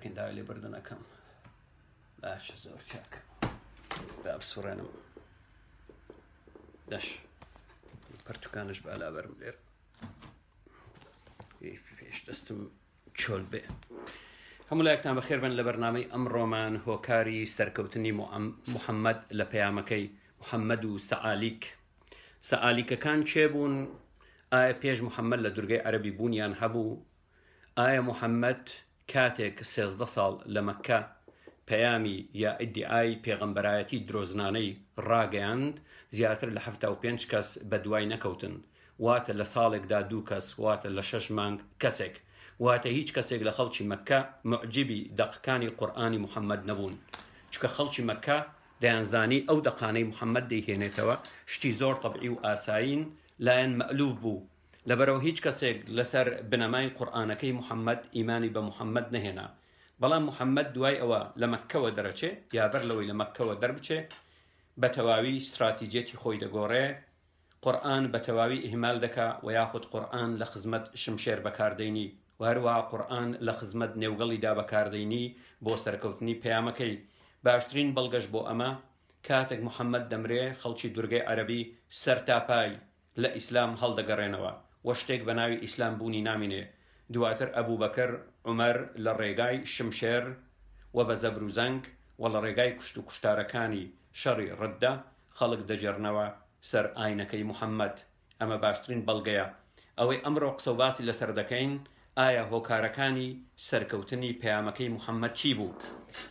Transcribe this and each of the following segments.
دەکەین داوای لێبوردنەکەم باشە زۆر چاکە با بسوڕێنم دەش پەرتوکانش بالا بەرم لێر پێش دەستم چۆل بێ هەموو لایەکتان بەخێر بن لە بەرنامەی ئەمڕۆمان هۆکاری سەرکەوتنی محەممەد لە پەیامەکەی محەممەد و سەعالیکەکان چێ بوون؟ ئایا پێش محەممەد لە دورگەی عەرەبی بوونیان هەبوو؟ ئایا محەممەد کاتێک 13 ساڵ لە مەککە پەیامی یا ئیدعای پێغەمبەرایەتی درۆزنانەی ڕاگەیاند زیاتر لە 75 کەس بە دوای نەکەوتن، واتە لە ساڵێکدا 2 کەس، واتە لە 6 مانگ کەسێک، واتە هیچ کەسێک لە خەڵکی مەککە معجبی دەقەکانی قورئانی محەممەد نەبوون، چکە خەڵکی مەککە دەیانزانی ئەو دەقانەی محەممەد دەیهێنێتەوە شتی زۆر تەبعی و ئاساین لایەن مەئلوف بوو، لەبەرەوە هیچ کەسێک لەسەر بنەمای قورئانەکەی محەممەد ئیمانی بە محەممەد نەهێنا. بەڵام محەممەد دوای ئەوە لە مەککەوە دەرەچێ یا بەر لەوەی لە مەککەوە دەربچێ بە تەواوی استراتیجێتی خۆی دەگۆڕێ، قورئان بە تەواوی ئیهمال دەکا و یاخود قورئان لە خزمەت شمشێر بەکاردەینی و هەروەها قورئان لە خزمەت نێوگەڵیدا بەکاردەینی بۆ سەرکەوتنی پەیامەکەی. باشترین بەڵگەش بۆ ئەمە کاتێک محەممەد دەمرێ خەڵکی دورگەی عەرەبی سەرتاپای لە ئیسلام هەڵدەگەڕێنەوە و شتێک بە ناوی ئیسلام بوونی نامینێ. دواتر ئەبوو بەکر عومەر لە ڕێگای شمشێر و بە زەبر و زەنگ و لە ڕێگای کوشت و کوشتارەکانی شەڕی ڕەددا خەڵک دەجێڕنەوە سەر ئاینەکەی محەممەد. ئەمە باشترین بەڵگەیە. ئەوەی ئەمڕۆ قسە و باسی لەسەر دەکەین ئایا هۆکارەکانی سەرکەوتنی پەیامەکەی محەممەد چی بوو؟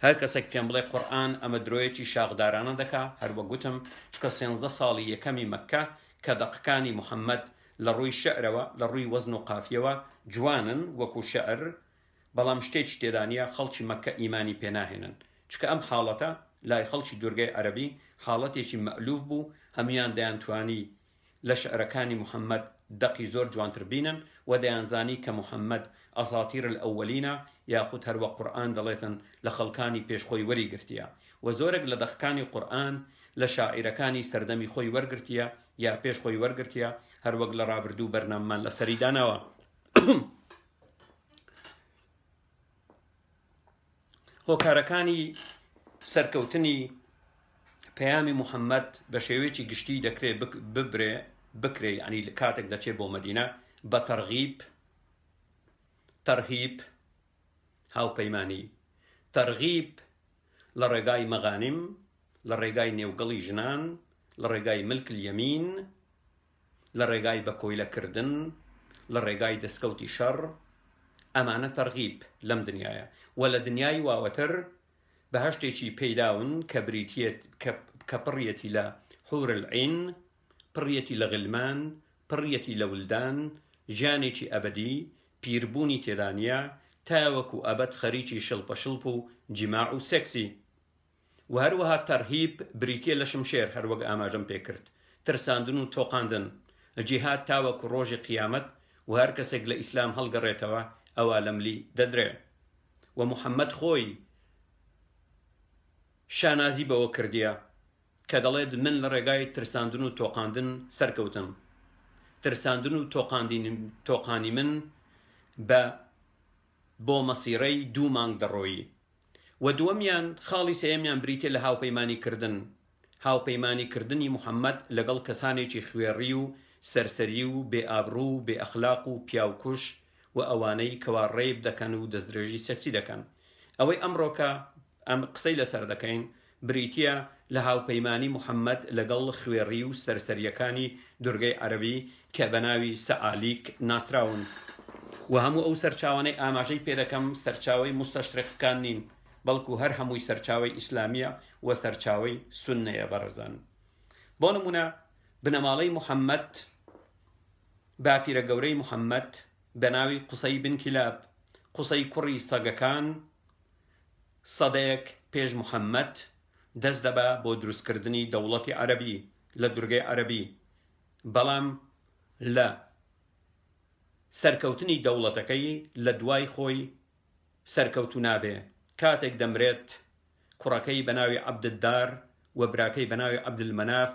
هەر کەسێک پێم بڵێ قورئان ئەمە درۆیەکی شاغدارانە دەکا، هەروە گوتم چکە 13 ساڵی یەکەمی مەککە کە دەقەکانی محەممەد لە ڕووی شەعرەوە لە ڕووی وەزن و قافیەوە جوانن وەکو شەعر، بەڵام شتێکی تێدا نیە خەڵکی مەککە ئیمانی پێناهێنن، چکە ئەم حاڵەتە لای خەڵکی دورگەی عەرەبی حاڵەتێکی مەئلوف بوو، هەمویان دەیانتوانی لە شەعرەکانی محەممەد دەقی زۆر جوانتر بینن و دەیانزانی کە محەممەد ئەساتیر الئەوەلینە یاخود هەروە قورئان دەڵێتن لە خەڵکانی پێشخۆی وەریگرتیە و زۆرێک لە دەقەکانی قورئان لە شاعیرەکانی سەردەمی خۆی وەرگرتیە یا پێش خۆی وەرگرتیە، هەروەک لە ڕابردوو بەرنامەمان لەسەری داناوە. هۆکارەکانی سەرکەوتنی پەیامی محەممەد بە شێوەیەکی گشتی دەکرێت بکرێ ینی کاتێک دەچێت بۆ مەدینە بە تەرغیب هاوپەیمانی، تەرغیب لە ڕێگای مەغانیم، لە ڕێگای نێوگەڵی ژنان، لە ڕێگای ملک اليەمین، لە ڕێگای بەکۆیلەکردن، لە ڕێگای دەستکەوتی شەڕ. ئەمانە تەرغیب لەم دنیاە و لە دنیای واوەتر بە هەشتێکی پەیداون کە پڕیەتی لە حور العین، پڕیەتی لە غلمان، پڕیەتی لە ولدان، ژیانێکی ئەبەدی، پیربوونی تێدانە تاوەکو ئەبەد خەریکی شڵپەشڵپ و جیماع و سێکسی. و هەروەها تەرهیب بریتیە لە شمشێر، هەروەک ئاماژەم پێکرد، ترساندن و تۆقاندن، جیهاد تاوەکو ڕۆژی قیامەت و هەر کەسێک لە ئیسلام هەڵگەڕێتەوە ئەوە لەملی دەدرێ. و محەممەد خۆی شانازی بەوە کردیە کە دەڵێت من لە ڕێگای ترساندن و تۆقاندن سەرکەوتم، ترساندن و تۆقانی من بۆ مەسیرەی 2 مانگ دەڕۆیی. و دووەمیان خاڵی سەیەمیان بریتێ لە هاوپەیمانیکردنی محەممەد لەگەڵ کەسانێکی خوێڕی و سەرسەری و بێئابڕوو و بێئەخلاق و پیاوکوش و ئەوانەی کەوا ڕێب دەکەن و دەستدرێژی سەکسی دەکەن. ئەوەی ئەمڕۆکە ئەم قسەی لەسەر دەکەین بریتیە لە هاوپەیمانی محەممەد لەگەڵ خوێڕی و سەرسەریەکانی دورگەی عەرەبی کە بە ناوی سەعالیک ناسراون. و هەموو ئەو سەرچاوانەی ئاماژەی پێدەکەم سەرچاوەی مستەشرقەکان نین، بەڵکو هەر هەمووی سەرچاوەی ئیسلامیە و سەرچاوەی سوننەیە بەڕێزان. بۆ نمونە بنەماڵەی محەممەد، باپیرە گەورەی محەممەد بە ناوی قوسەی بن کیلاب، قوسەی کوڕی سەگەکان، سەدەیەک پێش محەممەد دەست دەبا بۆ دروستکردنی دەوڵەتی عەرەبی لە دورگەی عەرەبی، بەڵام لە سەرکەوتنی دەوڵەتەکەی لە دوای خۆی سەرکەوتو نابێ. کاتێک دەمرێت کوڕەکەی بە ناوی عەبدالدار و براکەی بە ناوی عەبدولمەناف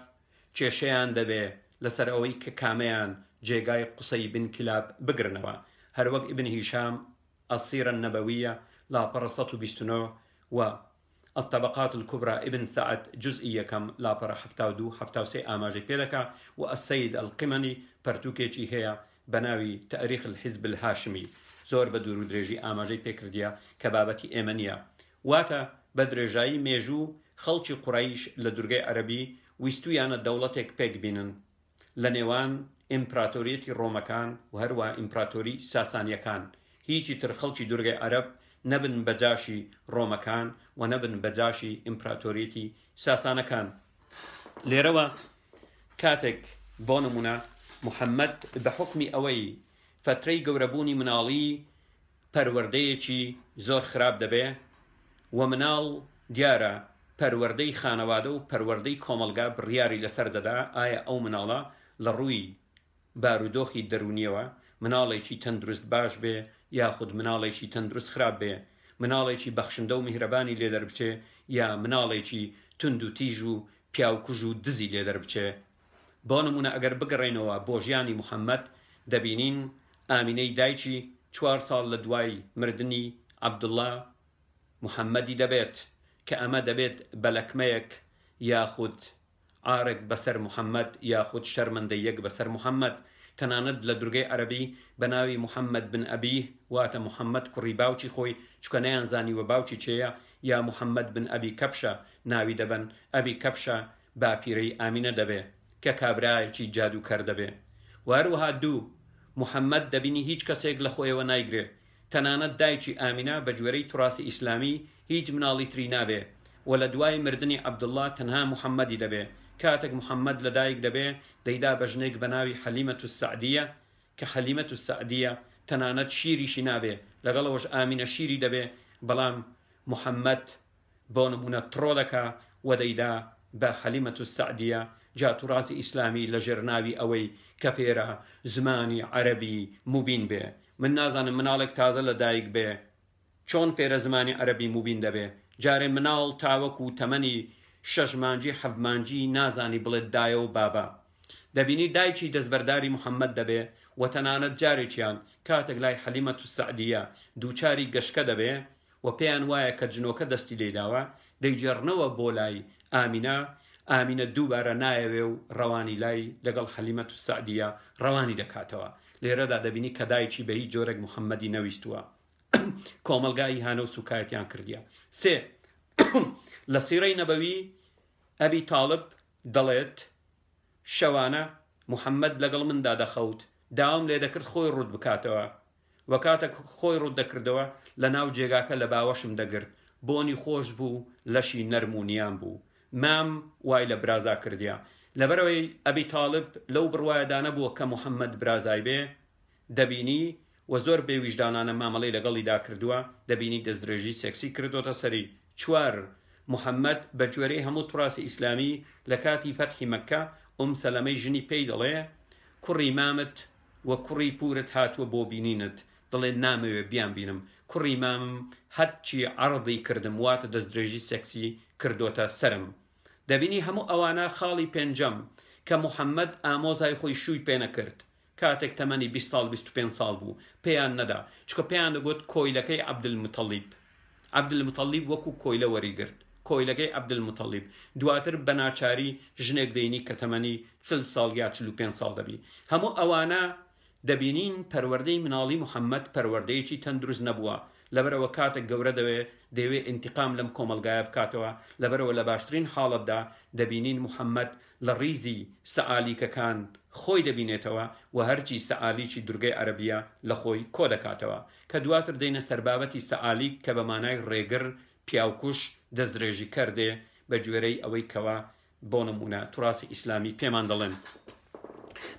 کێشەیان دەبێ لەسەر ئەوەی کە کامەیان جێگای قوسەی بن کلاب بگرنەوە. هەروەک ئیبن هیشام ئەسیرە نەبەویە لا برصة بيستنو والطبقات الكبرى ابن سعد جزئية كم لا برا حفتاو حفتاو سي آماجي بيلكا والسيد القمني برتوكيشي هي بناوي تاريخ الحزب الهاشمي زور بدور دريجي آماجي بيكرديا كبابتي إيمانيا واتا بدرجاي ميجو خلچی قريش لدرجي عربي ويستويانا دولتك بيك بينن لنيوان إمبراطوريتي رومكان وهروا إمبراطوري ساسانيكان هيجي تر خلچی درجي عرب نبن بجاشي رومكان ونبن بجاشي إمبراطوريتي ساسانكان ليروا كاتك بونمونا محمد بحكم أوي فتري قوربوني منالي پروردهيشي زور خراب دبه ومنال ديارة پروردهي خانواده و پروردهي كوملغا برياري لسر دادا آيا او منالا لروي بارودوخي درونيوه مناليشي تندرست باش به ياخد مناليشي تندرست خراب به مناليشي بخشندو مهرباني ليدر بچه يا مناليشي تندو تيجو پیاو کجو دزي ليدر بچه بونمونه اگر بگرينوا بوجياني محمد دبينين آميني دايچي 4 سال لدواي مردني عبدالله محمدي دبيت كأما دبيت بلكميك ياخد عارق بسر محمد ياخد شرمنديك بسر محمد تناند لدرجي عربي بناوي محمد بن أبيه واتا محمد كري باوشي خوي شكنيان زاني وباوشي چيا يا محمد بن أبي كبشة ناوي دبن أبي كبشة باپيري آمينة دبي ككابراي چي جادو كردبي وهروها دو محمد دبيني هيج كسيق لخوي ونايقري تنانت دايچي آمينة بجوري تراثي إسلامي هيج منالي ترينابي ولدواي مردني عبد الله تنها محمدي دبي كاتك محمد لدايق دبي ديدا بجنيك بناوي حليمة السعدية كحليمة السعدية تنانت شيري شنابي لغلوش آمينة شيري دبي بلام محمد بونمونا ترولكا وديدا بحليمة السعدية جا تراثي إسلامي لجرناوي أوي كفيرة زماني عربي مبين به من نازان منالك تازه لدايق به چون فيرة زماني عربي مبين دبه جاري منال تاوكو تمني ششمانجي حفمانجي نازاني بلد دايو بابا دبيني دايچي دزبرداري محمد دبه وتنانت جاري چيان كاتق لاي حليمة السعدية دوچاري قشكه دبه وبيان وايا كجنوكه دستي ليداوا دي جرنوا بولاي آمينة دوباره نايوه رواني لاي لقل حليمة السعدية رواني دكاتوا ليردا دبيني كدايچي بهي جورك محمدي نويستوا كوملغاي هانو سوكايتيان كرديا سي لسيري نبوي أبي طالب دلت شوانا محمد لقل من دادا خوت داوم ليدكرد خوي رد بكاتوا وكاتك خوي رد دكردوا لناو جيغاكا لباوشم دقرد بوني خوش بو لشي نرمونيان بو مام واي لبرازا كرديا لبروي أبي طالب لو بروايا دانا بو كمحمد برازاي بي دبيني وزور بي وجدانانا ماملي لقلي دا كردوا دبيني دزدرجي سكسي كردو تسري چوار محمد بجوري همو تراث إسلامي لكاتي فتح مكة سلمي جني بيدلي كري مامت وكري بورت هات وبوبينينت دلي نامي بيان بينم كري مام هاتشي عرضي كردم وات دزدرجي سكسي كردوتا سرم دبيني همو أوانا خالي بينجم كمحمد آموزاي خوي شوي بينا كرد كاتك تماني 20 سال 25 سال بو بيان ندا چكو بيان قد كويلكي عبد المطلب وكو كويلة وريقرد كويلكي عبد المطلب دواتر بناچاري جنك ديني كتماني 30 سال يا 45 سال دبي همو أوانا دبينين پروردي منالي محمد پرورديشي تندرز نبوا لبرو كاتك قورة دوي انتقام لم كوملغايا بكاتوا لبرو لباشترين حالة دا دبينين محمد لريزي سعالي كان خوي دبينيتوا وهرچي سعالي چي درگي عربية لخوي كودكاتوا كدواتر دين سربابتي سعالي كبماناي ريگر بياوكوش دزدريجي كرده بجوري اوي كوا بونمونا تراث اسلامي بيمان دلن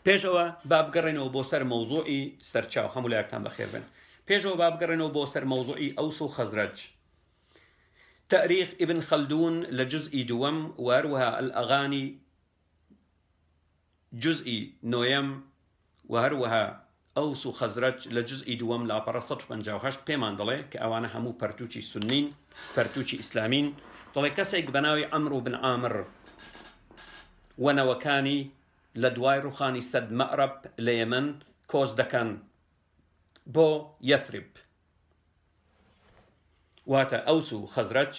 بيجوا باب قرنو بوسر موضوعي سرچاو همولايكتان بخير بن بيجوا باب قرنو بوسر موضوعي أوسو خزرج تاريخ ابن خلدون لجزء دوم وهروها الأغاني جزء نويم وهروها أوسو خزرج لجزء دوم لا برصت بنجاوهشت بيمان دلي كأوانا همو برتوشي سنين برتوشي إسلامين دلي كسيك بناوي عمرو بن عامر ونوكاني لدواي روخاني سد مأرب ليمن كوز دكان بو يثرب واتە ئەوس و خەزرەج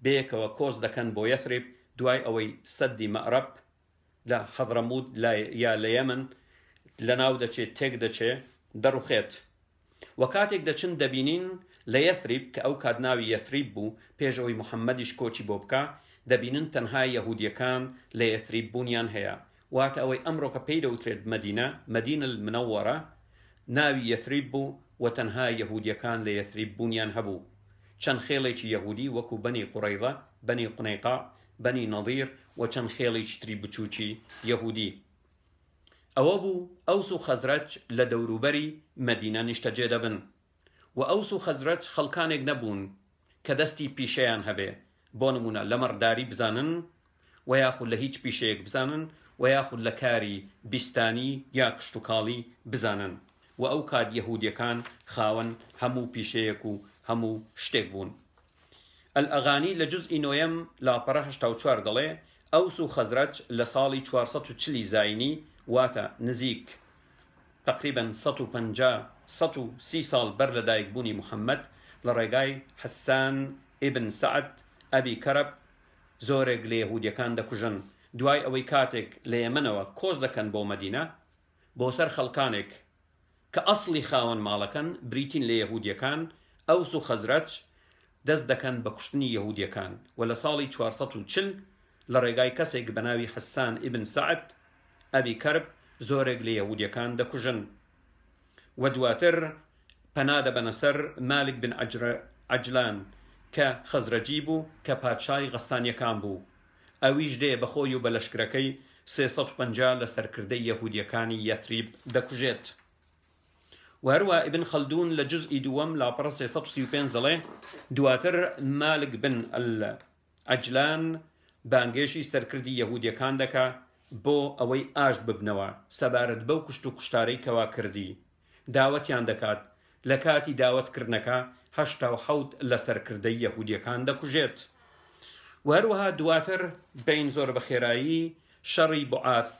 بەیەکەوە کۆز دەکەن بۆ یەثریب دوای ئەوەی سەدی مەعرەب لە حەضرەموت یا لە یەمن لەناو دەچێت تێک دەچێت دەڕوخێت و کاتێک دەچن دەبینین لە یەثریب کە ئەو کات ناوی یەثریب بوو پێشەوەی محەممەدیش کۆچی بۆ بکە دەبینن تەنها یەهودیەکان لە یەثریب بوونیان هەیە واتە ئەوەی ئەمڕۆکە پێی دەوترێت مەدینە المنەوەرە ناوی یەثریب بوو و تەنها یەهودیەکان لە یەثریب بوونیان هەبوو چەند خێڵێکی یەهودی وەکو بەنی قوڕەیضە بەنی قونەیقا بەنی نەضیر و چەند خێڵێکی تری بچووکی یەهودی ئەوە بوو ئەوس و خەزرەج لە دەوروبەری مەدینە نیشتەجێ دەبن و ئەوس و خەزرەج خەڵکانێک نەبوون کە دەستی پیشەیان هەبێ بۆ نمونە لە مەڕداری بزانن و یاخود لە هیچ پیشەیەک بزانن و یاخود لە کاری بیستانی یا کشتتوکاڵی بزانن و ئەو کات یەهودیەکان خاوەن هەموو پیشەیەک و هەموو شتێک بوون ئەلئەغانی لە جوزئی نۆیەم لاپەڕە 84 دەڵێ ئەوس و خەزرەج لە ساڵی 440 زاینی واتە نزیک تقریبا 130 ساڵ بەر لە دایکبوونی محەممەد لە ڕێگای حەسان ئیبن سەعد ئەبی کەرەب زۆرێک لە یەهودیەکان دەکوژن دوای ئەوەی کاتێک لە یەمەنەوە کۆز دەکەن بۆ مەدینە بۆ سەر خەڵکانێک کە ئەسڵی خاوەن ماڵەکەن بریتین لە یەهودیەکان ئەوس و خەزرەج دەست دەکەن بە کوشتنی یەهودیەکان و لە ساڵی 440 لە ڕێگای کەسێک بە ناوی حەسان ئیبن سەعد ئەبی کەرب زۆرێک لە یەهودیەکان دەکوژن و دواتر پەنادەبەنە سەر مالک بن عەجلان کە خەزرەجی بوو کە پادشای غەستانیەکان بوو ئەویش دێ بەخۆی و بە لەشکرەکەی 350 لە سەرکردەی یەهودیەکانی یەثریب دەکوژێت و هەروە ئیبن خەلدون لە جوزئی دووەم لاپەڕە 335 دەڵێ دواتر مالک بن عەجلان بانگێشی سەرکردی یەهودیەکان دەکا بۆ ئەوەی ئاش ببنەوە سەبارەت بەو کوشت و کوشتارەی کەوا کردی داوەتیان دەکات لە کاتی داوەتکردنەکە 87 لە سەرکردەی یەهودیەکان دەکوژێت و هەروەها دواتر بین زۆر بە خێرایی شەڕی بوعاث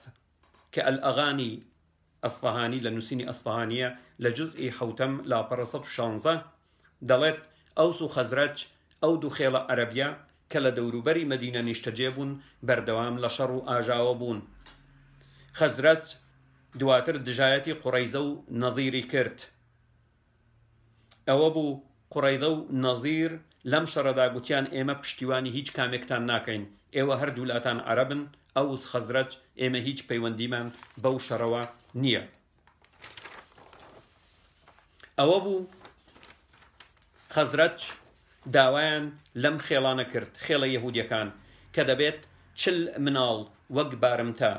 کە ئەلئەغانی ئەسفەهانی لە نووسینی ئەسفەهانیە لە جوزئی حەوتەم لاپەڕە 116 دەڵێت ئەوس و خەزرەج ئەو دوو خێڵە عەرەبیە کە لە دەوروبەری مەدینە نیشتەجێ بوون بەردەوام لە شەڕ و ئاژاوە بوون خەزرەج دواتر دژایەتی قوڕەیزە و نەضیری کرد ئەوە بوو قوڕەیزە و نەزیر لەم شەڕەدا گوتیان ئێمە پشتیوانی هیچ کامێکتان ناکەین ئێوە هەردوولاتان عەرەبن ئەوس خەزرەج ئێمە هیچ پەیوەندیمان بەو شەڕەوە نییە ئەوە بوو خەزرەج داوایان لەم خێڵانە کرد خێڵە یەهودیەکان کە دەبێت 40 مناڵ وەک بارمتە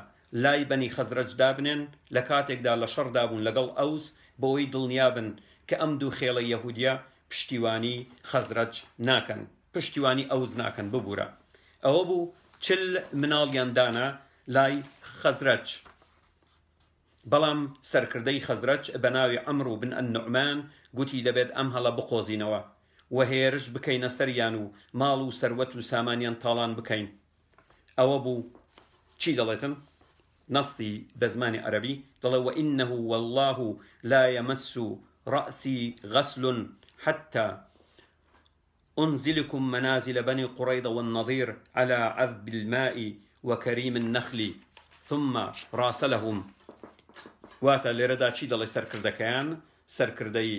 لای بەنی خەزرەج دابنێن لە کاتێکدا لە شەڕدا بوون لەگەڵ ئەوس بۆەوەی دڵنیابن کە ئەم دوو خێڵە یەهودیە پشتیوانی خەزرەج ناکەن پشتیوانی ئەوس ناکەن ببوورە ئەوە بوو 40 مناڵیان دانا لای خەزرەج بەڵام سەرکردەی خەزرەج بە ناوی عەمرو بن ئەننوعمان گوتی دەبێت ئەم هەڵە بقۆزینەوە و هێرش بکەینە سەریان و ماڵ و سەروەت و سامانیان تاڵان بکەین ئەوە بوو چی دەڵێتن نەسی بە زمانی عەرەبی دەڵێ وئینەه والله لا يمس رأسي غسل حتى أنزلكم منازل بني قريظة والنضير على عذب الماء وكريم النخل ثم راسلهم واتە لێرەدا چی دەڵێ سەرکردەکەیان سەرکردەی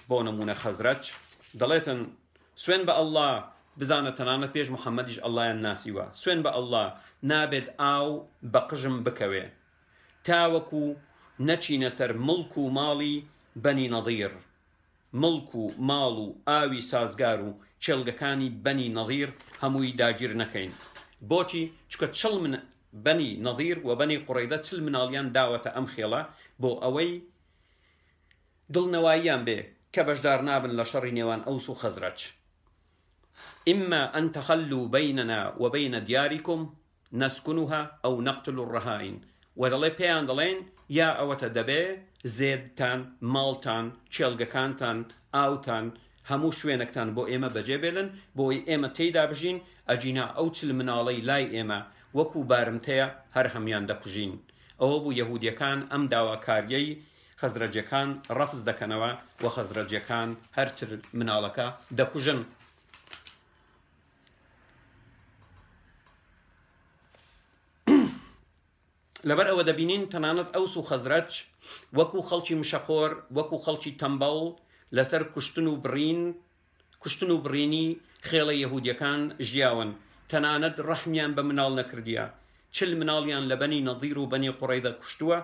بۆ نمونە خەزرەج دەڵێتن سوێن بە ئەڵڵا بزانە تەنانەت پێش محەممەدیش ئەڵڵایان ناسیوە سوێن بە ئەڵڵا نابێت ئاو بە قژم بکەوێ تاوەکو نەچینە سەر مڵک و ماڵی بەنی نەضیر مڵک و ماڵ و ئاوی سازگار و چێلگەکانی بەنی نەضیر هەمووی داگیر نەکەین بۆچی چکە چڵ من بەنی نەضیر و بەنی قوڕەیدە 40 مناڵیان داوەتە ئەم خێڵە بۆ ئەوەی دڵنەواییان بێ کە بەشدار نابن لە شەڕی نێوان ئەوس و خەزرەج ئیما ئەن تەخەلوا بەینەنا وبەینە دیاریکم نەسکونوها ئەو نەقتل الرەهائین و دەڵێ پێیان دەڵێن یا ئەوەتە دەبێ زێدتان ماڵتان چێلگەکانتان ئاوتان هەموو شوێنێکتان بۆ ئێمە بەجێ بێڵن بۆی ئێمە تێیدا بژین ئەجینا ئەو 40 مناڵەی لای ئێمە وەکو بارمتەیە هەر هەمیان دەکوژین ئەوە بوو یەهودیەکان ئەم داواکاریەی خەزرەجەکان ڕەفز دەکەنەوە و خەزرەجەکان هەر مناڵەکە دەکوژن لەبەر ئەوە دەبینین تەنانەت ئەوس و خەزرەج وەکو خەڵکی مشەخۆر وەکو خەڵکی تەمبەڵ لەسەر کوشتن و بڕینی خێڵە یەهودیەکان ژیاون تەنانەت ڕەحمیان بە مناڵ نەکردیە 40 مناڵیان لە بەنی نەظیر و بەنی قوڕەیدە کوشتووە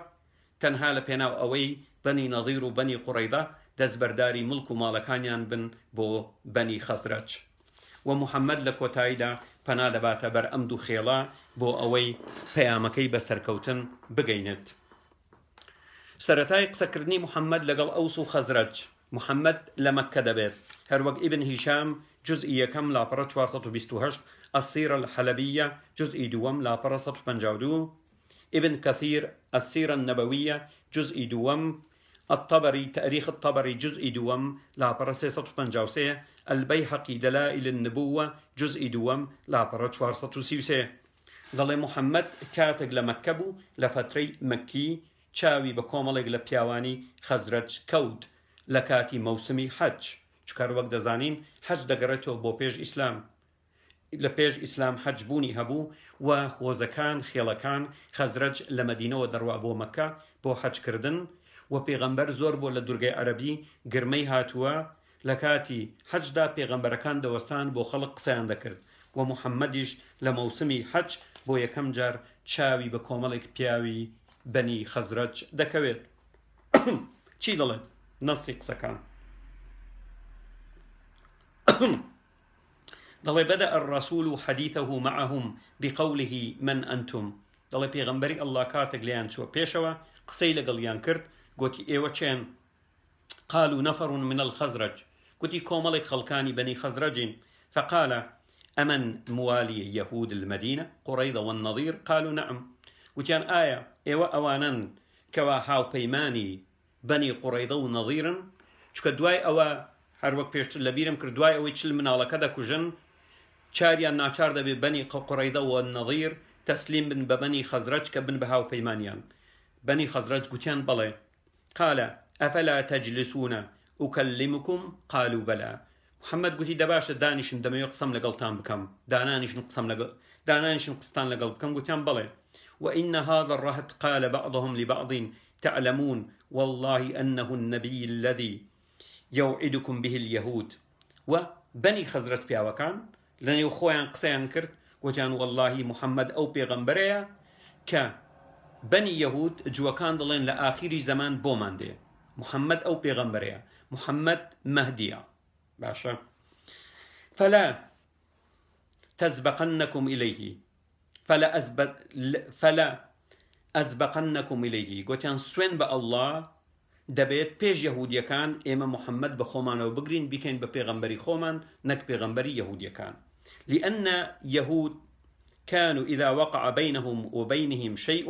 تەنها لە پێناو ئەوەی بەنی نەظیر و بەنی قوڕەیدە دەستبەرداری مڵک و ماڵەکانیان بن بۆ بەنی خەزرەج و محەممەد لە کۆتاییدا پەنا دەباتە بەر ئەم دوو خێڵە بۆ ئەوەی پەیامەکەی بەسەرکەوتن بگەینێت سەرەتای قسەکردنی محەممەد لەگەڵ ئەوس و خەزرەج محەممەد لە مەککە دەبێت هەروەک ئیبن هیشام جزئی یەکەم لاپەڕە 428 السيرة الحلبية جزء دوم لاپەڕە 152 ابن كثير السيرة النبوية جزء دوم الطبري تاريخ الطبري جزء دوم لاپەڕە 353 البيهقي دلائل النبوة جزء دوم لاپەڕە 433 دەڵێ محەممەد کاتێک لە مەککە بوو لە فترەی مەکی چاوی بە کۆمەڵێک لە پیاوانی خەزرەج کەوت لە کاتی مەوسمی حەج چکار وەک دەزانین حەج دەگەڕێتەوە بۆ پێش ئیسلام لە پێش ئیسلام حەج بوونی هەبوو و خۆزەکان خێڵەکان خەزرەج لە مەدینەوە دەڕوا بۆ مەککە بۆ حەجکردن و پێغەمبەر زۆر بۆ لە دورگەی عەرەبی گرمەی هاتووە لە کاتی حەجدا پێغەمبەرەکان دەوەستان بۆ خەڵک قسەیان دەکرد و محەممەدیش لە مەوسمی حەج بۆ یەکەم جار چاوی بە کۆمەڵێک پیاوی بەنی خەزرەج دەکەوێت چی دەڵێت نەسی قسەکان دەڵێ بدأ الرسول حديثه معهم بقوله من أنتم دەڵێ پێغەمبەری ئەڵڵا کاتێک لێیان چوە پێشەوە قسەی لەگەڵیان کرد گوتی ئێوە چێن قالوا نفر من الخزرج گوتی کۆمەڵێک خەڵکانی بەنی خەزرەجین فقال أمن موالي يهود المدينة قريظة والنظير قالوا نعم وتيان آية إيوة أوانا كوا هاو بيماني بني قريظة والنظير شكا دواي أوا هەروەک پێشتر لە بیرم کرد دوای ئەوەی 40 مناڵەکە دەکوژن چاریان ناچار دەبێت بەنی قوڕەیدە و نەظیر تەسلیم بن بە بەنی خەزرەج کە بن بە هاوپەیمانیان بەنی خەزرەج گوتیان بەڵێ قال ئەفەلا تەجلسون ئوکەلمکم قالوا بەلا محەممەد گوتی دەباشە دانیشن دەمەوێت قسەم لەگەڵتان بکەم دانانیشن قستان لەگەڵ بکەم گوتیان بەڵێ وإن هذا الرهط قال بعضهم لبعض تعلمون والله أنه النبي الذي يوعدكم به اليهود وبني خزرت پیاوەکان لەنێو خۆیان قسەیان کرد گوتیان والله محەممەد ئەو پێغەمبەرەیە کە بەنی یەهود جووەکان دەڵێن لە ئاخیری زەمان بۆمان دێ محەممەد ئەو پێغەمبەرەیە محەممەد مەهدیە باشە فلا تسبقنكم إليه فلا أسبقنكم إليه گوتیان سوێن بە ئەڵڵا دەبێت پێش یەهودیەکان ئێمە محەممەد بە خۆمانەوە بگرین بیکەین بە پێغەمبەری خۆمان نەک پێغەمبەری یەهودیەکان لأن يهود كانوا إذا وقع بينهم وبينهم شيء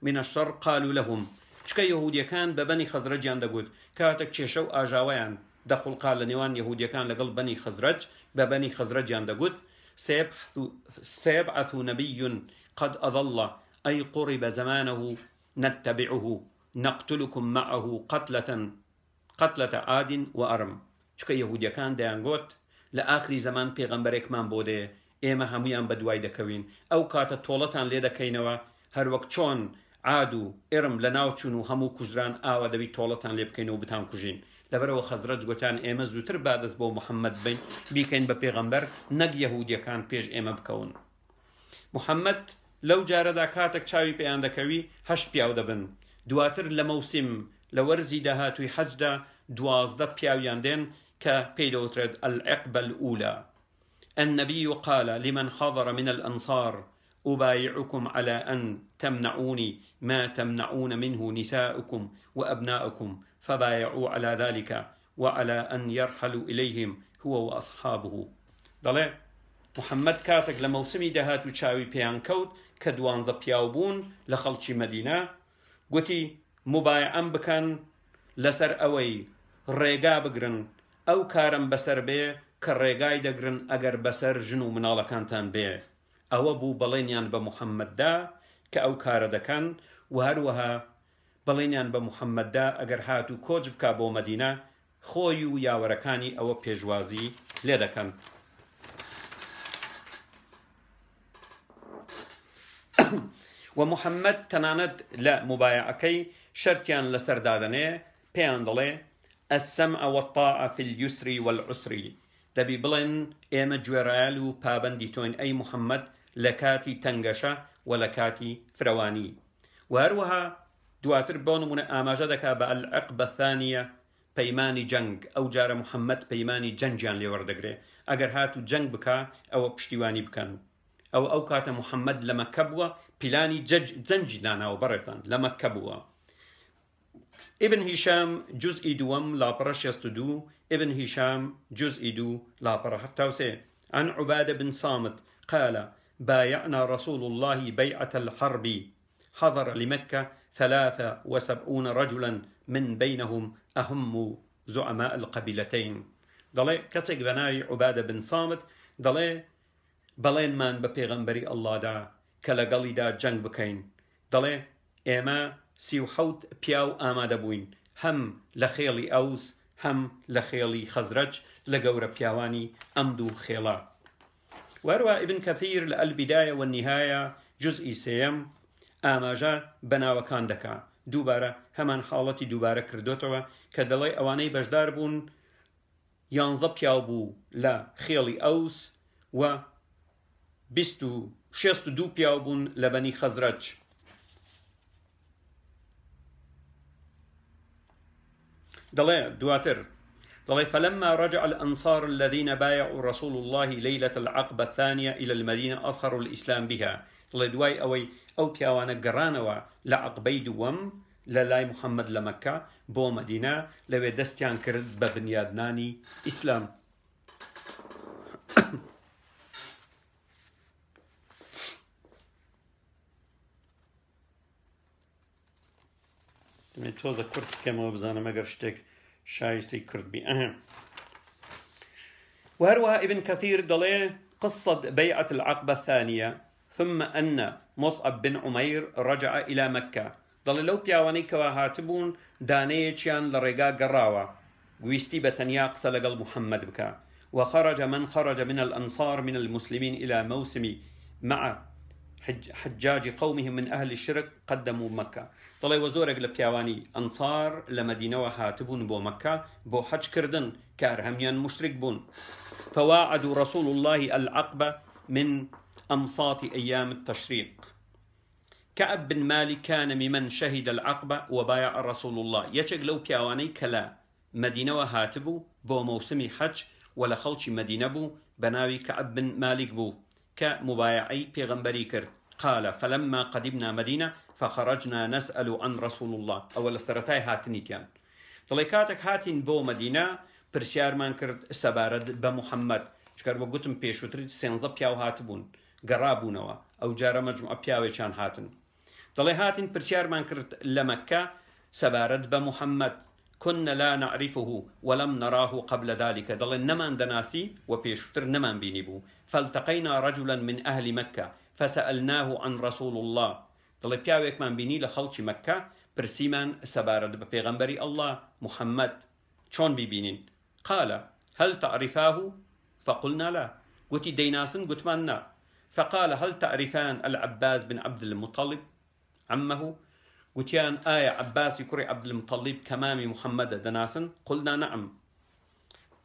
من الشر قالوا لهم چکە یەهودیەکان بە بەنی خەزرەجیان دەگوت کاتێک کێشە و ئاژاوەیان دەخڵقا لە نێوان یەهودیەکان لەگەڵ بەنی خەزرەج بە بەنی خەزرەجیان دەگوت سيبعث نبي قد أضل أي قرب زمانه نتبعه نقتلكم معه قتلة عاد وأرم چکە یەهودیەکان دەیانگوت لە ئاخری زەمان پێغەمبەرێکمان بۆ دێ ئێمە هەمویان بە دوای دەکەوین ئەو کاتە تۆڵەتان لێ دەکەینەوە هەروەک چۆن عاد و ئێرم لە ناوچوون و هەموو کوژران ئاوە دەبی تۆڵەتان لێ بکەینەوە بتان کوژین لەبەرەوە خەزرەج گوتیان ئێمە زووتر بادەست بۆ محەممەد بین بیکەین بە پێغەمبەر نەک یەهودیەکان پێش ئێمە بکەون محەممەد لەو جارەدا کاتێک چاوی پێیان دەکەوی هەشت پیاو دەبن دواتر لە مەوسیم لە وەرزی داهاتووی حەجدا 12 پیاویان دێن کە پێی دەوترێت العقبة الأولى النبي قال لمن حضر من الأنصار أبايعكم على أن تمنعوني ما تمنعون منه نساؤكم وأبناؤكم فبايعوا على ذلك وعلى أن يرحلوا إليهم هو وأصحابه دەڵێ محەممەد کاتێک لە مەوسمی داهاتوو چاوی پێیان کەوت کە 12 پیاو بوون لە خەڵکی مەدینە گوتی مبایعەم بکەن لەسەر ئەوەی ڕێگا بگرن ئەو کارم بەسەر بێ کە ڕێگای دەگرن ئەگەر بەسەر ژن و مناڵەکانتان بێ ئەوە بوو بەڵێنیان بە محەممەددا کە ئەو کارە دەکەن و هەروەها بەڵێنیان بە محەممەددا ئەگەر هاتوو کۆچ بکا بۆ مەدینە خۆی و یاوەرەکانی ئەوە پێشوازی لێ دەکەن ومحمد تناند لا مبايعكي شرطيان لسردادني بيان دلي السمع والطاعة في اليسر والعسر دبي بلن ايما جويرالو بابندي توين اي محمد لكاتي تنقشة ولكاتي فرواني وهروها دواتر بون من آماجدك بالعقبة الثانية بيماني جنگ او جار محمد بيماني جنجان لوردقري اگر هاتو جنگ بكا او پشتیوانی بكن او كات محمد لما كبوة بلاني جنج دانا وبرتان لما كبوة ابن هشام جزء دوم لا برش يستدو ابن هشام جزء دو لا برحفتاوسي عن عبادة بن صامت قال بايعنا رسول الله بيعة الحرب حضر لمكة 73 رجلا من بينهم أهم زعماء القبيلتين ضلي كسك بناي عبادة بن صامت ضلي بلين من ببيغمبري الله دا كلا قلي دا جنگ بكين ضلي ايما سيوحوت بياو آماده بوين هم لخيلي أوس هم لخيلي خزرج لقور بياواني أمدو خيلا وروى ابن كثير البداية والنهاية جزء سيم آماجا بنا وكان دكا دوباره همان حالتي دوباره كردوتوا كدلي أواني بجدار بون ينظب يابو لا خيلي أوس و بستو شستو دو بياوبون لبني خزرج دلي دواتر دلي فلما رجع الأنصار الذين بايعوا رسول الله ليلة العقبة الثانية إلى المدينة أظهروا الإسلام بها دلي دواي أو بياوانا قرانوا لعقبي دوم للاي محمد لمكة بو مدينة لو دستيان كرد ببنيادناني إسلام توزا كرد كما بزانا ما قرشتك شايستي كرد بي وهروها ابن كثير دلي قصة بيعة العقبة الثانية ثم أن مصعب بن عمير رجع إلى مكة دلي لو بياواني كواهاتبون دانيتشيان لرقا قراوة ويستي بتنياق سلقل محمد بكا وخرج من خرج من الأنصار من المسلمين إلى موسم مع حجاج قومهم من أهل الشرك قدموا مكة طلعي وزورك لبياواني أنصار لمدينة وهاتبون بو مكة بو حج كردن كارهميان مشرك بون فواعدوا رسول الله العقبة من أمصات أيام التشريق كعب بن مالك كان ممن شهد العقبة وبايع رسول الله يشق لو بياواني كلا مدينة وهاتبو بو موسم حج ولا خلش مدينة بو بناوي كعب بن مالك بو كمبايعي بيغمبري كرد قال فلما قدمنا مدينة فخرجنا نسأل عن رسول الله أول استرتاي هاتنيتيان طليكاتك هاتين بو مدينة برشيار من كرد سبارد بمحمد شكر بقولتم بيشوتري سينضب بياو هاتبون قرابونوا أو جار مجموعة بياوي كان هاتن طلي هاتين برشيار من كرد لمكة سبارد بمحمد كنا لا نعرفه ولم نراه قبل ذلك ضل نمان دناسي وبيشتر نمان بينيبو فالتقينا رجلا من أهل مكة فسألناه عن رسول الله ضل بياويك من بيني لخلش مكة برسيمان سبارد ببيغمبري الله محمد شون بيبينين قال هل تعرفاه فقلنا لا قلت ديناسن قلت منا فقال هل تعرفان العباس بن عبد المطلب عمه قتيان آية عباس يكري عبد المطلب كمامي محمد دناسن قلنا نعم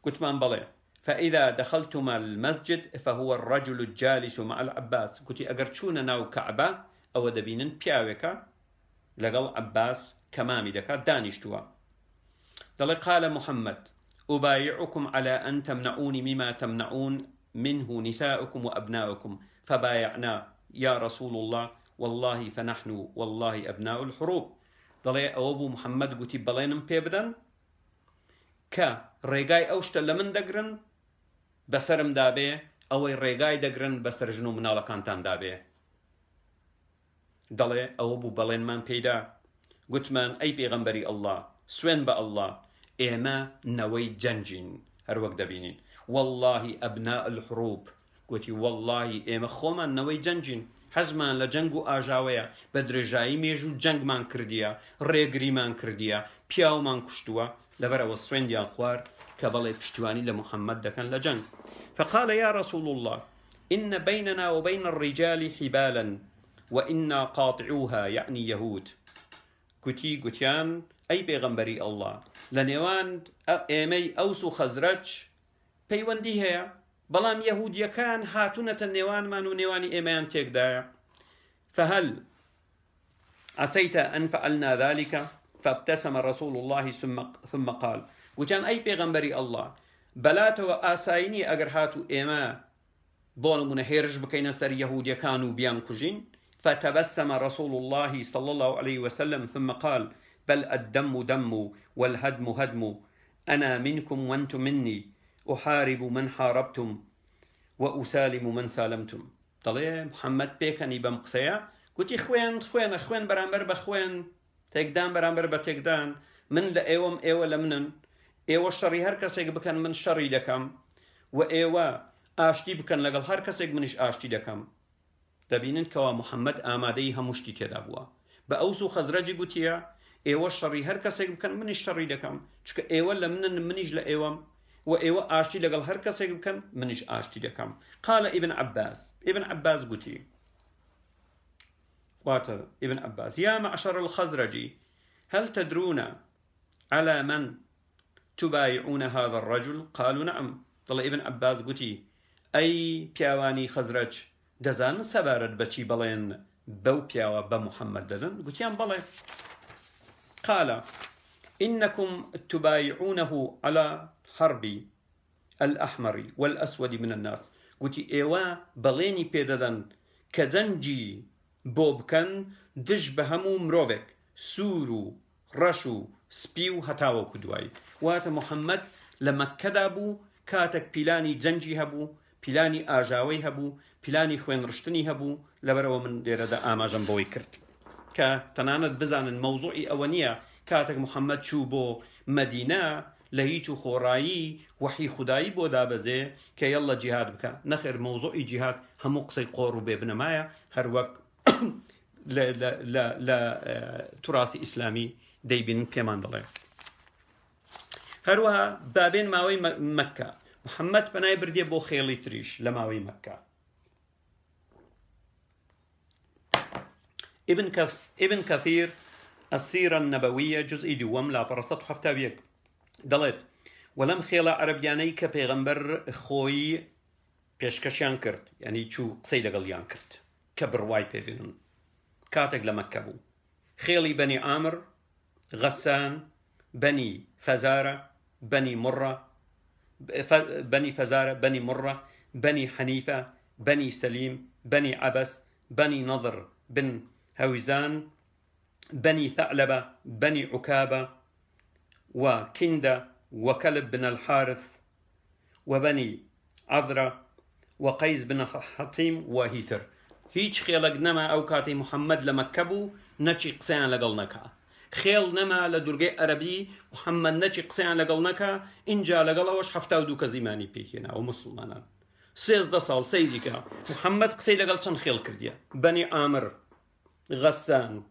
قلت من بلي فإذا دخلتما المسجد فهو الرجل الجالس مع العباس قلت أقرشونا ناو كعبة أو دبينن بياوكا لقل عباس كمامي دكا دانشتوا دلي قال محمد أبايعكم على أن تمنعوني مما تمنعون منه نساؤكم وأبناؤكم فبايعنا يا رسول الله والله فنحن والله أبناء الحروب ضلي أبو محمد قلت بلينم بيبدن كريقاي أوشتا لمن دقرن بسرم دابي أو ريقاي دقرن بسرجنو منالا كانتان دابي ضلي أبو بلين من بيدا قلت من أي بيغمبري الله سوين با الله إيما نوي جنجين هر وقت دبينين والله أبناء الحروب قلت والله إيما خوما نوي جنجين حزمان لجنگو آجاويا بدرجاي ميجو جنگ من كرديا ريگري من كرديا بياو من كشتوا لبرا وصوين ديان خوار كبالي بشتواني لمحمد دكان لجنگ فقال يا رسول الله إن بيننا وبين الرجال حبالا وإنا قاطعوها يعني يهود قتيان أي بيغمبري الله لنيوان إيمي أوسو خزرج بيوندي هي بلام يهود كان هاتونة النيوان مانو نيواني إيمان تيكدايا فهل عسيت أن فعلنا ذلك فابتسم رسول الله ثم قال وكان أي بيغمبري الله بلاتو آسايني أجر هاتو إيما بون من هيرج بكينا سر يهود كانوا بيان كجين فتبسم رسول الله صلى الله عليه وسلم ثم قال بل الدم دم والهدم هدم أنا منكم وأنتم مني أحارب من حاربتم وأسالم من سالمتم طلع محمد بيكني بمقصية قلت خوين برامبر بخوين تيكدان برامبر بتيكدان من لأيوم أيوة لمنن أيوة الشري هركسيك بكن من شري لكم وأيوة آشتي بكن لقل هركسيك منش آشتي لكم دبينن كوا محمد آماديها مشتي تدابوا بأوسو خزرجي قلتيا أيوة الشري هركسيك بكن من الشري لكم شك أيوة لمنن منش لأيوم وأيوة آشتي لقل هركسيك بكن منش آشتي لكم قال ابن عباس قلتي واتر ابن عباس يا معشر الخزرج هل تدرون على من تبايعون هذا الرجل قالوا نعم طلع ابن عباس قلتي أي بياواني خزرج دزان سبارد بچي بلين بو بياوا بمحمد ددن قلتيان بلين قال إنكم تبايعونه على حرب الأحمر والأسود من الناس قلتي إيوا بليني بيددن كزنجي بوبكن دج بهمو مروفك سورو رشو سبيو هتاو كدواي وات محمد لما كدابو كاتك بيلاني جنجي هبو بيلاني آجاوي هبو بيلاني خوين رشتني هبو لبرو من دير دا آماجن بوي كرت كتنانت بزان الموضوعي أونية كاتك محمد شو بو مدينة لهيچو خورايي وحي خداي بو دابزي كي يلا جهاد بكا نخر موضوعي جهاد همو قصي قورو بابن مايا هر وقت لا تراثي إسلامي ديبين بيمان دلي هروها بابين ماوي مكة محمد بناي بردي بو خيلي تريش لماوي مكة ابن كثير السيرة النبوية جزء دوم لا برصت حفتا بيك دلت ولم خيلا عربياني كبيغمبر خوي بيشكشيان كرت يعني شو قصي لقليان كرت كبرواي بيبينون كاتق لمكة بو خيلي بني عامر غسان بني فزارة بني مرة بني فزارة بني مرة بني حنيفة بني سليم بني عبس بني نضر بن هوزان بني ثعلبة بني عكابة وكندة وكلب بن الحارث وبني عذرة وقيس بن حطيم وهيتر هيج خيلق نما أو كاتي محمد لمكبو نچي قسيان لقل نكا خيل نما لدرقاء عربي محمد نچي قسيان لقل نكا إنجا لقل أوش حفتاو دوك زيماني بيكينا ومسلمانا سيز دا صال سيديكا محمد قسي لقل چن خيل كرديا بني عامر غسان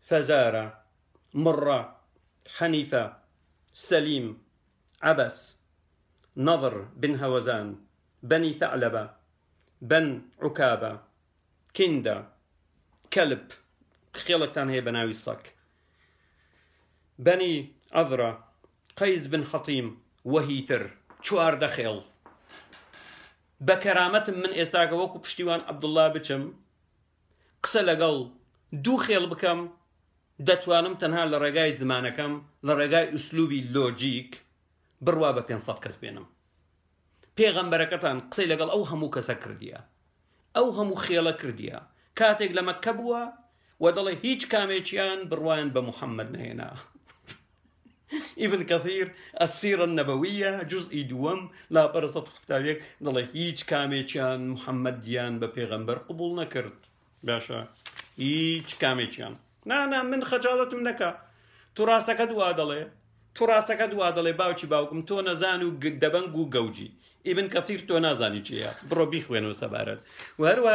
فزارة مرة حنيفة سليم عبس نضر بن هوزان بني ثعلبة بن عكابة كندة كلب خيلتان هي بناوي الصك بني عذرة قيس بن حطيم وهيتر چوار دخيل بكرامة من استاق وكو بشتيوان عبد الله بچم قسە لەگەڵ دوو خێڵ بکەم دەتوانم تەنها لە ڕێگای زمانەکەم لە ڕێگای ئوسلوبی لۆجیک بڕوا بە 500 کەس بێنم. پێغەمبەرەکەتان قسەی لەگەڵ ئەو هەموو کەسە کردیە، ئەو هەموو خێڵە کردیە، کاتێک لە مەککە بووە و دەڵێ هیچ کامێکیان بڕوایان بە محەممەد نهێنا. ابن كثير السيرة النبوية جزء دوم لا برصة حفتاويك دڵێ هیچ کامێکیان محەممەد دیان بە پێغەمبەر قبول نەکرد. باشە هیچ کامێکیان نانا من خەجاڵەتم نەکە توڕاستەکە دوا دەڵێ باوکی باوکم تۆ نەزان و دەبەنگ و گەوجی. ابن كثير تو نازانی چیە بڕۆ بیخوێنەوە سەبارەت. وهروە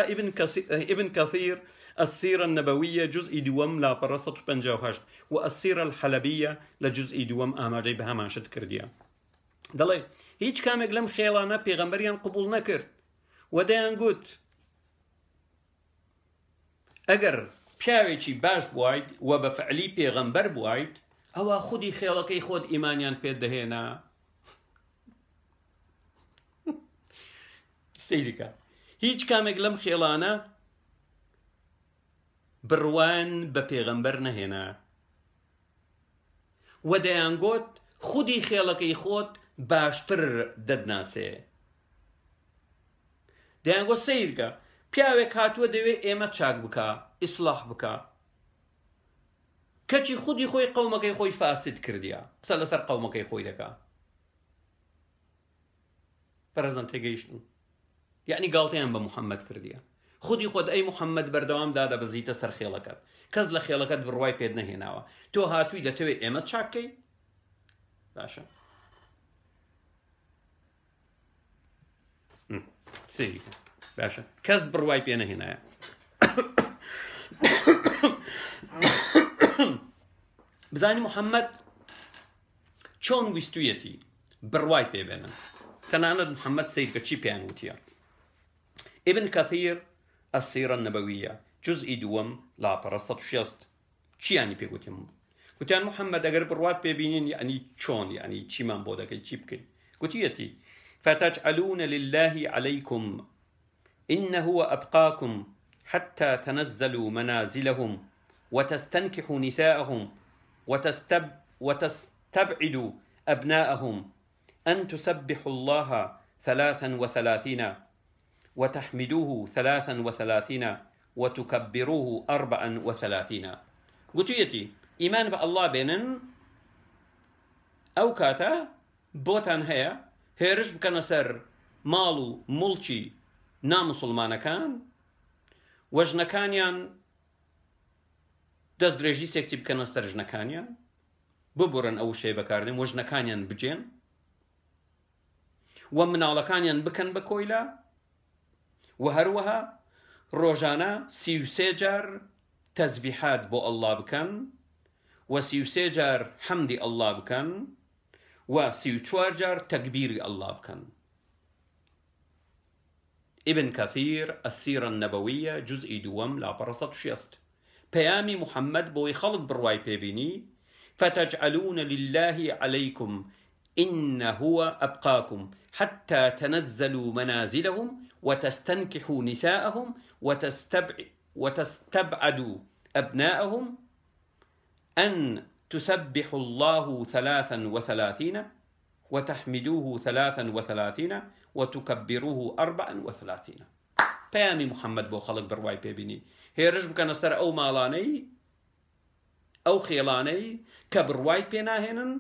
ابن كثير السيرة النبوية جزء دوم لا برصة 58 والسيرة الحلبية لجزء دوم آماجي بها ما شد كرديا دڵێ هیچ کامێک لەم خێڵانە پێغەمبەریان قبول نەکرد و دەیان گوت ئەگەر پیاوێکی باش بوایت و بە فعلی پێغەمبەر بوایت ئەوە خودی خێڵەکەی خۆت ئیمانیان پێت دەهێنا. سەیرکە هیچ کامێک لەم خێڵانە بڕوان بە پێغەمبەر نەهێنا و دەیانگوت خودی خێڵەکەی خۆت باشتر دەدناسێ. دەیانگوت سەیرکە پیاوێک هاتووە دەوێت ئێمە چاک بکە ئیسلاح بکە کەچی خودی خۆی قەومەکەی خۆی فاسد کردیە قسە لەسەر قەومەکەی خۆی دەکا. پەرەزان تێگەیشتن یعنی گاڵتەیان بە محەممەد کردیە. خودی خۆت ئەی محەممەد بەردەوام دادەبەزیتە سەر خێڵەکەت کەس لە خێڵەکەت بڕوای پێت نەهێناوە تۆ هاتووی دەتەوێت ئێمە چاکەی باشە. سەیرکە باشە کەس بڕوای پێ نەهێنایە. بزانی محەممەد چۆن ویستویەتی بڕوای پێبێنن. تەنانەت محەممەد سەیرکە چی پێیان وتیە. ابن كثير السيرة النبوية جزء دوم لاپەڕە 160 چیانی پێگوتیم گوتیان محەممەد ئەگەر بڕوات پێبینین یعنی چۆن یعنی چیمان بۆ دەکەی چی بکەین. گوتیەتی فتجعلون لله عليكم إنه أبقاكم حتى تنزلوا منازلهم وتستنكحوا نساءهم وتستبعدوا أبناءهم أن تسبحوا الله 33 وتحمدوه 33 وتكبروه 34. قلتيتي إيمان بالله بينن أو كاتا بوتان هيا هيرش بكنا سر مالو ملشي نامسلمان كان وجنكانيان دەستدرێژی سێکسی بکەنە سەر ژنەکانیان ببڕن ئەو شەی بەکاردێن وەژنەکانیان بجێن و مناڵەکانیان بکەن بە کۆیلا و هەروەها ڕۆژانە 33 جار تەسبیحات بۆ ئەڵڵا بکەن و 33 جار حەمدی ئەڵڵا بکەن و 34 جار تەکبیری ئەڵڵا بکەن. ابن كثير السيرة النبوية جزء دوم لاپەڕە 160 پەیامی محەممەد بۆی خەڵک بڕوای پێبینی فتجعلون لله عليكم إنه أبقاكم حتى تنزلوا منازلهم وتستنكحوا نساءهم وتستبعدوا أبناءهم أن تسبحوا الله 33 وتحمدوه 33 وتكبروه 34. پەیامی محەممەد بۆ خەڵک بڕوای پێبینی هێرش بکەنە سەر ئەو ماڵانەی ئەو خێڵانەی کە بڕوای پێناهێنن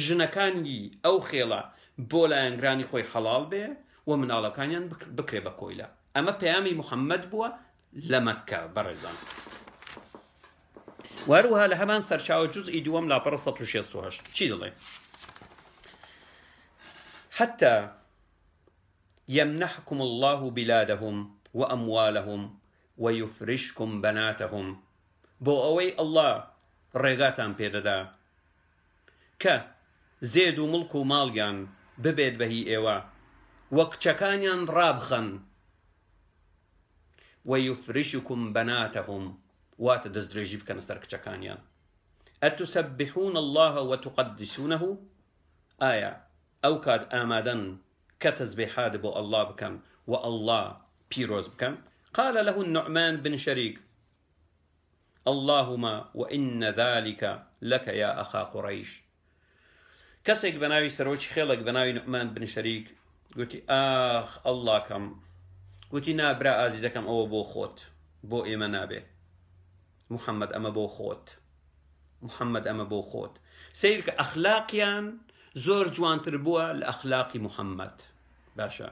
ژنەکانی ئەو خێڵە بۆ لایەنگرانی خۆی حەڵاڵ بێ و مناڵەکانیان بکرێ بە کۆیلا. ئەمە پەیامی محەممەد بووە لە مەککە بەڕێزان. وهروها لە هەمان سەرچاوە جزئی دووەم لاپەڕە 168 چی دەڵێ حتى يمنحكم الله بلادهم وأموالهم ويفرشكم بناتهم بۆ ئەوەی ئەڵڵا ڕێگاتان پێدەدا کە زێد و مڵک و ماڵیان ببێت بەهی ئێوە وە کچەکانیان ڕابخەن ويفرشكم بناتهم واتە دەستدرێژی بکەنە سەر کچەکانیان. ئەتسبحون الله وتقدسونه ئایا ئەو کات ئامادەن کە تەسبیحات بۆ ئەڵڵا بکەن و ئەڵڵا پیرۆز بکەن. قال له النعمان بن شريك اللهم وإن ذلك لك يا أخا قريش. کەسێک بەناوی سەرۆکی خێڵێک بەناوی نعمان بن شەریک گوتی ئاخ ئەڵڵا کەم گوتی نا برا ئازیزەکەم ئەوە بۆ خۆت بۆ ئێمە نابێ محەممەد ئەمە بۆ خۆت محەممەد ئەمە بۆ خۆت. سیر کە ئەخلاقیان زۆر جوانتر بووە لە ئەخلاقی محەممەد. باشە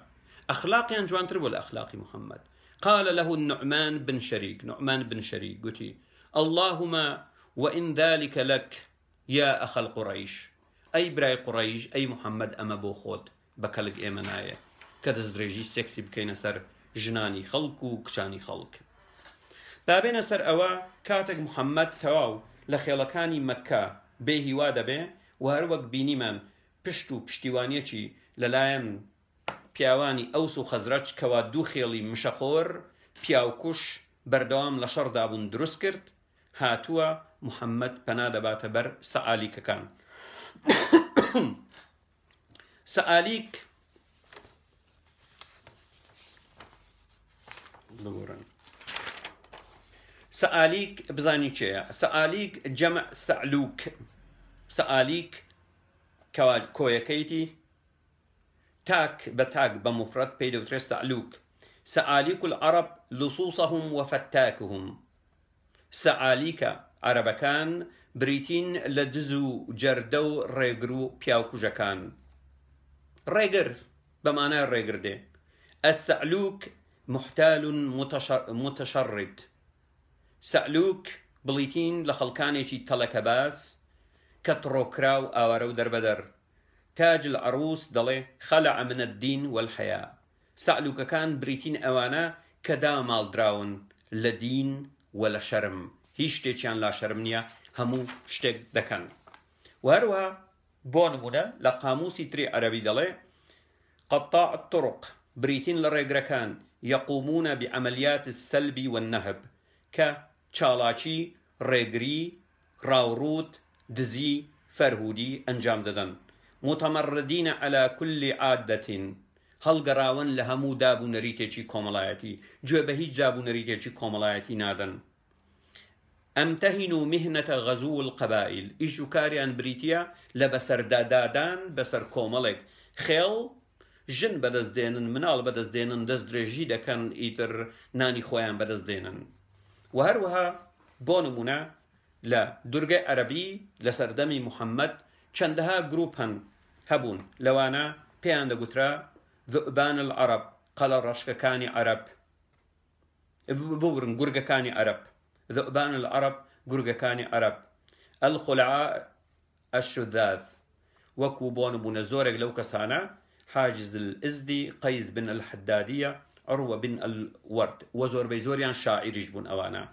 ئەخلاقیان جوانتر بووە لە ئەخلاقی محەممەد. قال له النعمان بن شريك نعمان بن شريك قلتي اللهم وإن ذلك لك يا أخ القريش أي براي قريش أي محمد أما بو خود بكالك إيمانايا كدز دريجي سكسي بكينا سر جناني خلق و كشاني خلق بابين سر أوا كاتك محمد تواو لخيلكاني مكة بيه وادا بي وهروك بيني من پشتو پشتیوانیەکی لەلایەن پیاوانی ئەوس و خەزرەج کەوا دوو خێڵی مشەخۆر پیاوکوش بەردەوام لە شەڕدا بوون دروست کرد هاتووە محەممەد پەنا دەباتە بەر سەعالیکەکان. سەعالیک سەعالیک بزانی چێە؟ سەعالیک جەمع سەعلوک. سەعالیک کۆیەکەیتی تاك بتاك بمفرد بيدو تريس سعلوك. سعاليك العرب لصوصهم وفتاكهم. سعاليك عربكان بريتين لدزو جردو ريغرو بياوكو جكان. ريغر بمعنى الريغر دي. السعلوك محتال متشرد. سعلوك بليتين لخلكانيشي تلكباس كتروكراو آورو دربدر. تاج العروس دڵێ خەلع من الدين والحياة. سەعلوکە كان بريتين ئەوانە کە داماڵدراون لە دین و لە شەرم، هیچ شتێکیان لا شەرم نییە، هەموو شتێک دەکەن. وهروها بۆ نمونە لە قاموسی تری عەرەبی دەڵێ قطاع الطرق بريتين لە ڕێگرەکان يقومون بعمليات السلب والنهب کە چاڵاکی، ڕێگری، ڕاوڕوت، دزی، فەرهودی ئەنجام دەدەن. متمردين على كل عادة هەڵگەڕاون لە هەموو دابوونەریتێکی کۆمەڵایەتی، گوێ بە هیچ دابوونەریتێکی کۆمەڵایەتی نادەن. ئەمتەهینوا مهنة غزو القبائل. ئیش و کاریان بریتیە لە بەسەردادادان بەسەر کۆمەڵێک. خێڵ ژن بەدەستدێنن، مناڵ بەدەستدێنن، دەست درێژی دەکەن، ئیتر نانی خۆیان بەدەستدێنن. و هەروەها بۆ نمونە لە دورگەی عەرەبی لە سەردەمی محەممەد چەندەها گروپ هەبوون، لەوانە پێیان دەگوترا ذؤبان العرب، قەڵە ڕەشکەکانی عەرەب، بورن گورگەکانی عەرەب. ذؤبان العرب گورگەکانی عەرەب. الخلعاء الشذاذ، وەکو بۆ نمونە زۆرێک لەو کەسانە حاجز الئزدی، قەیس بن الحدادیە، عروە بن الورد، و زۆربەی زۆریان شاعریش بوون ئەوانە.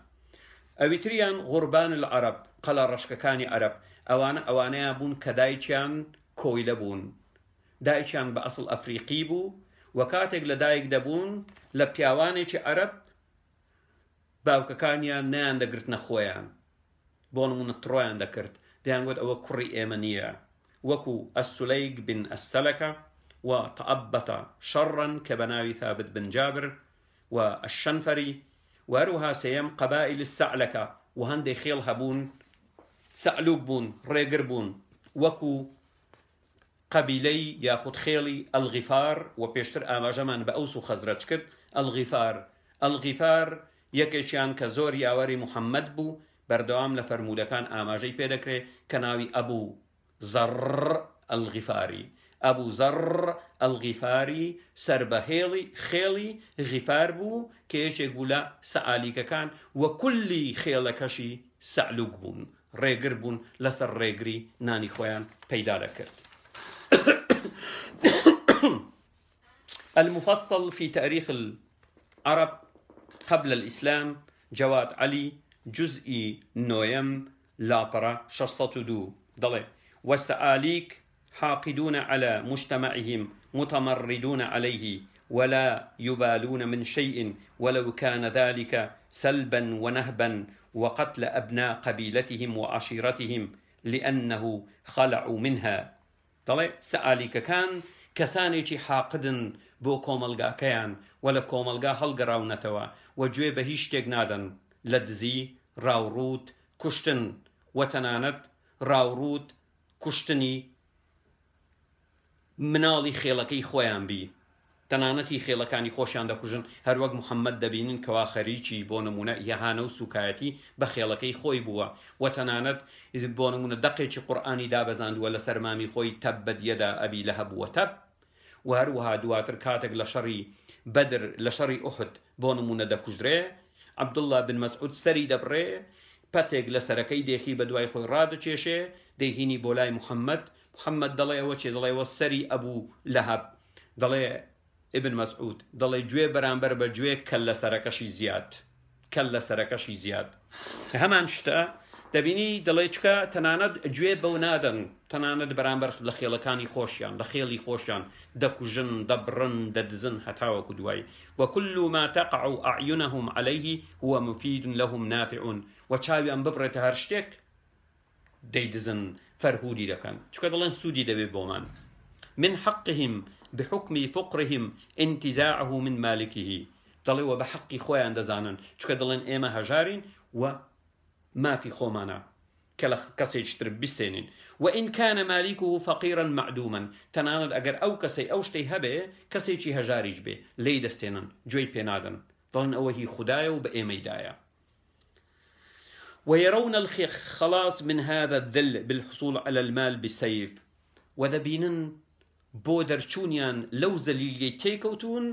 ئەویتریان غوربان العرب، قەڵە ڕەشکەکانی عەرەب، ئەوانەیە بوون کە دایکیان کۆیلە بوون، دایکیان بە ئەسڵ ئەفریقی بوو، و کاتێک لە دایک دەبوون لە پیاوانێکی عەرەب باوکەکانیان نەیان دەگرتنە خۆیان، بۆ نمونە تڕۆیان دەکرد، دەیانگوت ئەوە کوڕی ئێمە نییە، وەکو ئەسولەیک بن ئەسسەلەکە و تەعەبەتە شەڕەن کە بە ناوی ثابت بن جابر و ئەشەنفەری. و هەروەها سێیەم قەبائیل السەعلەکە، و هەندێک خێڵ هەبوون سەعلوک بوون، ڕێگر بوون، وەکو قەبیلەی یاخود خێڵی ئەلغیفار، و پێشتر ئاماژەمان بە ئەوس و خەزرەج کرد. ئەلغیفار یەکێکیان کە زۆر یاوەری محەممەد بوو، بەردەوام لە فەرمودەکان ئاماژەی پێدەکرێت کە ناوی ئەبوو زەڕ ئەلغیفاری. ئەبوو زەڕ ئەلغیفاری سەر بە خێڵی غیفار بوو کە یەکێک بوو لە سەعالیکەکان، و کولی خێڵەکەشی سەعلوک بوون، ڕێگر بوون، لەسەر ڕێگری نانی خۆیان پەیدا دەکرد. المفصل في تاريخ العرب قبل الإسلام جواد علي جزئي نويم لاپرة 602 ضلي. والسعاليك حاقدون على مجتمعهم متمردون عليه ولا يبالون من شيء ولو كان ذلك سلبا ونهبا وقتل أبناء قبيلتهم وعشيرتهم لأنه خلعوا منها. ضلي سعاليك كان کەسانێکی حاقدن بۆ کۆمەلگاکەیان و لە کۆمەلگا هەڵگەڕاونەتەوە، و گوێ بە هیچ شتێک نادەن لە دزی، ڕاوڕوت، کوشتن، و تەنانەت ڕاوڕوت کوشتنی مناڵی خێڵەکەی خۆیان بی، تەنانەتی خێڵەکانی خۆشیان دەکوژن، هەروەک محەممەد دەبینن کەوا خەریکی بۆ نمونە یەهانە و سوکایەتی بە خێڵەکەی خۆی بووە، و تەنانەت بۆ نمونە دەقێکی قورئانی دابەزاندووە لە سەرمامی خۆی تەبەت یەدا ئەبی لەهەب وەتەب. و هەروەها دواتر کاتێک لە شەڕی بەدر لە شەڕی ئوحد بۆ نمونە دەکوژرێ، عەبدوڵڵا بن مەسعود سەری دەبڕێ، پەتێک لە سەرەکەی دێخی بە دوای خۆی ڕادەکێشێ، دەیهینی بۆ لای محەممەد دەڵێ ئەوە چێ؟ دەڵێەوە سەری ئەبوو لەهەب. دەڵێ ابن مەسعود دەڵێ گوێ بەرامبەر بە گوێ کەل لە سەرەکەشی زیاد، کەل لە سەرەکەشی زیاد. هەمان شتە دەبینی دەڵێ چکە تەنانەت گوێ بەو نادەن تەنانەت بەرامبەر لە خێڵەکانی خۆشیان لە خێڵی خۆشیان دەکوژن دەبڕن دەدزن هەتاوەکو دوای وكل ما تقع أعينهم عليه هو مفيد لهم نافع وچاویان ببڕێتە هەر شتێک دەیدزن فەرهودی دەکەن چکە دەڵێن سوودی دەبێت بۆمان من حقهم بحكم فقرهم انتزاعه من مالكه دەڵێ وە بە حەقی خۆیان دەزانن چکە دەڵێن ئێمە هەژارین و مافی خۆمانە کە لە کەسێکتر بیستێنین وإن كان مالكه فقيرا معدوما تەنانەت ئەگەر ئەو کەسەی ئەو شتەی هەبێ کەسێکی هەژاریش بێ لێی دەستێنن گوێی پێنادەن دەڵێن ئەوە هی خوددایە و بە ئێمەیدایە ويرون الخلاص من هذا الذل بالحصول على المال بالسيف ودبينن بۆ دەرچوونیان لەو زەلیلیەی تێکەوتون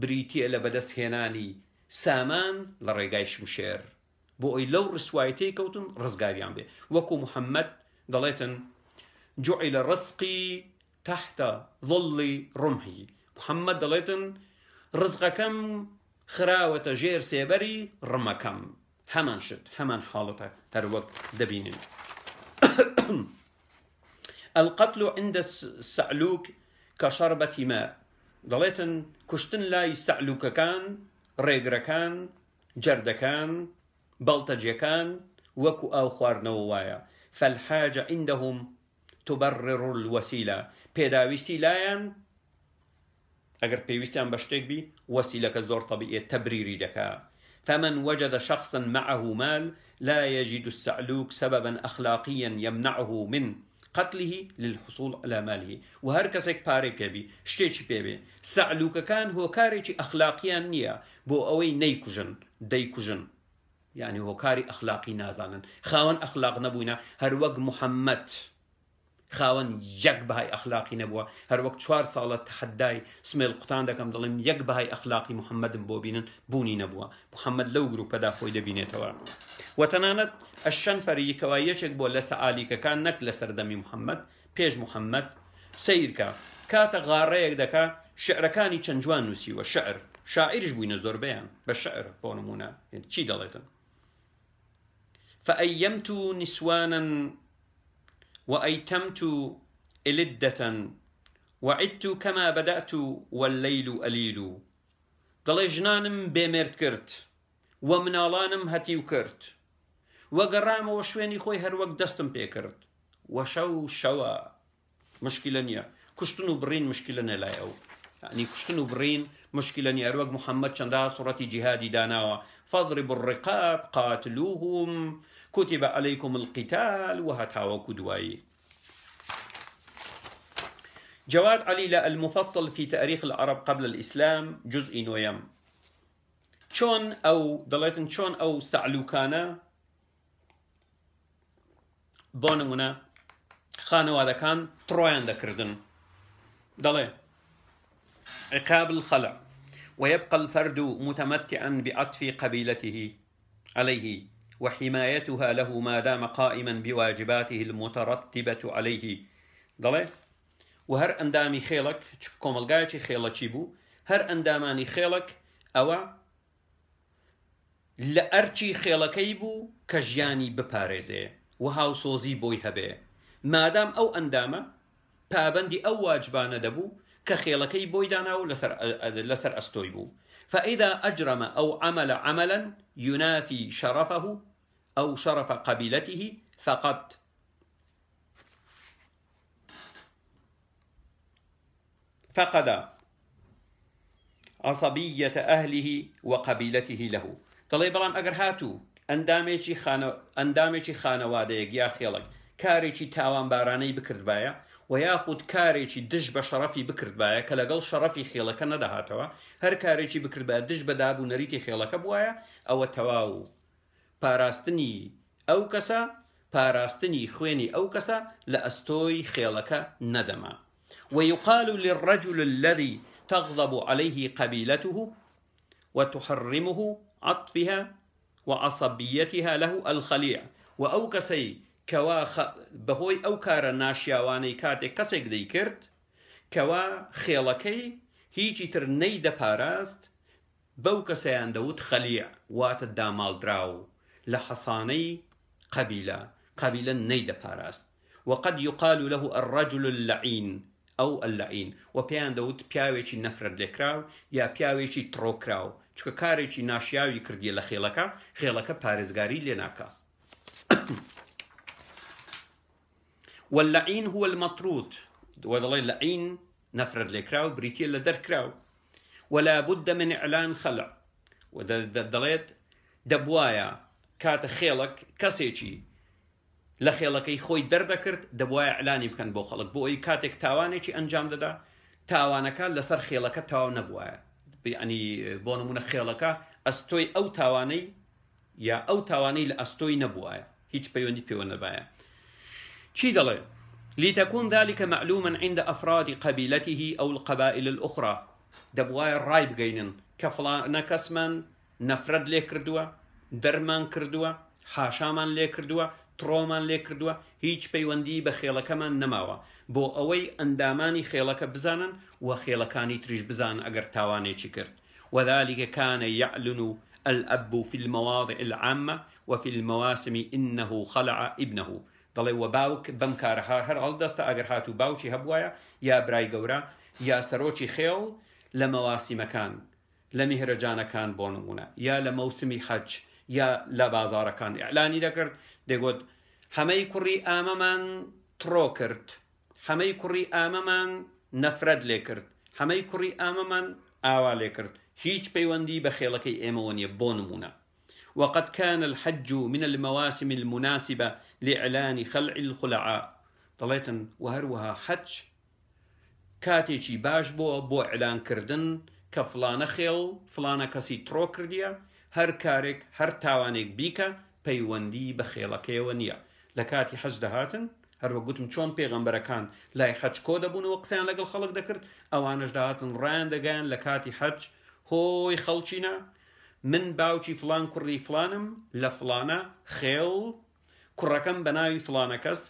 بریتیە لە بەدەست هێنانی سامان لە ڕێگای شمشێر بۆ ئەوی لەو ڕسوایی تێکەوتن ڕزگاریان بێ وەکو محەممەد دەڵێتن جوعل ڕزقی تحت ظل ڕمحی محەممەد دەڵێتن ڕزقەکەم خراوەتە ژێر سێبەری ڕمەکەم هەمان شت هەمان حاڵەتە هەروەک دەبینن القتل عند السعلوك كشربة ماء دەڵێتن کوشتن لای سەعلوکەکان ڕێگرەکان جەردەکان بەڵتەجیەکان وەکو ئاو خواردنەوە وایە فالحاجة عندهم تبرر الوسيلة پێداویستی لایەن ئەگەر پێویستیان بە شتێک بی وەسیلەکە زۆر طبیعیە تەبریری دەکا فمن وجد شخصا معه مال لا يجد السعلوك سببا أخلاقيا يمنعه من قتله للحصول على ماله وهر کەسێک پارەی پێبی شتێکی پێبێ سەعلوکەکان هۆکارێکی ئەخلاقیان نییە بۆ ئەوەی نەیکوژن دەیکوژن یعنی هۆکاری ئەخلاقی نازانن خاوەن ئەخلاق نەبووینە هەروەک محەممەد خاوەن یەک بەهای ئەخلاقی نەبووە هەروەک 4 ساڵە تحەدای سمێڵ قوتان دەکەم دەڵێم یەک بەهای ئەخلاقی محەممەدم بۆ بینن بوونی نەبووە محەممەد لەو گروپەدا خۆی دەبینێتەوە وتەنانەت الشەنفەری کەوا یەکێک بۆ لە سەعالیکەکان نەک لە سەردەمی محەممەد پێش محەممەد سیرکە کاتە غاڕەیەک دەکا شعرەکانی چەند جوان نووسیوە شعر شاعریش بووینە زۆربەیان بە شعر بۆ نمونە چی دەڵێتن فأيمت نسوانا وأيتمت إلدة وعدت كما بدأت والليل أليل دەڵێ ژنانم بێمێرد کرد و مناڵانم هەتیو کرد وەگەڕامەوە شوێنی خۆی هەروەک دەستم پێ کرد و شەو شەوە مشکلە نییە کوشتن و بڕین مشکلە نەلای ئەو یعنی کوشتن و بڕین مشکلە نیە هەروەک محەممەد چەندە سوڕەتی جیهادی داناوە فاضربوا الرقاب قاتلوهم كتب عليكم القتال وهتاوكو دوائي جواد علي المفصل في تاريخ العرب قبل الإسلام جزء نويم شون أو دليتن شون أو سعلوكانا بونمونا خانواده كان ترويان دكردن دلي عقاب الخلع ويبقى الفرد متمتعا بعطف قبيلته عليه وحمايتها له ما دام قائما بواجباته المترتبة عليه دلي وهر اندامي خيلك كوملغايتي خيلكي بو هر انداماني خيلك او لأرچي خيلكي بو كجياني بپاريزي وهاو سوزي بوي هبه مادام او اندامه پابندي او واجبانه دبو كخيلكي بوي داناو لسر استوي بو فإذا أجرم أو عمل عملا ينافي شرفه أو شرف قبيلته فقد عصبية أهله وقبيلته له دەڵێ بەڵام ئەگەر هاتوو ئەندامێکی خانەوادەیەک یا خێڵک کارێکی تاوانبارانەی بکردبایە و یاخود کارێکی دژ بە شەڕەفی بکردبایە کە لەگەڵ شەڕەفی خێڵەکە نەدەهاتەوە هەر کارێکی بکردبایە دژ بە دابوونەریتی خێڵەکە بووایە ئەوە تەواو پاراستنی ئەو کەسە پاراستنی خوێنی ئەو کەسە لە ئەستۆی خێڵەکە نەدەما ويقال للرجل الذي تغضب عليه قبيلته وتحرمه عطفها وعصبيتها له الخليع وأو كسي كوا بهوي أو كار ناشياواني كاتي كسيك دي كرت كوا خيلكي هيجي تر نيدا باراست بو كسيان داود خليع وات الدامال دراو لحصاني قبيلة نيد باراست. وقد يقال له الرجل اللعين أو اللعين، وبيان دوت بياويشي نفرد لكراو يا بياويشي تروكراو، چکە کارێکی ناشیاوی کردیە لە خێڵەکە پارێزگاری لێناکە. واللعين هو المطرود، ودڵێ لعين نفرد لكراو بريتيا لدركراو. ولا بد من إعلان خلع، ودڵێت دەبوایە کاتە خێڵک کەسێکی لە خێڵەکەی خۆی دەردەکرد دەبوایە ئەعلانی بکەن بۆ خەڵک، بۆ ئەوەی کاتێک تاوانێکی ئەنجام دەدا تاوانەکە لەسەر خێڵەکە تاو نەبوایە. یعنی بۆ نمونە خێڵەکە ئەستۆی ئەو تاوانەی یا ئەو تاوانەی لە ئەستۆی نەبوایە، هیچ پەیوەندی پێوە نەبایە. چی دەڵێ؟ لتكون ذلك معلوما عند أفراد قبيلته أو القبائل الأخرى، دەبوایە ڕای بگەینن کە فڵانە کەسمان نەفرەت لێ کردووە، دەرمان کردووە، حاشامان لێ کردووە، تڕۆمان لێ کردووە، هیچ پەیوەندی بە خێڵەکەمان نەماوە، بۆ ئەوەی ئەندامانی خێڵەکە بزانن و خێڵەکانی تریش بزانن ئەگەر تاوانێکی کرد. وذلك كان يعلن الأب في المواضع العامة وفي المواسم إنه خلع ابنه. دەڵێ وە باوک بەم کارەها هەر هەڵدەستە ئەگەر هاتوو باوکی هەبوایە یا برای گەورە یا سەرۆکی خێڵ لە مەواسیمەکان لە میهرەجانەکان بۆ نمونە یا لە مەوسمی حەج یا لە بازارەکان ئیعلانی دەکرد، دەیگوت هەمەی کوڕی ئامەمان تڕۆ کرد، هەمەی کوڕی ئامەمان نەفرەت لێ کرد، هەمەی کوڕی ئامەمان ئاوا لێ کرد، هیچ پەیوەندی بە خێڵەکەی ئێمەوە نییە بۆ نمونە. وقد كان الحج من المواسم المناسبة لإعلان خلع الخلعاء. دەڵێتن وهروها حج کاتێکی باش بۆ ئیعلان کردن کە فڵانە خێڵ فڵانە کەسی تڕۆ کردیە، هەر کارێک هەر تاوانێک بیکە پەیوەندی بە خێڵەکەیەوە نییە. لە کاتی حەج دەهاتن هەروە گوتم چۆن پێغەمبەرەکان لای حەج کۆ دەبوونەوە قسەیان لەگەڵ خەڵک دەکرد، ئەوانش داهاتن ڕایان دەگەیان لە کاتی حەج هۆی خەڵچینە من باوکی فلان کوڕی فلانم لە فلانە خێڵ کوڕەکەم بە ناوی فلانە کەس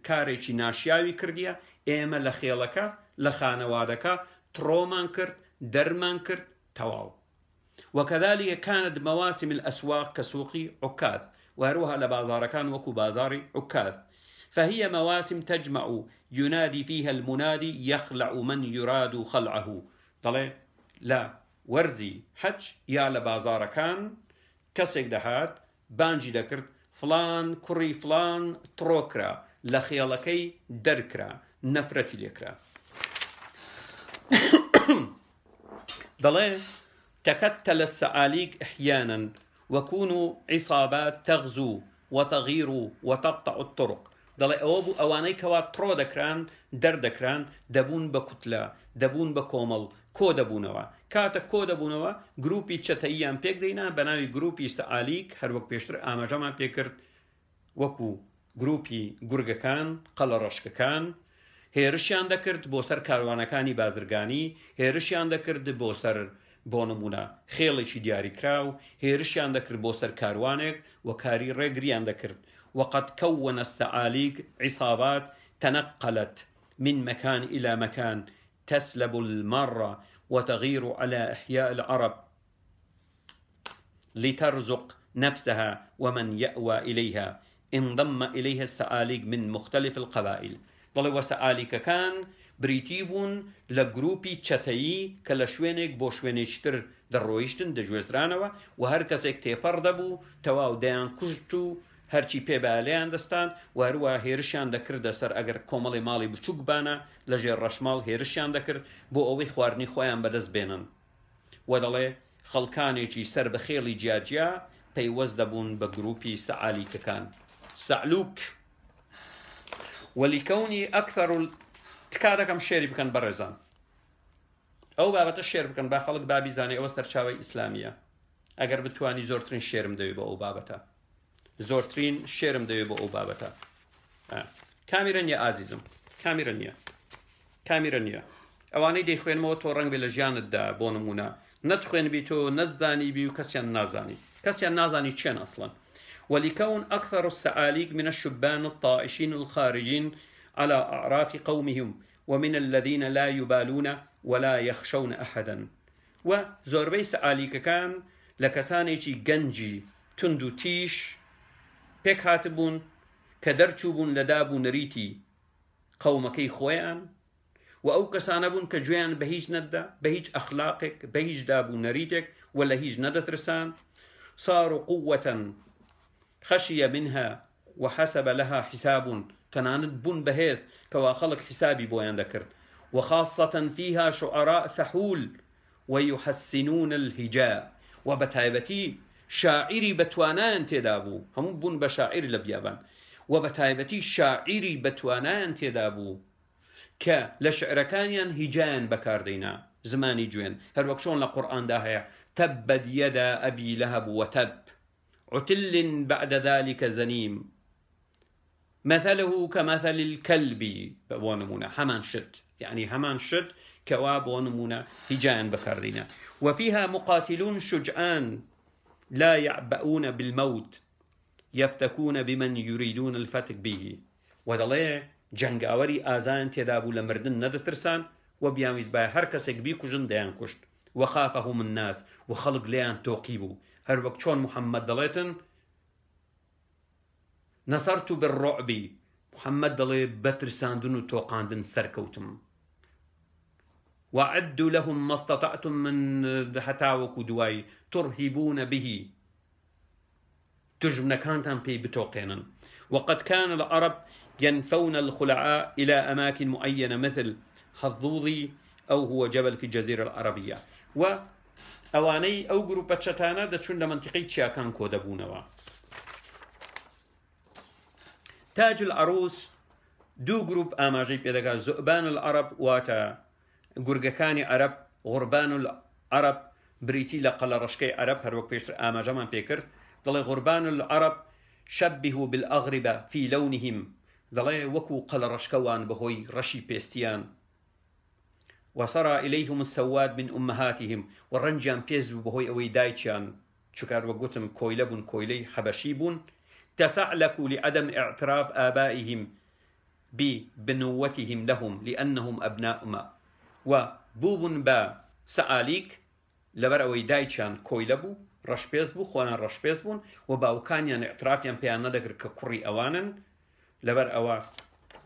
کارێکی ناشیاوی کردیە، ئێمە لە خێڵەکە لە خانەوادەکە تڕۆمان کرد، دەرمان کرد، تەواو. وكذلك كانت مواسم الأسواق كسوق عكاظ، وهروها لبازاركان وكو بازار عكاظ، فهي مواسم تجمع ينادي فيها المنادي يخلع من يراد خلعه. طلع لا ورزي حج يا لبازاركان كسك دهات بانجي دكرت فلان كري فلان تروكرا لخيالكي دركرا نفرتي لكرا. ضلي تكتل السعاليق احيانا وكونوا عصابات تغزو وتغير وتقطع الطرق. دەڵێ ئەوە بوو ئەوانەی کەوا تڕۆ دەکران دەردەکران دەبوون بە کوتلە دەبوون بە کۆمەڵ کۆ دەبوونەوە، کاتە کۆ دەبوونەوە گروپی چەتەییان پێک دەینا بە ناوی گروپی سەعالیک، هەروەک پێشتر ئاماژەمان پێکرد وەکو گروپی گورگەکان قەڵە ڕەشکەکان، هێرشیان دەکرد بۆ سەر کاروانەکانی بازرگانی، هێرشیان دەکرد بۆ سەر بۆ نمونە خێڵێکی دیاریکراو، هێرشیان دەکرد بۆ سەر کاروانێک و کاری ڕێگریان دەکرد. وقد كون السعاليق عصابات تنقلت من مكان إلى مكان تسلب المارة وتغير على إحياء العرب لترزق نفسها ومن يأوى إليها. انضم إليها السعاليق من مختلف القبائل. ضلوا وسعاليق كان بريتيبون لجروبي تشتيي كلا شوينك بو شوينيشتر درويشتن دجوزرانوا وهركسك تيبردبو تواو ديان كجتو هەرچی پێبالیان دەستان و هەروە هێرشیان دەکردە سەر ئەگەر کۆمەڵی ماڵی بچووک بانە لە ژێر ڕەشماڵ هێرشیان دەکرد بۆ ئەوەی خواردنی خۆیان بەدەست بێنن. و دەڵێ خەڵکانێکی سەر بە خێڵی جیاجیا پەیوەست دەبوون بە گروپی سەعالیکەکان. سەعلوک وەلیکەونی ئەکثەر تکاتەکەم شێری بکەن بەڕێزان، ئەو بابەتە شێر بکەن با خەڵک بابیزانێ ئەوە سەرچاوی ئیسلامیە. ئەگەر بتوانی زۆرترین شێرم دەوێت بە ئەو بابەتە، زۆرترین شێرم دەوێت بۆ ئەو بابەتە. کامیرە نییە ئازیزم، کامیرە نییە. ئەوانەی دەیخوێنمەوە تۆ ڕەنگ بێ لە ژیانتدا بۆ نمونە نەتخوێنبی تۆ نەزدانی بی و کەسیان نازانی چێن ئەسڵەن. ولكون أكثر السعاليق من الشبان الطائشين الخارجين على أعراف قومهم ومن الذين لا يبالون ولا يخشون أحدا. وزۆربەی سەعالیکەکان لە کەسانێکی گەنجی تند و تیش پێک هاتبوون کە دەرچوو بوون لە دابوو نەریتی قەومەکەی خۆیان و ئەو کەسانە بوون کە گوێیان بە هیچ نەددا، بە هیچ ئەخلاقێک، بە هیچ دابوو نەریتێک و لە هیچ نەدەترسان. صاروا قوة خشي منها وحسب لها حساب، تناند بون بهيس كوا خلق حسابي بويان ذكر، وخاصة فيها شعراء فحول ويحسنون الهجاء، وبتايبتي شاعري بتوانان تدابو، هم بون بشاعر لبيابان، وبتايبتي شاعري بتوانان تدابو ك لشعركانيان هجان بكاردينا زماني جوين هر وقشون لقرآن داهيا تبت يدا أبي لهب وتب عتل بعد ذلك زنيم مثله كمثل الكلب ونمونا همان شت، يعني همان شت كواب ونمونا هجان بكاردينا. وفيها مقاتلون شجعان لا يعبؤون بالموت يفتكون بمن يريدون الفتك به، ودليه جنگاوری ئازان تێدا بوو لە مردن نەدەترسان و بیاویست بای هەر کەسێک بیکوژن دەیان کوشت. وخافهم الناس و خەڵک لێیان تۆقی بوو، هەر وەک چۆن محەممەد دەڵێتن نەسەرت بالرعب، محەممەد دەڵێ بەترساندن و تۆقاندن سەرکەوتم. وعدوا لهم ما استطعتم من هەتاوەکو دوای ترهبون به، تجمنەکانتان پێی بتۆقێنن. وقد كان العرب ينفون الخلعاء إلى أماكن معينة مثل حظوظي أو هو جبل في الجزيرة العربية، وأواني أو جروب شتانا دشون لمنطقة شاكان كودبونوا. تاج العروس دو جروب آماجي بيدقا، زؤبان العرب واتا جرجكاني عرب، غربان العرب بريتي لقل رشكي عرب هروك بيشتر آماجا من بيكر. ضل غربان العرب شبهوا بالأغربة في لونهم، ضلي وكو قل رشكوان بهوي رشي بيستيان. وصرى إليهم السواد من أمهاتهم، والرنجان بيزبو بهوي أوي دايتشان شكار وقتم كويلبون كويلي حبشيبون، تسعلكوا لعدم اعتراف آبائهم ببنوتهم لهم لأنهم أبناء ما، وبوبن با سعاليك لبر أوي دايتشان كويلبو رشبيز بو خوانا رشبيز بون وباوكانيان اعترافيان بيان ندقر ككوري أوانا لبر أوا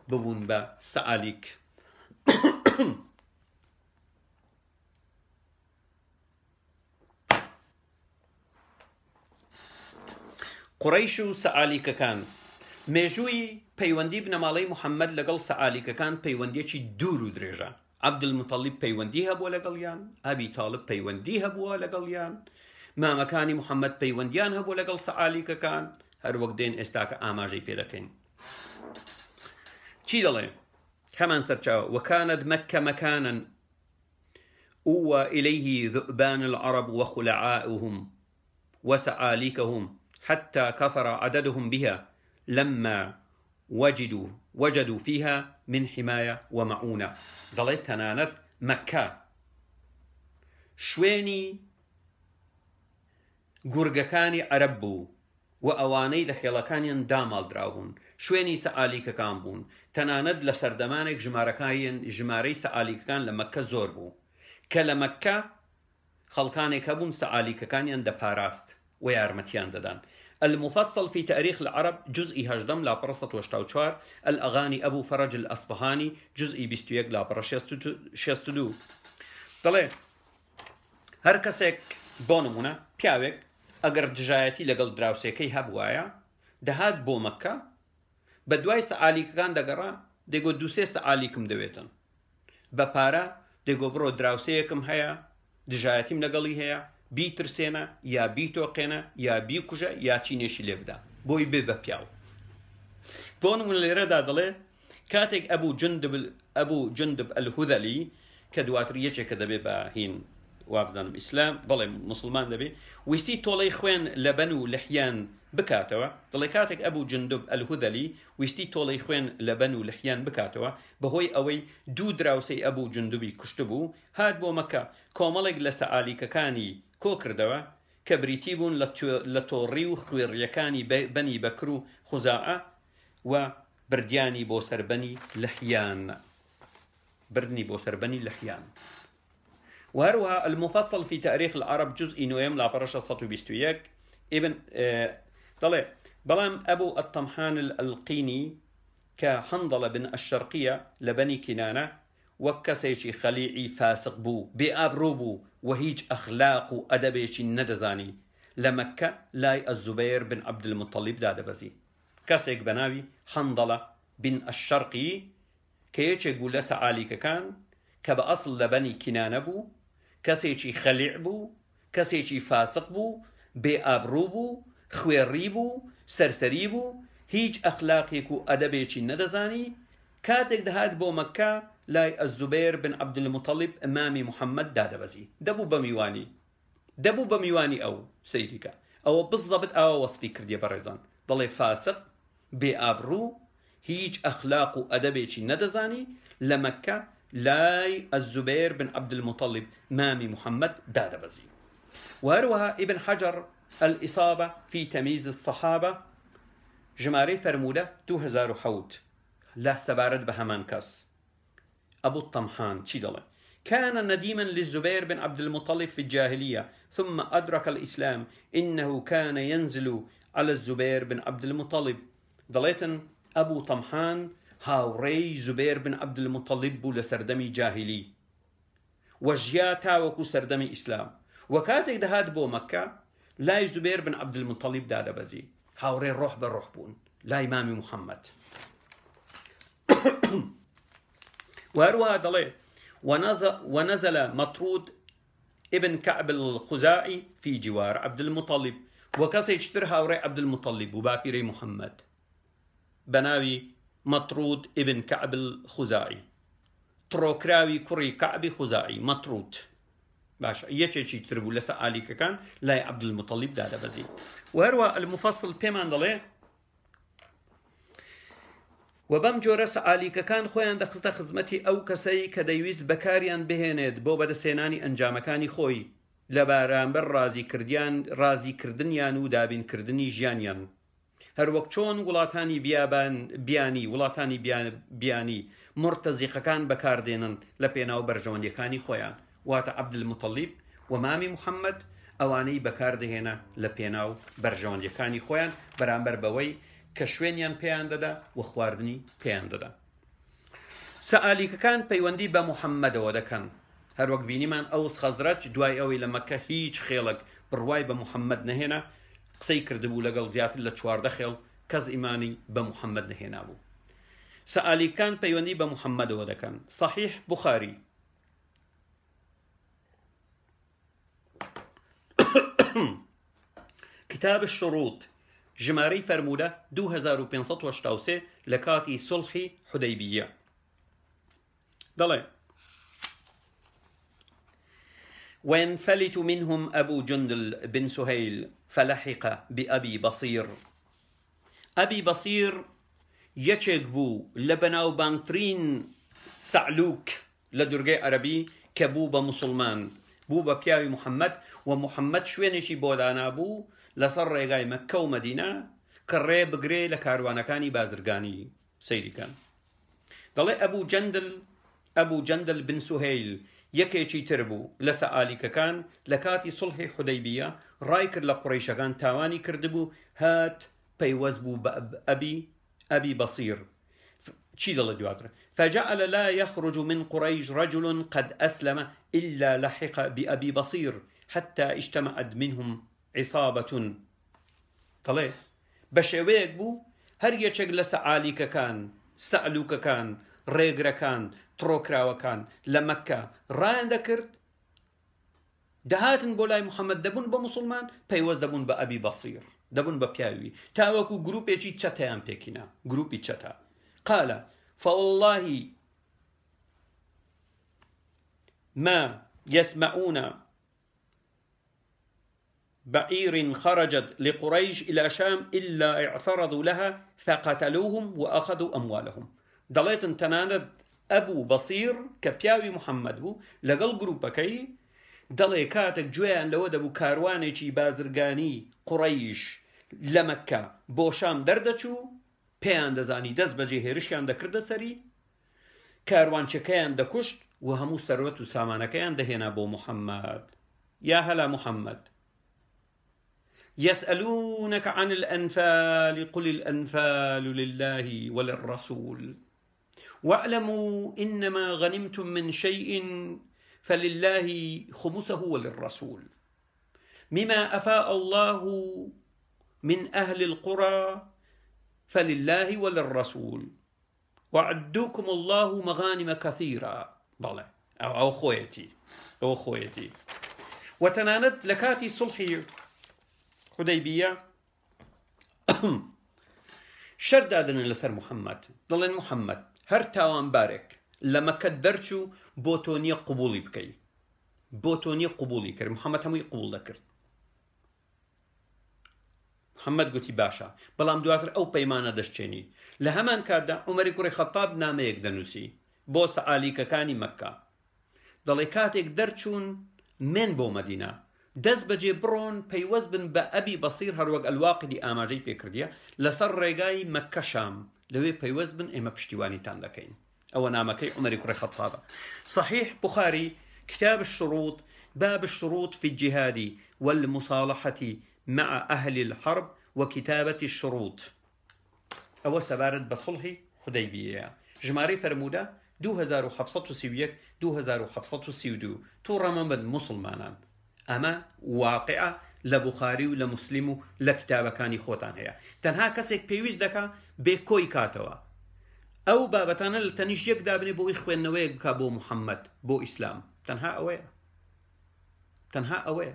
ببون با سعاليك. قريش سعاليك كان ميجوي پەیوەندی بنەماڵەی محەممەد لەگەڵ سەعالیکەکان پەیوەندیەکی دوور و درێژە. عەبدولموتەڵیب پەیوەندی هەبووە لەگەڵیان، ئەبی تاڵب پەیوەندی هەبووە لەگەڵیان، مامەکانی محەممەد پەیوەندیان هەبووە لەگەڵ سەعالیکەکان، هەر وەک دێن ئێستاکە ئاماژەی پێ دەکەین. چی دەڵێ؟ هەمان سەرچاوە. وكانت مكة مكانا أوى إليه ذؤبان العرب وخلعاؤهم وسعاليكهم حتى كثر عددهم بها لما وجدوا فيها من حماية ومعونة. ضليت تنانت مكة شويني گورگەکانی عەرەب بوو و ئەوانەی لە خێڵەکانیان داماڵ دراون، شوێنی سەعالیکەکان بوون. تەنانەت لە سەردەمانێک ژمارەی سەعالیکەکان لە مەکە زۆر بوو کە لە مەکە خەڵکانێک هەبوون سەعالیکەکانیان دەپاراست و یارمەتیان دەدان. المفصل في تاريخ العرب جزئي هجدم لا برصة وشتاوشوار، الأغاني أبو فرج الأصفهاني جزئي بيستويق لا برشيستدو. طلع هر کەسێک بۆ نمونە پیاوێک ئەگەر دژایەتی لەگەڵ دراوسێکەی هەبوایە دەهات بۆ مەکە بە دوای سەعالیکەکان دەگەڕا دەیگۆ دووسێ سەعالیکم دەوێتن بە پارە دەیگۆ بڕۆ دراوسەیەکم هەیە دژایەتیم لەگەڵی هەیە بیترسێنە یا بیتۆقێنە یا بیکوژە یا چینێشی لێ بدە بۆی بێ بە پیاو. بۆ نمونە لێرەدا دەڵێ کاتێک ئەبوو جندب ئەلهوذەلی کە دواتر یەکێکە دەبێ بە هین وابزانم ئیسلام بەڵێ مسلمان دەبێ ویستی تۆڵەی خوێن لە بەن و لەحیان بکاتەوە. دەڵێ کاتێک ئەبوو جندب ئەلهوذەلی ویستی تۆڵەی خوێن لە بەن و لەحیان بکاتەوە بەهۆی ئەوەی دوو دراوسەی ئەبوو جندوبی کوشتبوو هات بۆ مەکە کۆمەڵێک لە سەعالیکەکانی کۆ کردەوە کە بریتی بوون لە تۆڕی و خوێڕیەکانی بەنی بەکر و خوزاعە و بردیانی بۆ سەربەنی لەحیان. وهروها المفصل في تاريخ العرب جزء نويم لا برشا 121 ابن طلع بەڵام ئەبوو الطەمحان الألقینی کە حەنظەڵە بن الشەرقیە لە بەنی کینانە وەک کەسێکی خەلیعی فاسق بوو، بێئابڕوو بوو و هیچ ئەخلاق و ئەدەبێکی نەدەزانی، لە مەککە لای الزوبەیر بن عەبدولموتەڵیب دادەبەزی. کەسێک بە ناوی حەنظەڵە بن الشەرقی کە یەکێک بوو لە سەعالیکەکان کە بە ئەسڵ لە بەنی کینانە بوو، کەسێکی خەلیع بوو، کەسێکی فاسق بوو، بێئابڕوو بوو، خوێڕی بوو، سەرسەری بوو، هیچ ئەخلاقێک و ئەدەبێکی نەدەزانی. کاتێک دەهات بۆ مەککە لای الزوبەیر بن عەبدولموتەڵیب ئەمامی محەممەد دادەبەزی. دەبوو بە میوانی ئەو سەیریکە ئەوە بزەبت ئەوە وەسفی کردیە بەڕێزان، دەڵێ فاسق، بێئابڕوو، هیچ ئەخلاق و ئەدەبێکی نەدەزانی، لە مەککە لای الزوبەیر بن عەبدولموتەڵیب مامی محەممەد دادەبەزی. وهروەها ابن حەجەر الإصابة في تمييز الصحابة ژمارەی فەرموودە 2007 لا سەبارەت بە هەمان کەس أبو الطمحان چی دەڵێ؟ كان نديما للزبير بن عبد المطلب في الجاهلية ثم أدرك الإسلام إنه كان ينزل على الزبير بن عبد المطلب. دەڵێتن أبو طمحان هاوڕێی زبير بن عبد المطلب بوو لە سەردەمی جاهلی وەژیا تاوەکو سەردەمی ئیسلام، وەکاتێک دەهات بۆ مەککە لای زبير بن عبد المطلب دادەبەزی. هاوڕێ ڕۆح بە ڕۆح بوون لای مامی محەممەد. وهروها دەڵێ ونزل مطرود ابن كعب الخزاعي في جوار عبد المطلب، وكسي اشتر هاوري عبد المطلب وباپيري محمد بناوي مطرود ابن كعب الخزاعي، تروكراوي كري كعب خزاعي مطرود باشا يچي تربو لسا آليك كان لا عبد المطلب دادا بزي. وهروها المفصل بيمان دلي وبم جۆرە سەعالیکەکان خۆیان دەخستە خزمەتی ئەو کەسەی کە دەیویست بەکاریان بهێنێت بۆ بەدەستێنانی ئەنجامەکانی خۆی لە بارامبەر ڕازیکردنیان و دابینکردنی ژیانیان، هەروەک چۆن وڵاتانی بیانی مرتەزیقەکان بەکاردێنن لە پێناو بەرژەوەندیەکانی خۆیان، واتە عەبدولموتەڵیب و مامی محەممەد ئەوانەی بەکاردەهێنا لە پێناو بەرژەوەندیەکانی خۆیان بەرامبەر بەوەی کە شوێنیان پێیان دەدا و خواردنی پێیان دەدا. سەعالیکەکان پەیوەندی بە محەممەدەوە دەکەن، هەروەک بینیمان ئەوس خەزرەج دوای ئەوەی لە مەککە هیچ خێڵک بڕوای بە محەممەد نەهێنا، قسەی کردبوو لەگەڵ زیاتر لە 14 خێڵ کەس ئیمانی بە محەممەد نەهێنا بوو. سەعالیکان پەیوەندی بە محەممەدەوە دەکەن. صحیح بوخاری كتاب الشروط ژمارەی فەرموودە 2583 لە کاتی سڵحی حودەیبیە. دەڵێ وينفلت منهم أبو جندل بن سهيل فلحق بأبي بصير. أبي بصير یەکێک بوو لە بەناوبانگترین سەعلوک لە دورگەی عەرەبی کە بوو بە موسڵمان، بوو بە پیاوی محەممەد و محەممەد شوێنێکی بۆ دانابوو لەسەر ڕێگای مەککە و مەدینە کە ڕێ بگرێ لە کاروانەکانی بازرگانی سەیریکان. دەڵێ ئەبوو جەندل بن سوهەیل یەکێکی تر بوو لە سەعالیکەکان لە کاتی سڵحی حودەیبیە، ڕای کرد لە قوڕەیشەکان تاوانی کردبوو، هات پەیوەست بوو بە ئەبی بەصیر. چی دەڵێ دواتر؟ فجعل لا يخرج من قريش رجل قد أسلم إلا لحق بأبي بصير حتى اجتمعت منهم عصابة. طلع بشويك بو هر يچك لسعاليككان سألوككان ريغركان تروكراوكان لمكة راين ذكرت دهاتن بولاي محمد دبون بمسلمان پيوز دبون بأبي بصير دبون ببياوي تاوكو جروبي چي چتايان بيكينا جروبي چتا. قال فوالله ما يسمعون بعير خرجت لقريش إلى شام إلا اعترضوا لها فقتلوهم وأخذوا أموالهم. دليت تناند أبو بصير كبياوي محمد بو لقل جروبكي دلي كاتك جوان لو دبو كارواني چي بازرگاني قريش لمكة بو شام دردچو پێیان دەزانی دەست بەجێ هێرشیان دەکردە سەری، کاروانچەکەیان دەکوشت و هەموو سەروەت و سامانەکەیان دەهێنا بۆ محەممەد. یا هەلا محەممەد يسألونك عن الأنفال قل الأنفال لله وللرسول واعلموا إنما غنمتم من شيء فلله خمسه وللرسول مما أفاء الله من أهل القرى فلله وللرسول وعدوكم الله مغانم كثيرة بلى أو خويتي وتنانت لكاتي صلحي حديبية شر دادن لسر محمد ضلن محمد هر تاوان بارك لما كدرتشو بوتوني قبولي بكي بوتوني قبولي كر محمد هموي قبول ذكر محمد قوتي باشا بلام دواتر او بيمانه دشتيني لهمان كادا عمر كوري خطاب نامه يقدنوسي بوس عليك كاني مكة ضلي كاتك درتشون من بو مدينة دز بجي برون بيوز بن بأبي بصير هروق الواقدي آماجي بيكرديا لسر ريقاي مكة شام لوي بيوز بن إما بشتواني تاندكين أو نامكي عمر كوري خطابة صحيح بخاري كتاب الشروط باب الشروط في الجهاد والمصالحة مع أهل الحرب وكتابة الشروط أو سبارد بصلحي حديبية جماري فرمودا 2731 2732 تو رمضان مسلمانان أما واقعة لبخاري ولمسلم لكتاب كاني خوتان هي تنها كسك بيويز دكا بكوي كاتوا أو بابتانا لتنش يك دابني بو إخوان نويق كابو محمد بو إسلام تنها أوي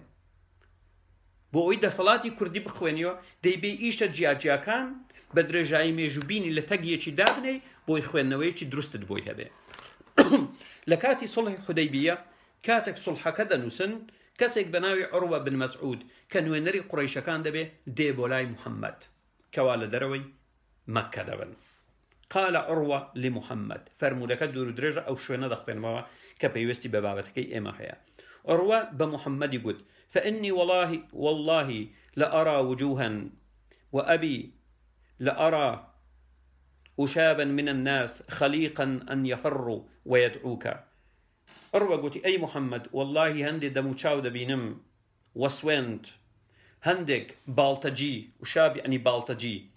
بو إيدا صلاتي كردي بخوانيو دي بي إيشتا جيا كان بدرجاي ميجوبيني لتقية دابني بو إخوان نويق درست بوي هبه لكاتي صلح حديبية كاتك صلح كذا نسن كسك بناوي عروة بن مسعود كانوا ينري قريش كان دبي دي بولاي محمد كوال دروي مكة دبن قال عروة لمحمد فرمو لك دور درجة أو شوي ندخ بين ما كبيوستي ببابتك إما هي عروة بمحمد يقول فإني والله لأرى وجوها وأبي لأرى أشابا من الناس خليقا أن يفروا ويدعوك أروى قلت أي محمد والله هندي دمو تشاو دبينم وسوينت هندك بالتجي وشاب يعني بالتجي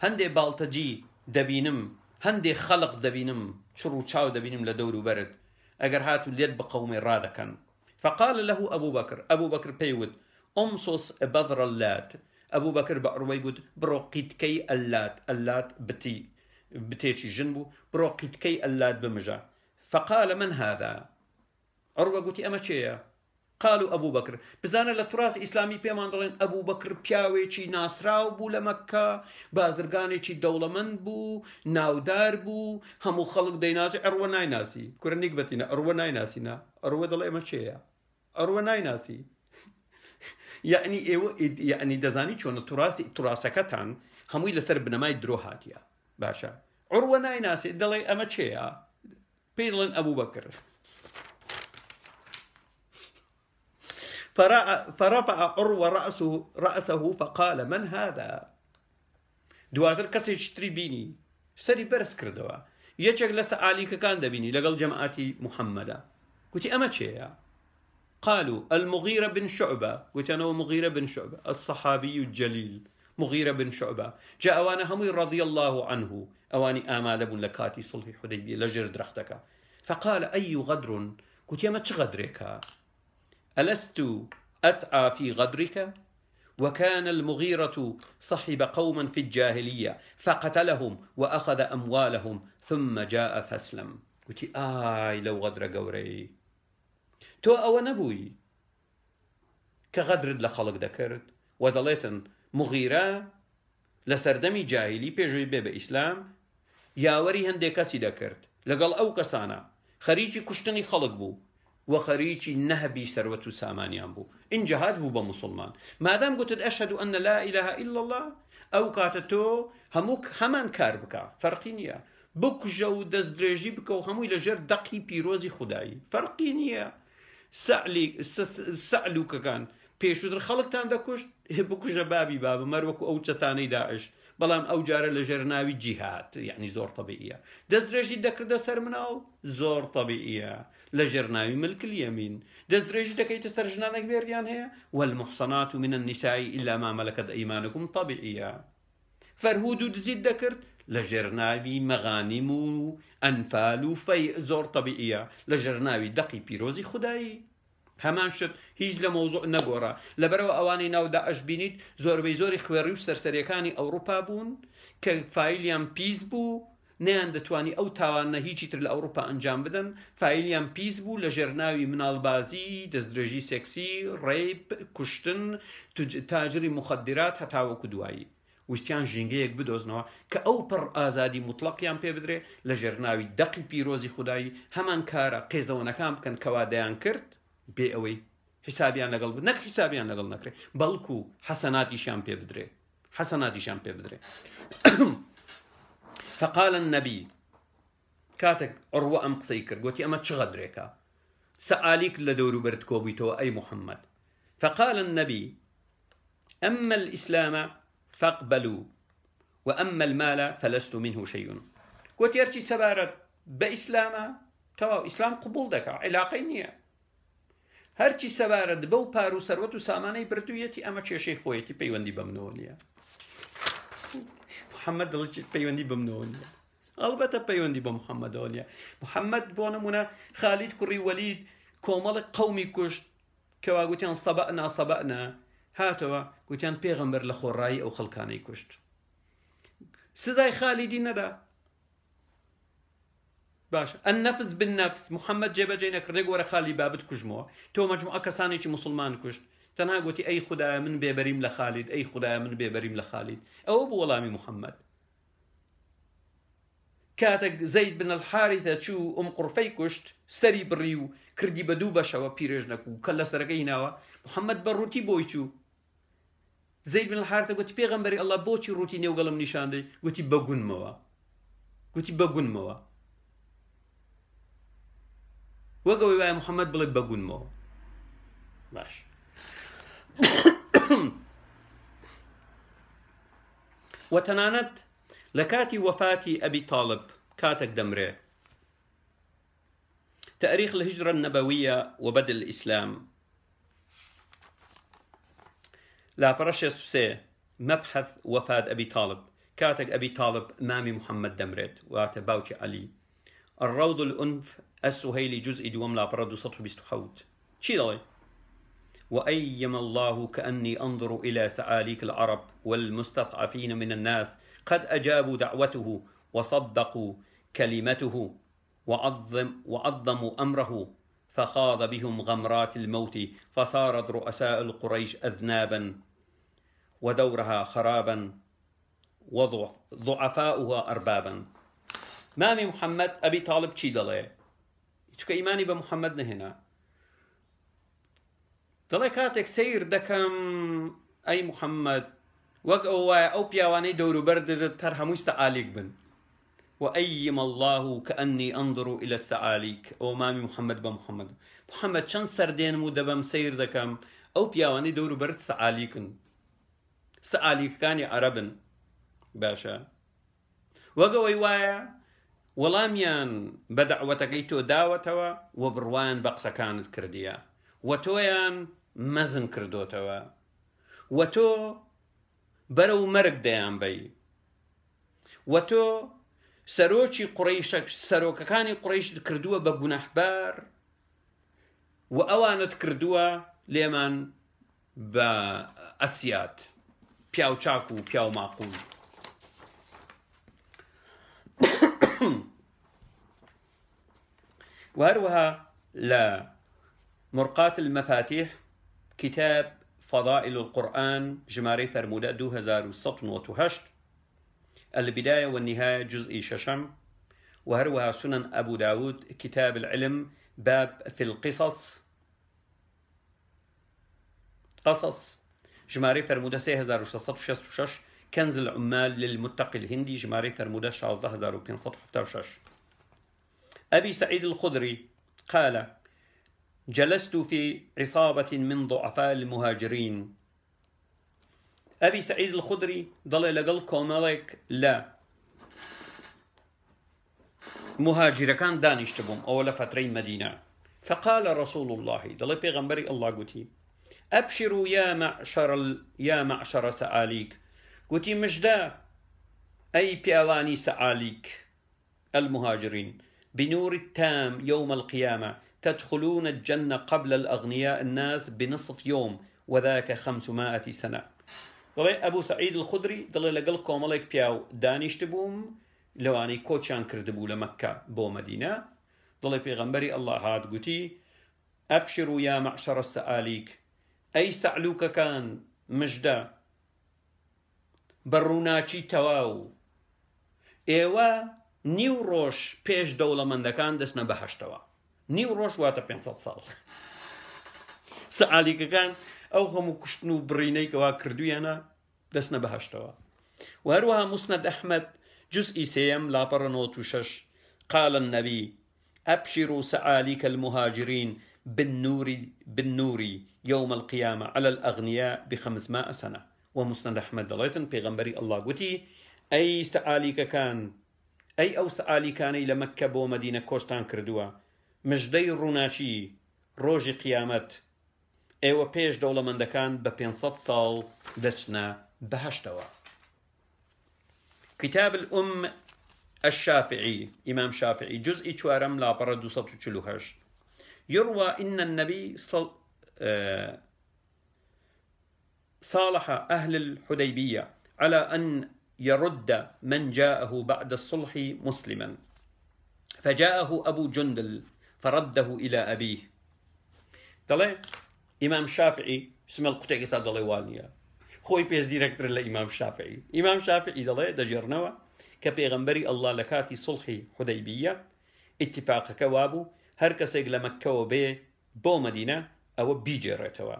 هندي بالتجي دبينم هندي خلق دبينم شرو تشاو دبينم لدور برد أجر هاتوا اليد بقوم رادكا فقال له أبو بكر بيود أمصص بذر اللات أبو بكر بأروى قلت بروقيت كي اللات بتيشي جنبه بروقيت كي اللات بمجا فقال من هذا عروة قلت أما شيء قالوا أبو بكر بزانا للتراث إسلامي بيمان دلين أبو بكر بياوي چي ناسراو بو لمكة بازرگاني چي دولمن بو ناودار بو همو خلق ديناسي عروة نايناسي كورنيك بتينا عروة نايناسينا عروة دلين أما شيء عروة نايناسي يعني دزاني چون التراث كتان هموي لسر بنماي دروهاتيا باشا عروة نايناسي دلين أما شيء بيدلن أبو بكر فرفع عروة رأسه فقال من هذا دواتر كسي يشتري بيني سري برس كردوا يجك لسا عليك كان دبيني لقل جماعتي محمد قلت أما شيء قالوا المغيرة بن شعبة قلت أنا مغيرة بن شعبة الصحابي الجليل مغيرة بن شعبة جاء وانا همي رضي الله عنه أواني آمال بن لكاتي صلحي حديبية لجرد رختك فقال أي غدر قلت يا ما تغدرك ألست أسعى في غدرك وكان المغيرة صحب قوما في الجاهلية فقتلهم وأخذ أموالهم ثم جاء فاسلم قلت لو غدر قوري تو أو نبوي كغدر لخلق ذكرت وظليتن مغيرة لسردمي جاهلي بيجوي بيبا إسلام ياوري هندي كسي ذكرت لقال أو كسانا خريجي كشتني خلق بو وخريجي نهبي سروة سامانيان بو إن جهاد بو بمسلمان ما دام قلت أشهد أن لا إله إلا الله أو كاتتو هموك همان كار بكا فرقينيا بك جو دزدريجي بكا وهمو إلى جر دقي بيروزي خداي فرقينيا سألوك كان بيشو در خلق تان دا كشت بكو جبابي بابا مروكو أو تتاني داعش بەڵام ئەو جارە لە ژێرناوی جیهات یعنی زۆر طبیعیە دەست درێژی دەکردە سەر مناو زۆر طبیعیە لە ژێرناوی ملک اليمین دەست درێژی دەکەیتە سەر ژنانێک بێریان هەیە والمحصنات من النساء إلا ما ملكت أيمانكم طبيعية فەرهود و دزیت دەکرد لە ژێرناوی مەغانیم و ئەنفال و فەی زۆر طبیعیە لە ژێرناوی دەقی پیرۆزی خودایی هەمان شت هیچ لە مۆزوع نەگۆڕە لەبەرەوە ئەوانەی ناو داعش بینیت زۆربەی زۆری خوێڕی و سەرسەریەکانی ئەوروپا بوون کە فایلیان پیس بوو نەیان دەتوانی ئەو تاوانە هیچی تر لە ئەوروپا ئەنجام بدەن فایلیان پیس بوو لە ژێرناوی مناڵبازی دەستدرێژی سێکسی ڕێیپ کوشتن تاجری مخدرات هەتاوەکو دوایی وشتیان ژینگەیەک بدۆزنەوە کە ئەو پڕ ئازادی مطلقیان پێ بدرێ لە ژێرناوی دەقی پیرۆزی خودایی هەمان کارە قێزەوەنەکان بکەن کەوادەیان کرد بێ ئەوەی حسابیان لەگەڵ بوو نەک حسابیان لەگەڵ نەکرێ بەڵکو حەسەناتیشان پێ بدرێ حەسەناتیشان پێ بدرێ فقال النبي كاتك عروة أم قصي كرد قلت أما تشغدريكا سأليك لدورو برد كوبيتو أي محمد فقال النبي أما الإسلام فاقبلوا وأما المال فلست منه شيء قلت يرتي سبارت بإسلاما توا إسلام قبول دكا علاقينية هرچی سەبارەت بەو پار و سەروەت و سامانەی بردوویەتی ئەمە کێشەی خۆیەتی پەیوەندی بەمنەوە نییە محەممەد دڵی پەیوەندی بەمنەوە نییە ئەڵبەتە پەیوەندی بە محەممەدەوە نییە محەممەد بۆ نمونە خالید کوڕی وەلید کۆمەڵی قەومی کوشت کەوا گوتیان سەبەئنا هاتەوە گوتیان پێغەمبەر لە خۆڕایی ئەو خەڵکانەی کوشت سزای خالیدی نەدا باش النفس بالنفس محمد جێبەجێ نەکردێک وەرە خالی بابت کوژمەوە تۆ مەجموعە کەسانێکی مسلمان کوشت تەنها گوتی ئەی خودایە من بێبەریم لە خالید ئەی خودایە من بێبەریم لە خالید ئەوە بوو وەڵامی محەممەد کاتێک زەید بن الحارثە چوو قورفەی کوشت سەری بڕی و کردی بە دوو بەشەوە پیرێژنەک و کە لە سەرەکەی هیناوە محەممەد بە ڕووتی بۆی چوو زەید بن الحارثە گوتی پێغەمبەری ئەڵڵا بۆچی ڕووتی نێوگەڵم نیشاندەی گوتی بەگونمەوە وەگەوەی وایە محەممەد بڵێ بەگونمەوە باش وتەنانەت لە کاتی وەفاتی ئەبی تاڵب کاتێک دەمرێ تاريخ الهجرة النبوية وبدء الإسلام لا برشة مبحث وفاة أبي طالب كاتك أبي طالب مامي محمد دمرت واتباوتي علي الروض الأنف السهيلي جزء دوم لا بردو سطح بيستحوت شي ضوي وأيم الله كأني أنظر إلى سعاليك العرب والمستضعفين من الناس قد أجابوا دعوته وصدقوا كلمته وعظموا أمره فخاض بهم غمرات الموت فصارت رؤساء القريش أذنابا ودورها خرابا وضعفاؤها أربابا مامي محمد أبي طالب چی دەڵێ چکە ئیمانی بە محەممەد نەهێنا دەڵێ کاتێک سیر دەکەم ئەی محەممەد وەک ئەو وایە ئەو پیاوانەی دەوروبەردت هەر هەمووی سەعالیک بن وأيم الله كأني أنظر إلى السعاليك أو مامي محمد بمحمد محمد چەند سەردێنم و دەبەم سیر دەکەم ئەو پیاوانەی دەوروبەرت سەعالیکن سەعالیکەکانی عەرەبن باشە وەگەوەی وایە وەڵامیان بە دەعوەتەکەی تۆ داوەتەوە و بڕوایان بە قسەکانت کردیە و تۆیان مەزن کردوتەوە و تۆ بەرەو مەرگ دەیان بەی و تۆ سەرۆکەکانی قوڕەیشت کردووە بە گونەحبار و ئەوانت کردووە لێمان بە ئەسیات پیاو چاک و پیاو ماقول وهروها لا مرقاة المفاتيح كتاب فضائل القرآن جماري فرمودة 2108 البداية والنهاية جزء ششم وهروها سنن أبو داود كتاب العلم باب في القصص جماري فرمودة 3666 كنز العمال للمتقي الهندي جماري فرمودة 16576 أبي سعيد الخدري قال جلست في عصابة من ضعفاء المهاجرين أبي سعيد الخدري ضل لقل كومالك لا مهاجر كان دانشتبهم أول فترين مدينة. فقال رسول الله ضل بيغمبري الله قتي أبشروا يا معشر سعاليك، قتي مجدا أي بيواني سعاليك المهاجرين بنور التام يوم القيامة تدخلون الجنة قبل الأغنياء الناس بنصف يوم وذاك 500 سنة. ضل أبو سعيد الخدري ضل لقل كومالك بياو دانشتبهم لواني كوتشان كردبو لمكة بو مدينة. ضل بيغمبري الله هاد قتي أبشروا يا معشر السعاليك أي سعلوك كان مجدا بروناچی تواو ئێوە نیو ڕۆژ پێش دەوڵەمەندەکان دەچنە بەهەشتەوە. نیو ڕۆژ واتە 500 ساڵ. سەعالیکەکان ئەو هەموو کوشتن و بڕینەی کەوا کردویانە دەچنە بەهەشتەوە. و هەروەها مسند ئەحمەد جزئی سێیەم لاپەڕە 96 قال النبي أبشروا سعاليك المهاجرين بالنور يوم القيامة على الأغنياء ب500 سنة. ومسند أحمد دليتن بيغمبري الله قتي أي سعاليك كان أي أو سعالي كان إلى مكة بو مدينة كوستان كردوا مجدي روناشي روجي قيامت أيوة بيش دولة من دكان ب500 سال دشنا بهشتوا. كتاب الأم الشافعي إمام شافعي جزء شوارم لا برا 248 يروى إن النبي صالح أهل الحديبية على أن يرد من جاءه بعد الصلح مسلما، فجاءه أبو جندل فرده إلى أبيه. دلي إمام شافعي اسم القطع قصة دلي والنيا خوي بيز ديركتر لإمام شافعي. إمام شافعي دلي دجرنوا كبيغمبري الله لكاتي صلح حديبية اتفاق كوابو هر كسيق لمكة وبي بو مدينة أو بيجيرتوا.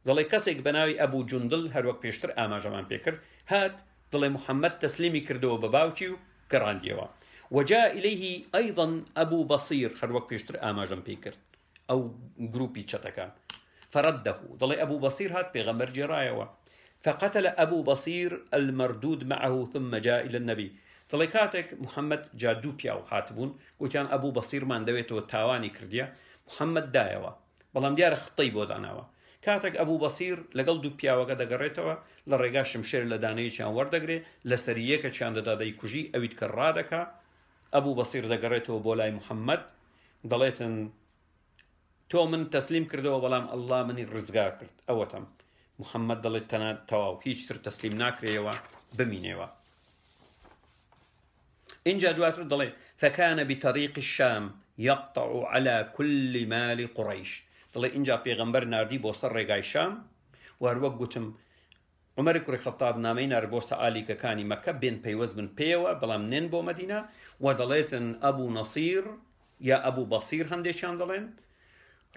دلي كسيق بناوي أبو جندل هر وقت بيشتر آما جمان بيكر هات دلي محمد تسليمي كردو بباوشيو كرانديوا. وجاء إليه أيضا أبو بصير هر وقت بيشتر آما جمان بيكر أو جروبي تشتكا فرده. دلي أبو بصير هات بيغمبر جرايوا فقتل أبو بصير المردود معه ثم جاء إلى النبي. دلي كاتك محمد جادو بياو هاتبون وكان أبو بصير ما اندويتو التاواني كرديا محمد دايوا بلام ديار خطيب وداناوا كاتك أبو بصير لقل دو بياو قد قريتوا لرقا شمشير لداني شان وردقري لسرييك شان داداي كجي أويد كرادكا أبو بصير دا قريتو بولاي محمد دليتن تو من تسليم كردو بلام الله مني الرزقا كرد أوتم محمد دلت تنا تواو هيش تر تسليم ناكريوا بمينيوا. إن جاء دواتر دلي فكان بطريق الشام يقطع على كل مال قريش. دلي إن جاء بيغمبر ناردي بوصر رقاي الشام وهروق قتم عمر كوري خطاب نامين أربوست آلي كاني مكة بين بيوز بن بيوا بلام نين بو مدينة ودليتن أبو نصير يا أبو بصير هندي شان دلين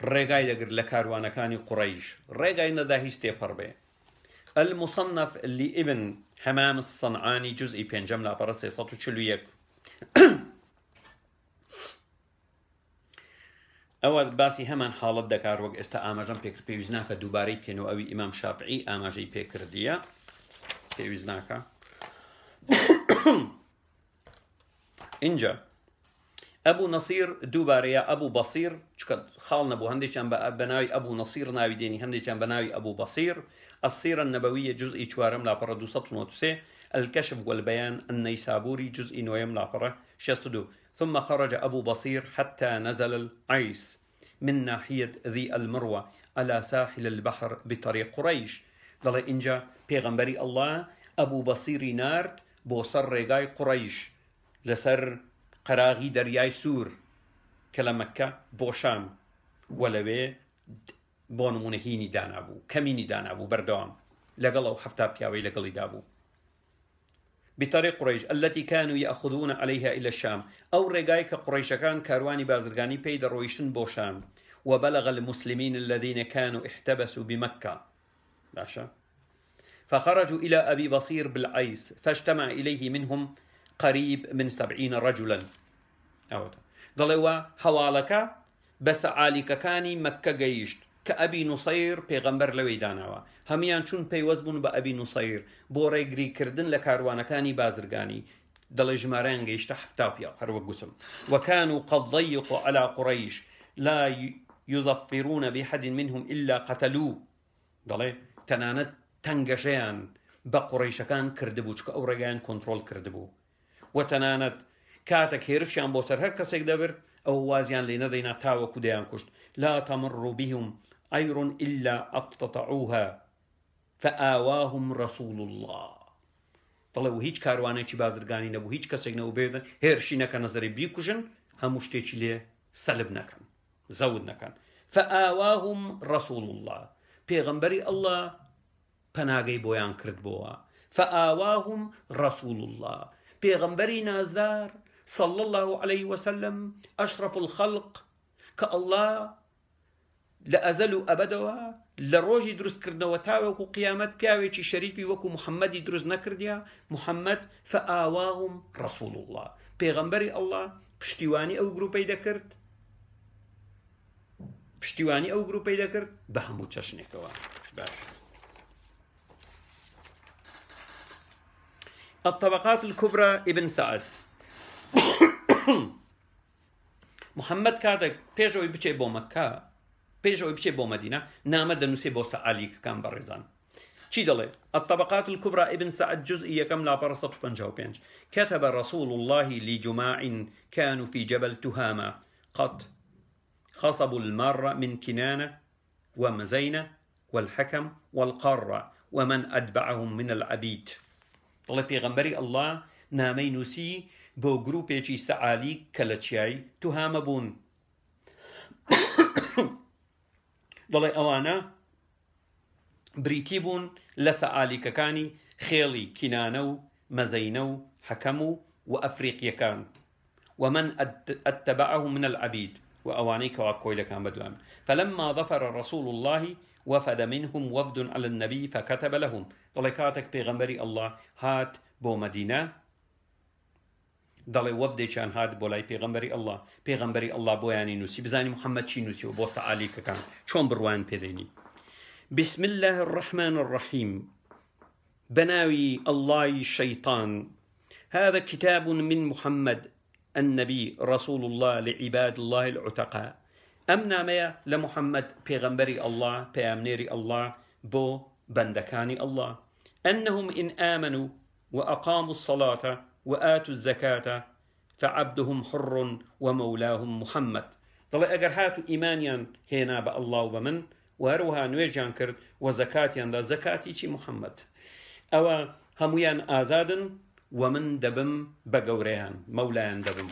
رقاي لقر لكاروانا كاني قريش رقاي نداهيش تيبر بي. المصنف اللي ابن حمام الصنعاني جزئي بين جملة برسي سطو تشلويك أول باسي همان حالت دكار وق استا آماجان بيكر بيوزناكا دوباري كنو أوي إمام شافعي آماجي بيكر ديا بيوزناكا إنجا أبو نصير دوباريا أبو بصير شكد خالنا أبو هنديشان بناوي أبو نصير ناوي ديني هنديشان بناوي أبو بصير. السيرة النبوية جزء شوارم لابرة 209 الكشف والبيان النيسابوري جزء نويم لابرة 62. ثم خرج أبو بصير حتى نزل العيس من ناحية ذي المروة على ساحل البحر بطريق قريش. ضل إنجا بيغمبري الله أبو بصير نارد بوصر رقاي قريش لسر قراغي درياي سور كلمكة بوشام ولوي بون منهيني دانابو كميني دانابو بردوام لقلوا حفتا بياوي لقلي دابو بطريق قريش التي كانوا يأخذون عليها إلى الشام أو رقايك قريش كان كارواني بازرقاني بيد رويشن بوشام. وبلغ المسلمين الذين كانوا احتبسوا بمكة باشا فخرجوا إلى أبي بصير بالعيس فاجتمع إليه منهم قريب من 70 رجلا. ضلوا حوالك بس عالك كاني مكة جيشت کە ئەبی نووسیر پێغەمبەر لەوەی داناوە هەمیان چون پەیوەست بوون بە ئەبی نووسیر بۆ ڕێگریکردن لە کاروانەکانی بازرگانی دەڵێ ژمارەیان گەیشتە 75 هەروە گوتم وكانوا قد ضيقوا على قريش لا يظفرون بحد منهم إلا قتلوه دەڵێ تەنانەت تەنگەشەیان بە قوڕیشەکان کردبوو چکە ئەو ڕێگایان کۆنتڕۆل کردبوو و تەنانەت کاتێک هێرشیان بۆ سەر هەر کەسێک دەبرد ئەو وازیان لێ نەدەینا تاوەکو دەیان کوشت لا تمر بهم عير إلا أقتطعوها فآواهم رسول الله دەڵێ و هیچ کاروانێکی بازرگانی نەبوو هیچ کەسێک نەبوو بێت هێرشی نەکەن نەزەری بیکوژن هەموو شتێکی لێ سەلب نەکەن زەود نەکەن فآواهم رسول الله پێغەمبەری الله پەناگەی بۆیان کردبووە فآواهم رسول الله پێغەمبەری نازدار صلى الله عليه وسلم أشرف الخلق كالله لأزل أبدوا لروجي دروس كردنا وتاوكو قيامت بياويتي شريفي وكو محمدي دروس نكرديا محمد فآواهم رسول الله پیغمبري الله پشتیوانی او گروپی دکرد پشتیوانی او گروپی دکرد به همو چشنکوا باش الطبقات الكبرى ابن سعد محمد كاتك بيجوي بچي بو مكة بيجوي بچي بو مدينة نامه دنوسي بو سعالي كان برزان چي دلي الطبقات الكبرى ابن سعد جزئية كم لا برصت فنجاو بينج كتب رسول الله لجماع كانوا في جبل تهامة قد خصبوا المارة من كنانة ومزينة والحكم والقارة ومن أتبعهم من العبيد دلي پیغمبري الله نامي نوسي بو گروپێکی سەعالی کە لە چیایی توهامە بوون دەڵێ ئەوانە بریتی بوون لە سەعالیکەکانی خێڵی کینانە و مەزەینە و حەکەم و ئەفریقیەکان ومن ئەتەبعهم من العبید و ئەوانەی کەوا کۆیلەکان بەدوام فلما ظفر رسول الله وفد منهم وفد على النبي فكتب لهم دەڵێ کاتێک پێغەمبەری الله هات بۆ مەدینە دەڵێ وەفدێکیان هات بۆ لای پێغەمبەری الله بۆیانی نووسی بزانی محەممەد چی نووسی و بۆ سەعالیکەکان چۆن بڕوان پێدەینی بسم الله الرحمن الرحيم بناوي الله الشيطان هذا كتاب من محمد النبي رسول الله لعباد الله العتقاء أمنا ميا لمحمد پیغمبري الله پیامنيري الله بو بندكاني الله أنهم إن آمنوا وأقاموا الصلاة وآتوا الزكاة فعبدهم حر ومولاهم محمد دڵێ ئەگەر هاتو ئیمانیان هێنا بە الله و من و هەروەها نوێژیان کرد و زەکاتیاندا زەکاتیی محەممەد ئەوە هەمویان ئازادن و من دەبم بە گەورەیان مەولایان دەبم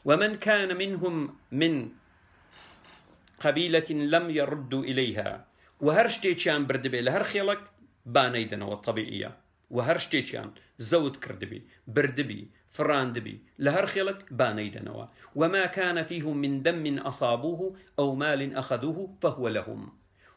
ومن كان منهم من قبيلة لم يردوا إليها وهر شتێکیان بردبێ لە هەر خێڵک بانەیدنەوە طبيعية وهر شتێکیان زەوت کردبی بردبی فراندبي لهر خلق بانيدنوا وما كان فيهم من دم أصابوه أو مال أخذوه فهو لهم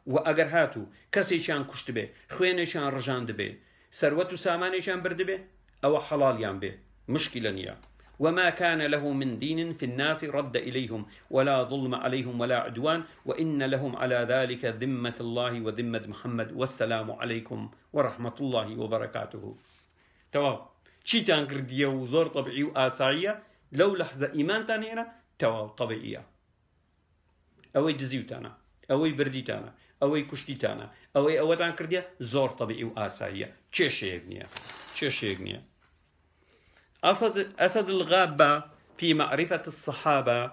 وأجر هاتو كسيشان كشتبه خوينشان رجان دبه سروت سامانشان بردبه أو حلال ينبه مشكلة نيا وما كان له من دين في الناس رد إليهم ولا ظلم عليهم ولا عدوان وإن لهم على ذلك ذمة الله وذمة محمد والسلام عليكم ورحمة الله وبركاته تمام چیتان کردیە و زۆر طبیعی و ئاساییە لەو لەحزە ئیمانتان هێنا تەواو طبیعیە ئەوەی دزیوتانە ئەوەی بردیتانە ئەوەی کوشتیتانە ئەوەی ئەوەتان کردیە زۆر طبیعی و ئاساییە کێشەیەک نییە أسد الغابة في معرفة الصحابة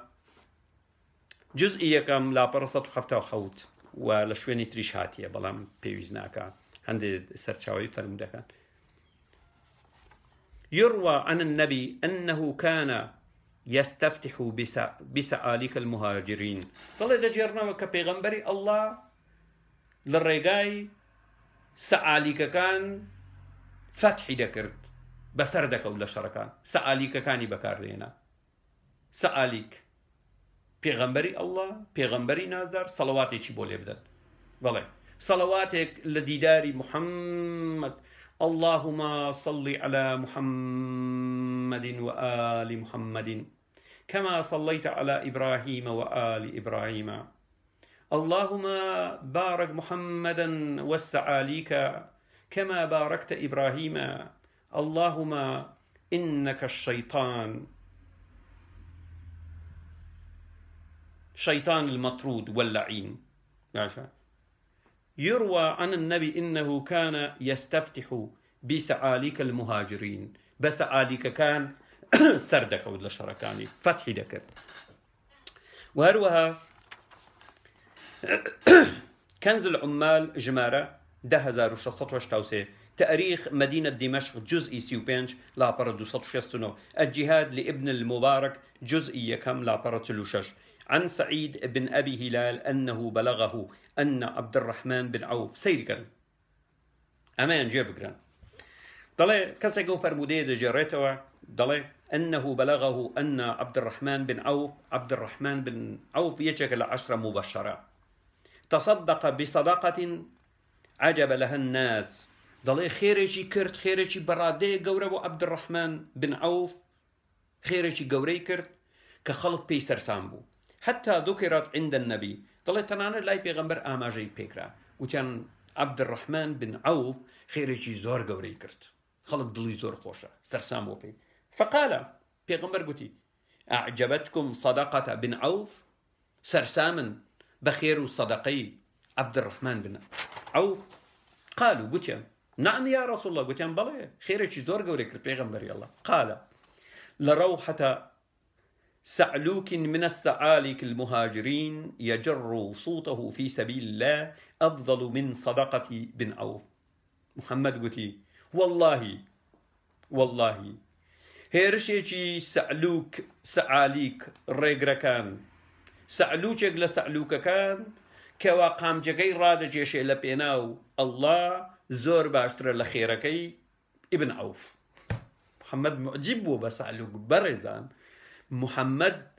جزئية كم لا برصت خفتا وحوت ولا شويني تريش هاتية بلام بيوزناكا عندي سرچاوي فرمودكان يروى عن النبي أنه كان يستفتح بسعاليك المهاجرين طلع دجرنا وكبيغمبري الله للرقاي سعاليك كان فتحي دكرت بسردك ولا شركان سعاليك كاني بكار لينا سعاليك بيغمبري الله بيغمبري نازدار صلواتي چي بولي بدن بلي صلواتك لديداري محمد اللهم صل على محمد وآل محمد كما صليت على إبراهيم وآل إبراهيم اللهم بارك محمدا والسعاليك كما باركت إبراهيم. اللهم إنك الشيطان، شيطان المطرود واللعين. يروى عن النبي إنه كان يستفتح بسعاليك المهاجرين. بسعاليك كان سردك ولا شركاني فتح ذكر. وهروها كنز العمال جمارة 1683 تاريخ مدينة دمشق جزئي 35 لا برا 269 الجهاد لابن المبارك جزئي يكم لا برا 36 عن سعيد بن أبي هلال أنه بلغه أن عبد الرحمن بن عوف سيركا أمان جيبكرا ضلي كسيكو فرمودي جريتوا ضلي أنه بلغه أن عبد الرحمن بن عوف يشكل 10 مبشرة تصدق بصدقة عجب لها الناس. ضلي خيرجي كرت خيرجي برادي قورو عبد الرحمن بن عوف خيرجي قوري كرت كخلق بيسر سامبو حتى ذكرت عند النبي. ضلي تنانا لاي بيغمبر آماجي بيكرا وكان عبد الرحمن بن عوف خيرجي زور قوري كرت خلق دلي زور خوشة سرسامبو بي. فقال بيغمبر قتي أعجبتكم صدقة بن عوف سرسامن بخير صدقي عبد الرحمن بن عوف؟ قالوا قتيا نعم يا رسول الله. قتيا بلى خيرك زور قولك البيغمبر يلا. قال لروحة سعلوك من السعالك المهاجرين يجر صوته في سبيل الله أفضل من صدقة بن عوف. محمد قتي والله هيرشيجي سعلوك سعاليك ريقركان سعلوكك لسعلوك كان كوا قامجكي راد جيشي لبيناو الله زور باشتر لخيركي ابن عوف. محمد معجب وبسعلوك برزان محمد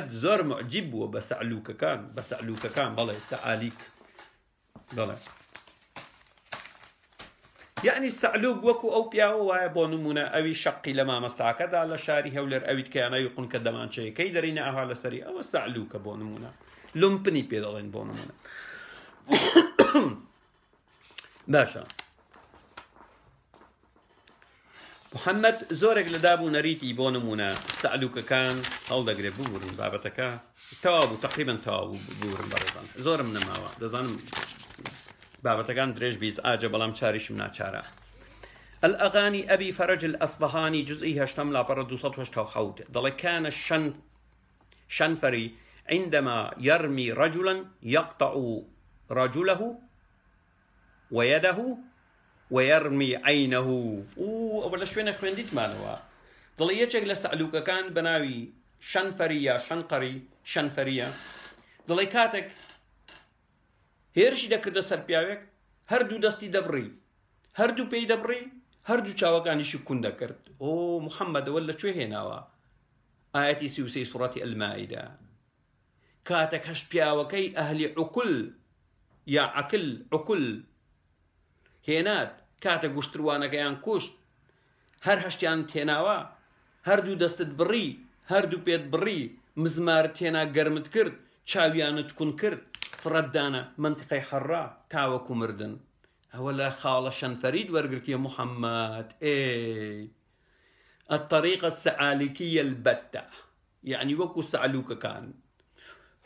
زور معجب وبسعلوك كان بلى سعاليك بلى يعني السعلوك وكو أو بياو وابونمونا أوي شقي لما مستعكد على شاري هولر أوي كيانا يقون كدمان شيء كي درينا على سري أو السعلوك بونمونا لمبني بيدالين بونمونا باشا. محمد زورك لدابو نريتي بونمونا سعلوك كان هول دقري بورن بابتكا توابو تقريبا توابو بورن برزان زور من ماوا دزان بابتكان دريج بيز آجا بلام شاريش منا شارع. الأغاني أبي فرج الأصبهاني جزئي هشتم لا برد 288 ضل كان الشنفري عندما يرمي رجلا يقطع رجله ويده ويرمي عينه. أولا شوينة خوينديت مالوا ضل يجيك لستعلوك كان بناوي شنفرية ضل كاتك هيرشي دكر دستر بياوك هردو دستي دبري هردو بي دبري هردو چاوكاني شكون دكرت. محمد ولا شو هناوا آياتي سيوسي سورة المائدة كاتك هشت بياوكي أهلي عقل هينات كاتك وشتروانا كيان كوشت هر هشتيان تيناوا هردو دستت بري هردو بيت بري مزمار تينا قرمت كرد چاويان تكون كرد فردانا منطقة حرة تاوكو مردن. ولا خالة شنفريد ورقلت يا محمد الطريقة السعالكية البتة يعني وكو سعلوك كان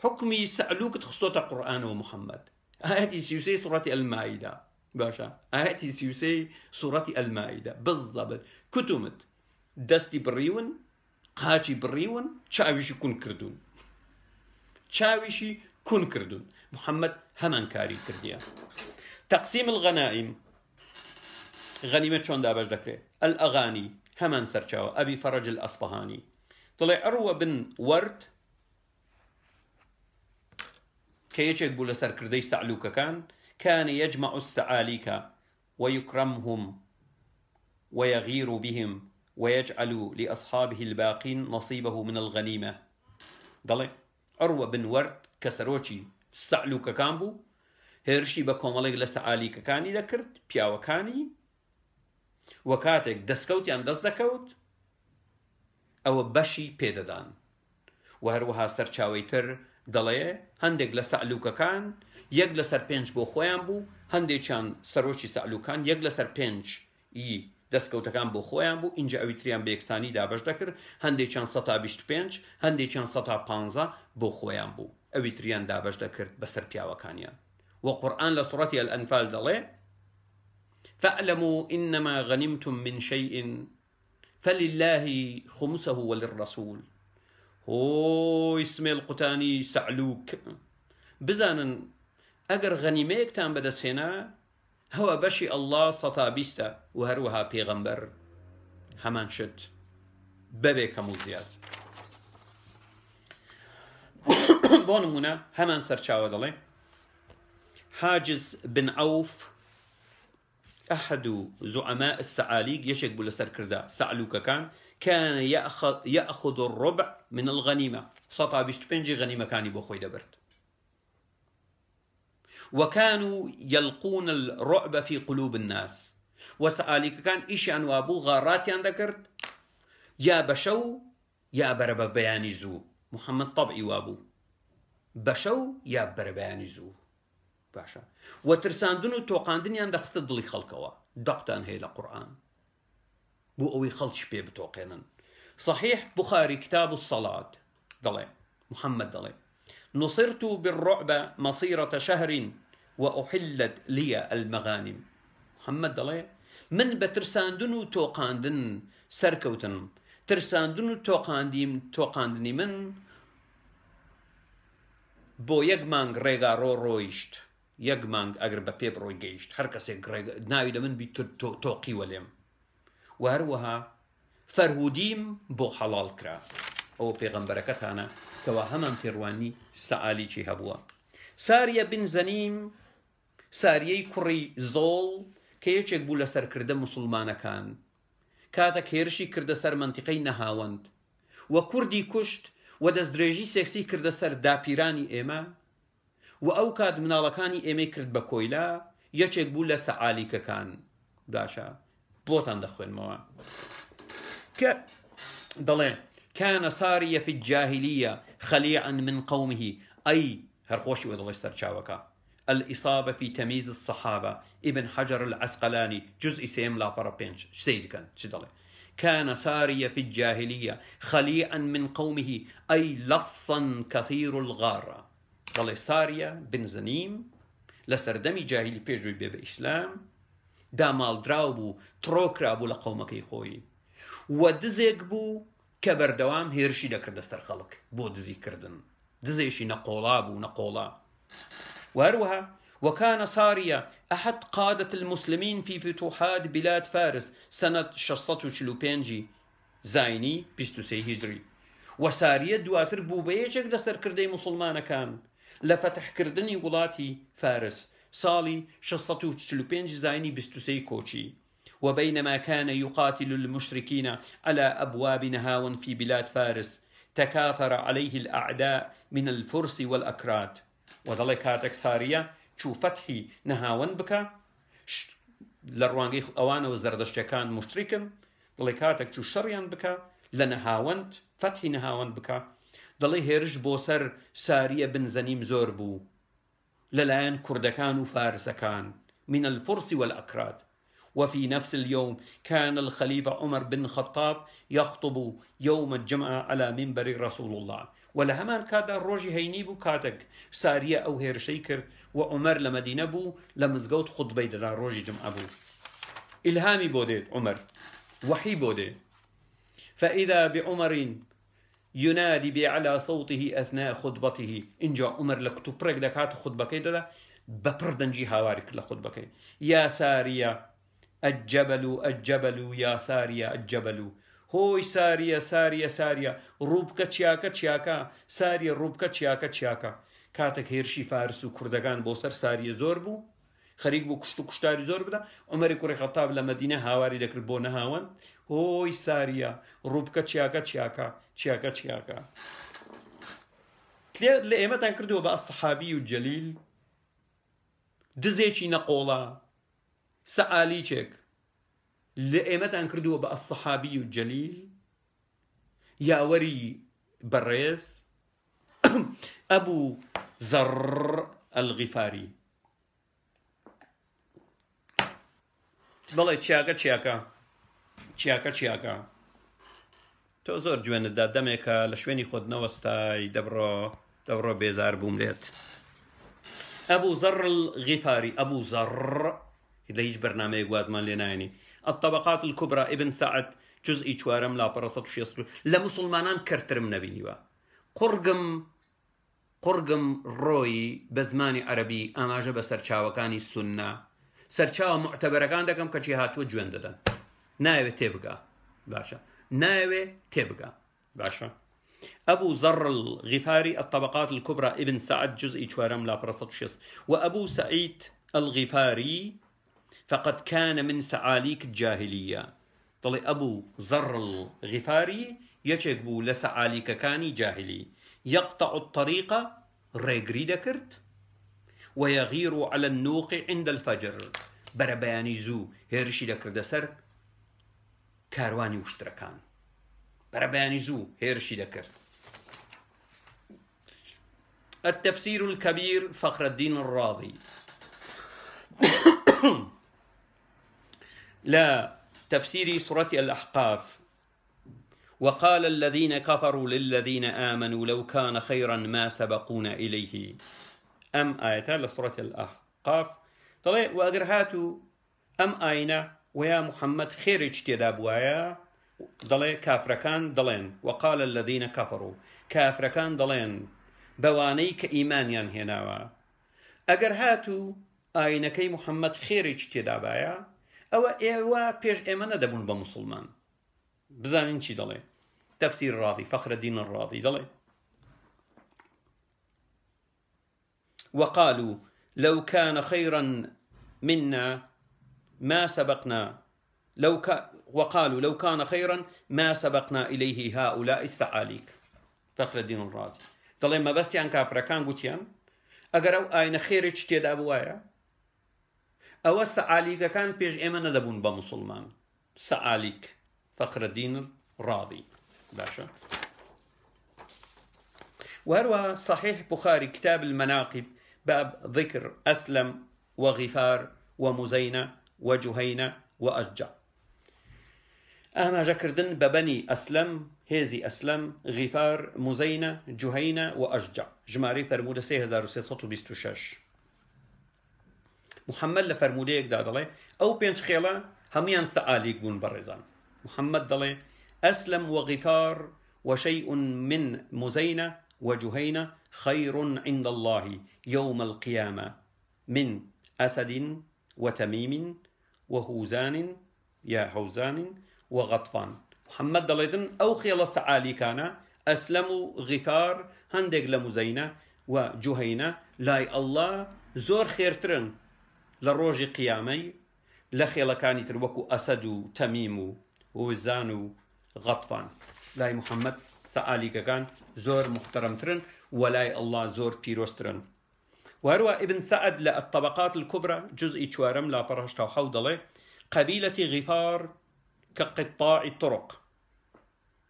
حكمي سعلوك تخصوت القرآن ومحمد. آياتي سيوسي سورة المائدة باشا آياتي سيوسي سورة المائدة بالضبط كتمت دستي بريون قاجي بريون چاويشي كن كردون محمد همان كاري كرديا. تقسيم الغنائم غنيمة شون دابش دكري الأغاني همان سرچاو أبي فرج الأصفهاني طلع عروة بن ورد كيجيك بولا سر كردي سعلوك كان يجمع السعاليك ويكرمهم ويغير بهم ويجعل لأصحابه الباقين نصيبه من الغنيمة. ضلي عروة بن ورد كسروشي سعلوك كامبو هيرشي بكوماليك لسعاليك كاني دكرت بياوكاني وكاتك دسكوت يعني دكوت أو بشي بيددان وهروها سرچاويتر دەڵێ هەندێک لە سەعلوکەکان یەک لەسەر 5 بۆ خۆیان بوو، هەندێکیان سەرۆکی سەعلوکان یەک لەسەر 5 دەستکەوتەکان بۆ خۆیان بوو، اینجا ئەوی تریان بە یەکسانی دابەش دەکرد، هەندێکیان 125 هەندێکیان 115 بۆ خۆیان بوو، ئەوی تریان دابەش دەکرد بەسەر پیاوەکانیان. وقورآن لە سوڕەتی الأنفال دەڵێ فاعلموا إنما غنمتم من شيء فلله خمسه وللرسول. هۆی سمێڵ قوتانی سەعلوک، بزانن ئەگەر غەنیمەیەکتان بەدەستهێنا هەوە بەشی ئەڵڵا 120 و هەروەها پێغەمبەر هەمان شت بەبێ کەم و زیاد. بۆ نمونە هەمان سەرچاوە دەڵێ حاجز بن عوف أحد زعماء السعاليق يشك بولسر كردا سعلوككان كان يأخذ الربع من الغنيمة، سطع بيشتفنجي غنيمة كان بخوي دبرت، وكانوا يلقون الرعب في قلوب الناس. وسعاليك كان إيش أن وابو غارات ذكرت يا بشو يا برب بياني زو، محمد طبعي وابو بشو يا برب بياني زو باشا، وترساندن و تۆقاندنیان دەخستە دڵی خەڵکەوە، دەقتان هەیە لە قورآن بۆ ئەوەی خەڵکی پێ بتۆقێنن. صحيح بخاري كتاب الصلاة دڵێ محمد دڵێ نصرت بالرعب مصيرة شهر وأحلت لي المغانم. محمد دڵێ من بە ترساندن و تۆقاندن سەرکەوتنم، ترساندن و تۆقاندنی من بۆ یەک مانگ ڕێگاڕۆ ڕۆیشت، یەک مانگ ئەگەر بە پێ بڕۆی گەیشت هەر کەسێک ناوی لە من بیت تۆقیوە لێم، و هەروەها فەرهودیم بۆ حەڵاڵ کرا. ئەوە پێغەمبەرەکەتانە کەوا هەمان پێڕوانی سەعالیکی هەبووە. ساریە بن زەنیم، ساریەی کوڕی زۆڵ کە یەکێک بوو لە سەرکردە موسڵمانەکان، کاتێک هێرشی کردە سەر منتیقەی نەهاوەند و کوردی کوشت و دەستدرێژی سێکسی کردە سەر داپیرانی ئێمە، و ئەو کات مناڵەکانی ئێمەی کرد بە کۆیلا، یەکێک بوو لە سەعالیکەکان. باشە بۆتان دەخوێنمەوە کە دەڵێ كان سارية في الجاهلية خليعا من قومه، أي هرخوشي ودڵێ سەرچاوەکە الإصابة في تمييز الصحابة، ابن حجر العسقلاني جزء سيم لا برا بينش سيد كان شدلي كان سارية في الجاهلية خليعا من قومه أي لصا كثير الغارة. ضل سارية بن زنيم لسردمي جاهلي بيجوي بيبا إسلام دامال دراوبو تروكرابو لقومكي خوي ودزيك بو كبر دوام هيرشي دكر دستر خلق بو دزي كردن دزيشي نقولا بو نقولا. وهروها وكان سارية أحد قادة المسلمين في فتوحات بلاد فارس سنة 645 زايني بيستوسي هجري. وسارية دواتر بوبيجك دستر كردي مسلمان كان لفتح كردني ولاتي فارس صالي 645 زايني بيستوسي كوشي. وبينما كان يقاتل المشركين على أبواب نهاون في بلاد فارس تكاثر عليه الأعداء من الفرس والأكراد. وضل كاتك سارية شو فتحي نهاون بك لروانجي أوانا وزردشت كان مشركا، ضل كاتك شو شريان بك لنهاونت فتحي نهاون بك. ضل هيرج بوسر سارية بن زنيم زوربو للآن كردكان وفارسكان من الفرس والأكراد. وفي نفس اليوم كان الخليفة عمر بن الخطاب يخطب يوم الجمعة على منبر رسول الله. ولهمان كاد الروجي هينيبو كاتك سارية أو هيرشيكر وعمر لمدينة بو لمزقوت خطبي دلا روجي جمعة بو إلهامي بوديت عمر وحي بوديت. فإذا بعمر ينادي بأعلى صوته أثناء خطبته إن جاء عمر لكتبرك دكات خطبك دلا ببردنجي هوارك لخطبك يا سارية الجبل الجبل يا سارية الجبل. هوي سارية سارية سارية روبكا تشياكا تشياكا سارية روبكا تشياكا تشياكا. كاتك هيرشي فارس و كردگان بوسر سارية زور بو خريق بو كشتو كشتاري زور بدا عمر كوري خطاب لمدينة هاواري دكر بو نهاون هوي سارية روبكا تشياكا تشياكا تشياكا تشياكا. لئيمة تنكردو بقى الصحابي الجليل دزيشي نقولا سعاليشك لئيمتان كردوه بقى الصحابي الجليل يا وري بريز أبو ذر الغفاري بەڵێ چیاکە تۆ زۆر جوێنتدا دەمێکە لە شوێنی خۆت نەوەستای دەبڕۆ بێزار بووم لێت. أبو ذر الغفاري أبو ذر إذا هيج برنامج وازمان لنايني الطبقات الكبرى ابن سعد جزء چوارم لا برصت شيستو لمسلمانان كرترم نبينيوا قرقم روي بزماني عربي أماجة بسرچاوكاني السنة سرچاو معتبركان دكم كچي هاتو جوين ددن ناوي تبقى باشا ناوي تبقى باشا. أبو ذر الغفاري الطبقات الكبرى ابن سعد جزء شوارم لا برصت شيس. وأبو سعيد الغفاري فقد كان من سعاليك الجاهلية. طلع أبو ذر الغفاري يشكبو لسعاليك كاني جاهلي يقطع الطريق ريغري دكرت ويغير على النوق عند الفجر بربياني زو هيرشي دكر دسر كارواني وشتركان بربياني زو هيرشي دكرت. التفسير الكبير فخر الدين الراضي لا تفسير سورة الأحقاف وقال الذين كفروا للذين آمنوا لو كان خيرا ما سبقونا إليه أم آيتان لسورة الأحقاف طلع وأقرهاتو أم آينا ويا محمد خير اجتداب ويا ضلي كافركان ضلين وقال الذين كفروا كافركان ضلين بوانيك إيمانيان هنا أقرهاتو آينكي محمد خير اجتدابايا أو إيوا بيش إيمانا دبون بمسلمان بزانين چي ضلي تفسير الراضي فخر الدين الراضي ضلي وقالوا لو كان خيرا منا ما سبقنا وقالوا لو كان خيرا ما سبقنا إليه هؤلاء السعاليك فخر الدين الرازي ضلي ما بس يعني كافر كان قوتيان أقرأوا آين خير اجتياد أبوايا أو السعاليك كان بيج إيمان دبون بمسلمان سعاليك فخر الدين الراضي باشا. وهو صحيح بخاري كتاب المناقب باب ذكر أسلم وغفار ومزينة وجهينة وأشجع أما جكردن ببني أسلم هذي أسلم غفار مزينة جهينة وأشجع جماري فرمودة 3626 محمد لفرمودة دادلي أو بينش خيلا هميان استعاليك بون برزان محمد دلي أسلم وغفار وشيء من مزينة وجهينة خير عند الله يوم القيامة من أسد وتميم وهوزان يا حوزان وغطفان. محمد دليدن أو خيال السعالي كان أسلم غفار هندق لمزينة وجهينة لاي الله زور خيرترن لروج قيامي لخيال كان يتروكو أسد تميم وهوزان غطفان لاي محمد سعالي كان زور محترمترن ولاي الله زور بيروسترن. وهروى ابن سعد للطبقات الكبرى جزء شوارم لا برهشتا وحوضلي قبيلة غفار كقطاع الطرق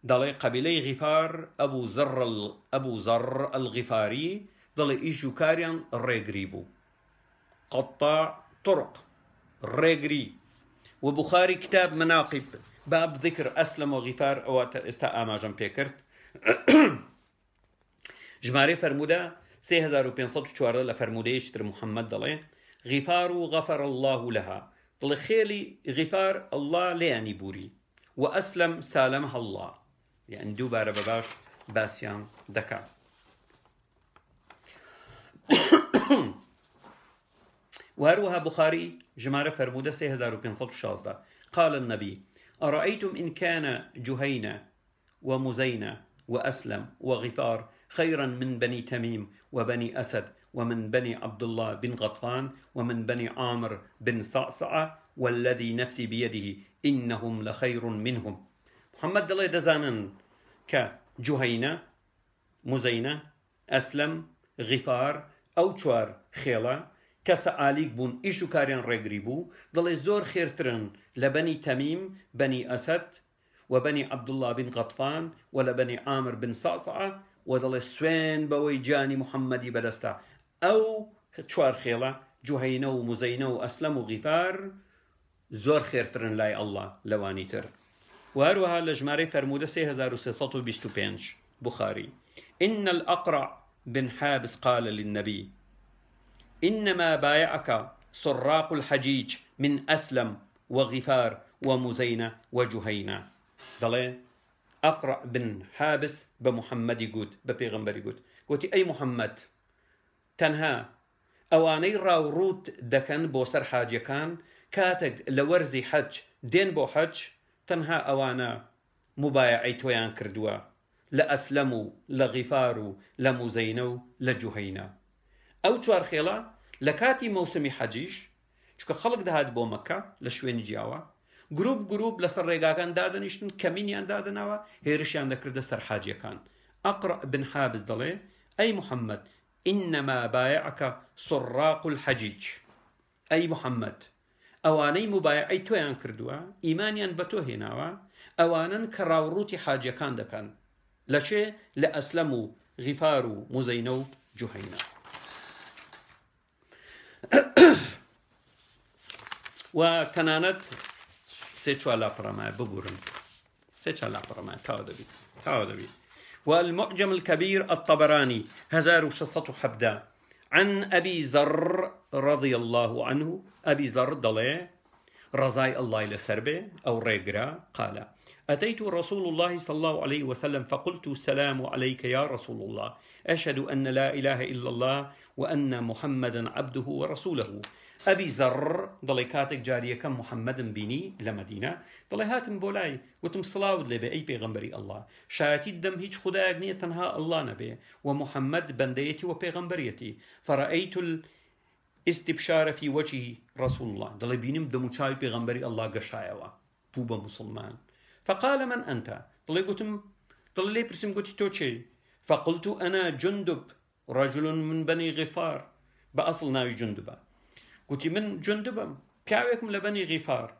ضلي قبيلة غفار أبو ذر الغفاري ضلي إيجو كاريان ريغريبو قطاع طرق ريغري. وبخاري كتاب مناقب باب ذكر أسلم وغفار أو استاء ماجم بيكرت جماري فرمودا 3504 لفرمودا يشتر محمد ضلي غفار غفر الله لها ضلي خيلي غفار الله لياني بوري وأسلم سالمها الله يعني دوباره بباش باسيان دكا. وهروها بخاري جمارة فرمودة 3516 قال النبي أرأيتم إن كان جهينة ومزينة وأسلم وغفار خيرا من بني تميم وبني أسد ومن بني عبد الله بن غطفان ومن بني عامر بن صعصعة والذي نفسي بيده إنهم لخير منهم. محمد دلي دزانن كجهينة مزينة أسلم غفار أو چوار خيلة كسعاليك بون إيشو كاريان ريغريبو دلي زور خيرترن لبني تميم بني أسد وبني عبد الله بن غطفان ولا بني عامر بن صعصعة ودڵێ سوێن بەوەی جانی محەممەدی بەدەستا ئەو چوار خێڵە جوهەینە و موزەینە و ئەسلەم و غیفار زۆر خێرترن لای ئەڵڵا لەوانی تر وهروها لجماري فرمودة 3325 بخاري إن الأقرع بن حابس قال للنبي إنما بايعك سراق الحجيج من أسلم وغفار ومزينة وجهينة ضلي أقرع بن حابس بمحمد يقول ببيغمبر يقول قلت أي محمد تنها أواني راوروت دكان بوسر حاجة كان كاتك لورزي حج دين بو حج تەنها ئەوانە مبایعەی تۆیان کردووە لە ئەسلەم و لە غیفار و لە موزەینە و لە جوهەینە ئەو چوار خێڵە لە کاتی مەوسمی حەجیش چکە خەڵک دەهات بۆ مەکە لە شوێنی جیاوە گروپ لەسەر ڕێگاکان دادەنیشتن کەمینیان دادناوە هێرشیان دەکردە سەر حاجیەکان ئەقرع بن حابس دەڵێ ئەی محەممەد ئینەما بایعەکە سڕاق الحەجیج ئەی محەممەد ئەوانەی مبایعەی تۆیان کردووە ئیمانیان بە تۆ هێناوە ئەوانن کە ڕاوڕووتی حاجەکان دەکەن لەچێ لە ئەسلەم و غیفار و موزەینە و جوهەینە و تەنانەت سێ چوار لاپەڕەمایە ببورن سێ چوار لاپەڕەمایە تاوا دەبیت والمعجم الكبير الطبراني 1617 عن أبي ذر رضي الله عنه أبي ذر ضلي رضاي الله لسربه أو ريقرا قال أتيت رسول الله صلى الله عليه وسلم فقلت السلام عليك يا رسول الله أشهد أن لا إله إلا الله وأن محمدا عبده ورسوله أبي ذر ضلي كاتك جارية كم محمد بيني لمدينة ضلي هاتم بولاي وتم صلاة لبي أي بيغمبري الله شاتي الدم هيج خدا أغنية تنها الله نبي ومحمد بنديتي وبيغمبريتي فرأيت الاستبشار في وجه رسول الله ضلي بينم دمو شاي بيغمبري الله قشايوا بوبا مسلمان فقال من أنت ضلي قلتم ضلي لي برسم قلت توشي فقلت أنا جندب رجل من بني غفار بأصل ناوي جندبة قلت من جندبة كعوكم لبني غفار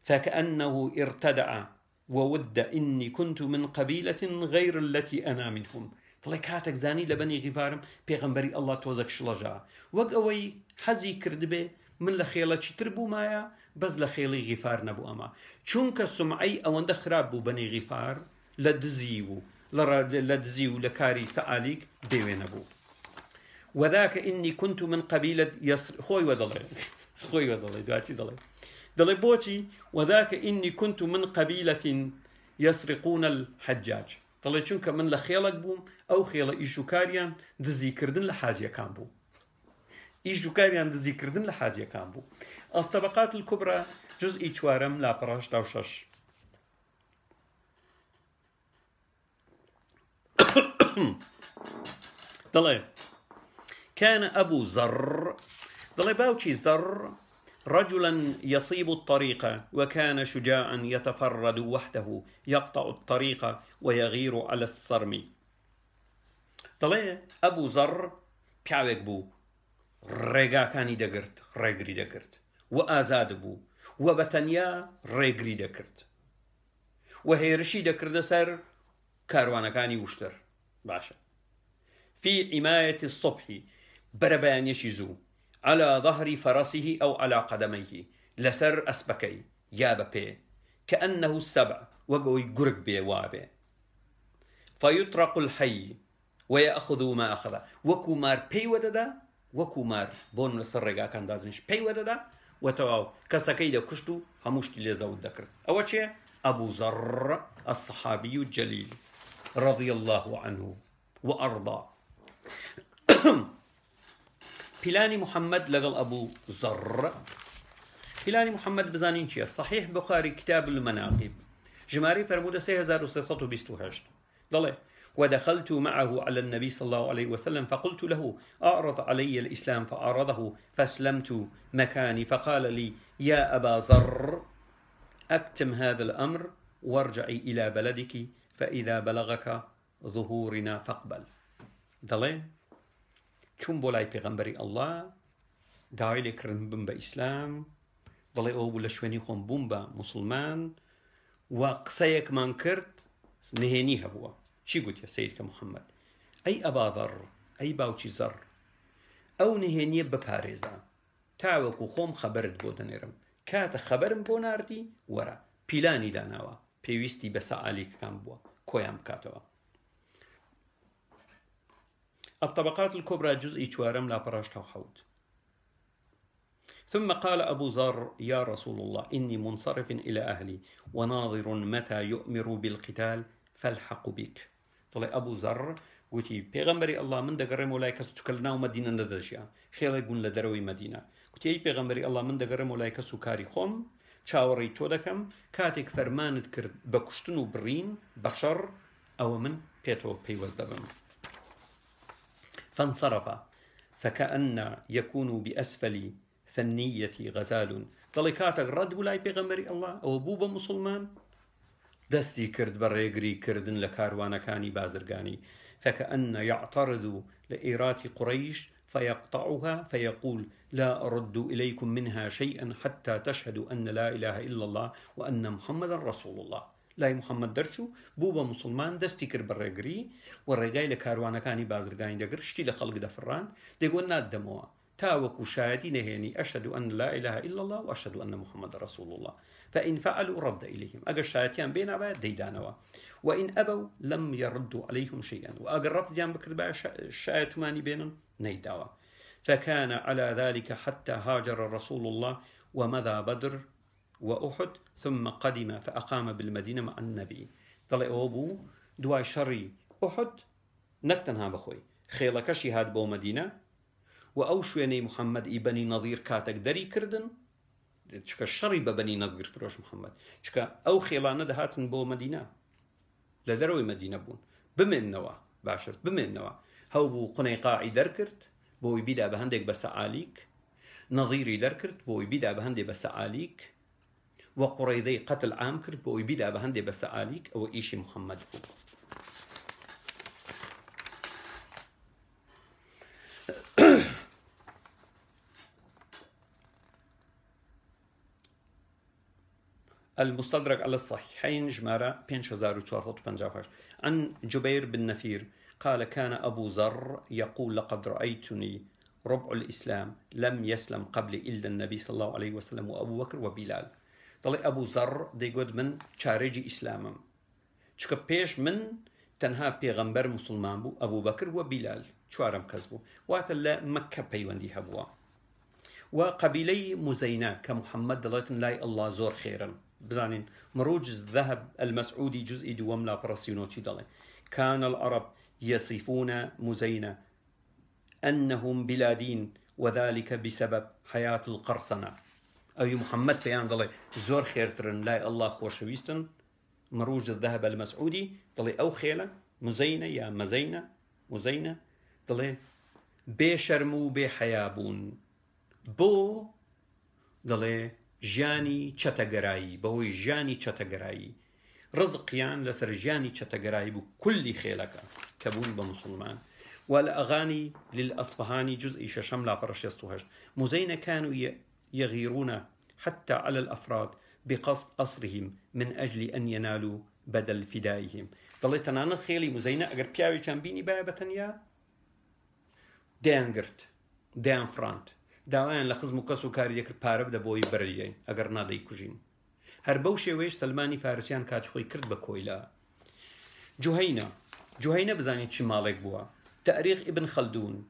فكأنه ارتدع وود إني كنت من قبيلة غير التي أنا منهم طلع كاتك زاني لبني غفارم بيغمبري الله توزك شلجا وقوي حزي كردبه من لخيلة تربو مايا بس لخيلي غفار نبو أما چونك السمعي أوند خراب بو بني غفار لدزيو لكاري سآليك ديوي نبو وذاك إني كنت من قبيلة يسر خوي ودلي دواتي دلي بوتي وذاك إني كنت من قبيلة يسرقون الحجاج دلي چونك من لخيلك بوم أو خيلة إيشو كاريان دزي كردن لحاجة كان بو إيشو كاريان دزي كردن لحاجة كان بو الطبقات الكبرى جزء چوارم لا براش دوشش دلي كان أبو ذر ضل باوشي ذر رجلا يصيب الطريق وكان شجاعا يتفرد وحده يقطع الطريق ويغير على الصرم ضل أبو ذر بيعوك بو ريقا كاني دقرت ريقري دقرت وآزاد بو وبتنيا ريقري دقرت وهيرشي دقرت سر كاروانا كاني وشتر باشا في حماية الصبح بربان يشيزو على ظهر فرسه أو على قدميه لسر أسبكي يابا بي كأنه السبع وقوي قرق بي وابي فيطرق الحي ويأخذ ما أخذ وكو مار بي وددا وكو مار بون لسر رقا كان دازنش بي وددا وتواو كسكي دا كشتو هموشتي لزاود ذكر أول شيء أبو ذر الصحابي الجليل رضي الله عنه وأرضاه بلاني محمد لقل أبو ذر بلاني محمد بزانين شيء صحيح بخاري كتاب المناقب جماري فرمودة 3628 ضل ودخلت معه على النبي صلى الله عليه وسلم فقلت له أعرض علي الإسلام فأعرضه فأسلمت مكاني فقال لي يا أبا ذر أكتم هذا الأمر وارجعي إلى بلدك فإذا بلغك ظهورنا فاقبل ضل چون بولای پیغمبری الله داوای لێکردن بم بە ئیسلام دەڵێ ئەو بوو لە شوێنی خۆم بووم بە موسڵمان و قسەیەکمان کرد نهێنی هەبووە چی گوتیە سەیدکە محەممەد ئەی ئەبا ذەڕ، ئەی باوکی زەڕ، ئەو نهێنیە بپارێزە، تاوەکو خۆم خەبەرت بۆ دەنێرم، کاتە خەبەرم بۆ ناردی وەرە. پیلانی داناوە، پێویستی بە سەعالیکەکان بووە، کۆیان بکاتەوە. الطبقات الكبرى جزء 4 لا براشتا حوت. ثم قال أبو ذر: يا رسول الله، إني منصرف إلى أهلي وناظر متى يؤمر بالقتال فالحق بك. طلع أبو ذر قلتي بيغمبري الله من دقرم ولا يكسو تكلنا ومدينة ندرجها خير يقول لدروي مدينة. قلتي أي بيغمبري الله من دقرم ولا يكسو كاري خم شاوري تودكم كاتك فرمانت كرد بكشتنو برين بشر أو من بيتو بيوزدبم. فانصرف فكأن يكون بأسفل ثنية غزال. طلقاتك رد ولاي بيغمبري الله أو بوبا مسلمان دستي كرد بريقري كردن لكاروانا كاني بازرقاني، فكأن يعترض لإيرات قريش فيقطعها فيقول: لا أرد إليكم منها شيئا حتى تشهدوا أن لا إله إلا الله وأن محمدا رسول الله. لا محمد درشو بوبا مسلمان دستي كرد بريقري والرقاي لكاروانا كاني بازرقاني دقر شتي لخلق دفران ديقول نادموا تاوكو شاهدي نهيني أشهد أن لا إله إلا الله وأشهد أن محمد رسول الله. فإن فعلوا رد إليهم، أجر شاهديان بين عباد ديدانوا، وإن أبوا لم يردوا عليهم شيئا، وأجر رفض جان بكر بقى شاهد ماني بينهم نيداوا. فكان على ذلك حتى هاجر رسول الله ومضى بدر وأحد ثم قدم فأقام بالمدينة مع النبي. طلع أبو دواي شري أحد نكتنها بخوي خيلك شهاد بو مدينة وأو شويني محمد إبني نظير كاتك دري كردن چکە شەڕی بە بەنی نەدگر فرۆش محەممەد چکە ئەو خێڵانە دەهاتن بۆ مەدینە لە دەرەوەی مەدینە بوون بمێننەوە باشتر بمێننەوە هەو بوو قونەیقاعی دەرکرد بۆی بیدا بە هەندێک بەسە ئالیک نەظیری دەرکرد بۆی بیدا بە هەندێک بەسە ئالیک وە قوڕەیدەی قەتل عام کرد بۆی بیدا بە هەندێک بەسە ئالیک ئەوە ئیشی محەممەد بوو. المستدرك على الصحيحين جمارة 5458 عن جبير بن نفير قال: كان أبو ذر يقول: لقد رأيتني ربع الإسلام لم يسلم قبل إلا النبي صلى الله عليه وسلم وأبو بكر وبلال. طلع أبو ذر ديقود من شارجي إسلامم چکە پێش من تەنها پێغەمبەر مسلمان بوو أبو بكر وبلال چوارم کەس بوو واتە لە مەککە پەیوەندی هەبووە و قەبیلەی مزەینە کە محەممەد دەڵێتن لای الله زۆر خێرن. بزانين مروج الذهب المسعودي جزء دوم لا برسيونوتشي دالي كان العرب يصفون مزينة أنهم بلادين وذلك بسبب حياة القرصنة. أي محمد بيان دالي زور خيرترن لا الله خوشويستن. مروج الذهب المسعودي دالي أو خيلة مزينة يا مزينة دالي بشرمو بحيابون بو دالي ژیانی چەتەگەرایی بەهۆی ژیانی چەتەگەرایی ڕزقیان لەسەر ژیانی چەتەگەرایی بوو کولی خێلەکە کە بوون بە مسلمان. والأغاني للأصفهاني جزء 6 لا برشيستوهش مزين كانوا يغيرون حتى على الأفراد بقصد أسرهم من أجل أن ينالوا بدل فدائهم. ضليت أنا خيلي مزينة أجر بياوي كان بيني بابتنيا ديان قرت ديان فرانت داوایان لە خزم و کەس و کاری دەکرد پارە بدە بۆی بەرەیە ئەگەر نادەی کوژین. هەر بەو شێوەیەش سەلمانی فارسیان کاتی خۆی کرد بە کۆیلا. جوهینە بزانیت چی ماڵێک بووە. تاريخ ابن خلدون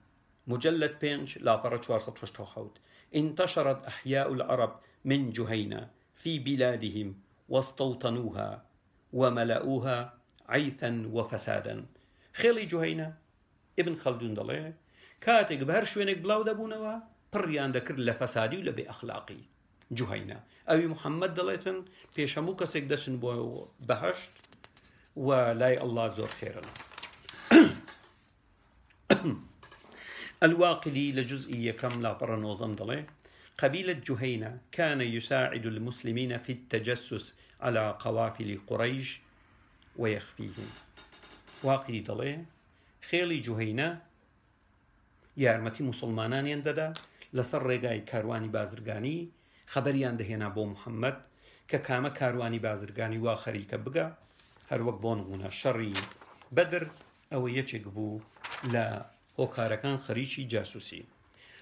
مجلد 5 لاپەڕە 487 انتشرت أحياء العرب من جهينة في بلادهم واستوطنوها وملأوها عيثا وفسادا. خێڵی جوهینە ابن خلدون دەڵێ کاتێک بە هەر شوێنێک بڵاو دەبوونەوە پڕیان دەکرد لە فەسادی و لە بێ ئەخلاقی. جوهینە ئەوی محەممەد دەڵێتن پێش هەموو کەسێک دەچن بۆ بەهەشت و لای الله زۆر خێرن. الواقدي لجزء يكم لا برا نوظم دڵێ قبيلة جهينة كان يساعد المسلمين في التجسس على قوافل قريش ويخفيهم. واقدي دڵێ خێڵی جوهینە یارمەتی مسلمانانیان دەدا لەسەر ڕێگای کاروانی بازرگانی خەبەریان دەهێنا بۆ محەممەد کە کامە کاروانی بازرگانی وا خەریکە بگە. هەروەک بۆ نمونە شەڕی بەدر ئەوە یەکێک بوو لە هۆکارەکان خەریکی جاسووسی.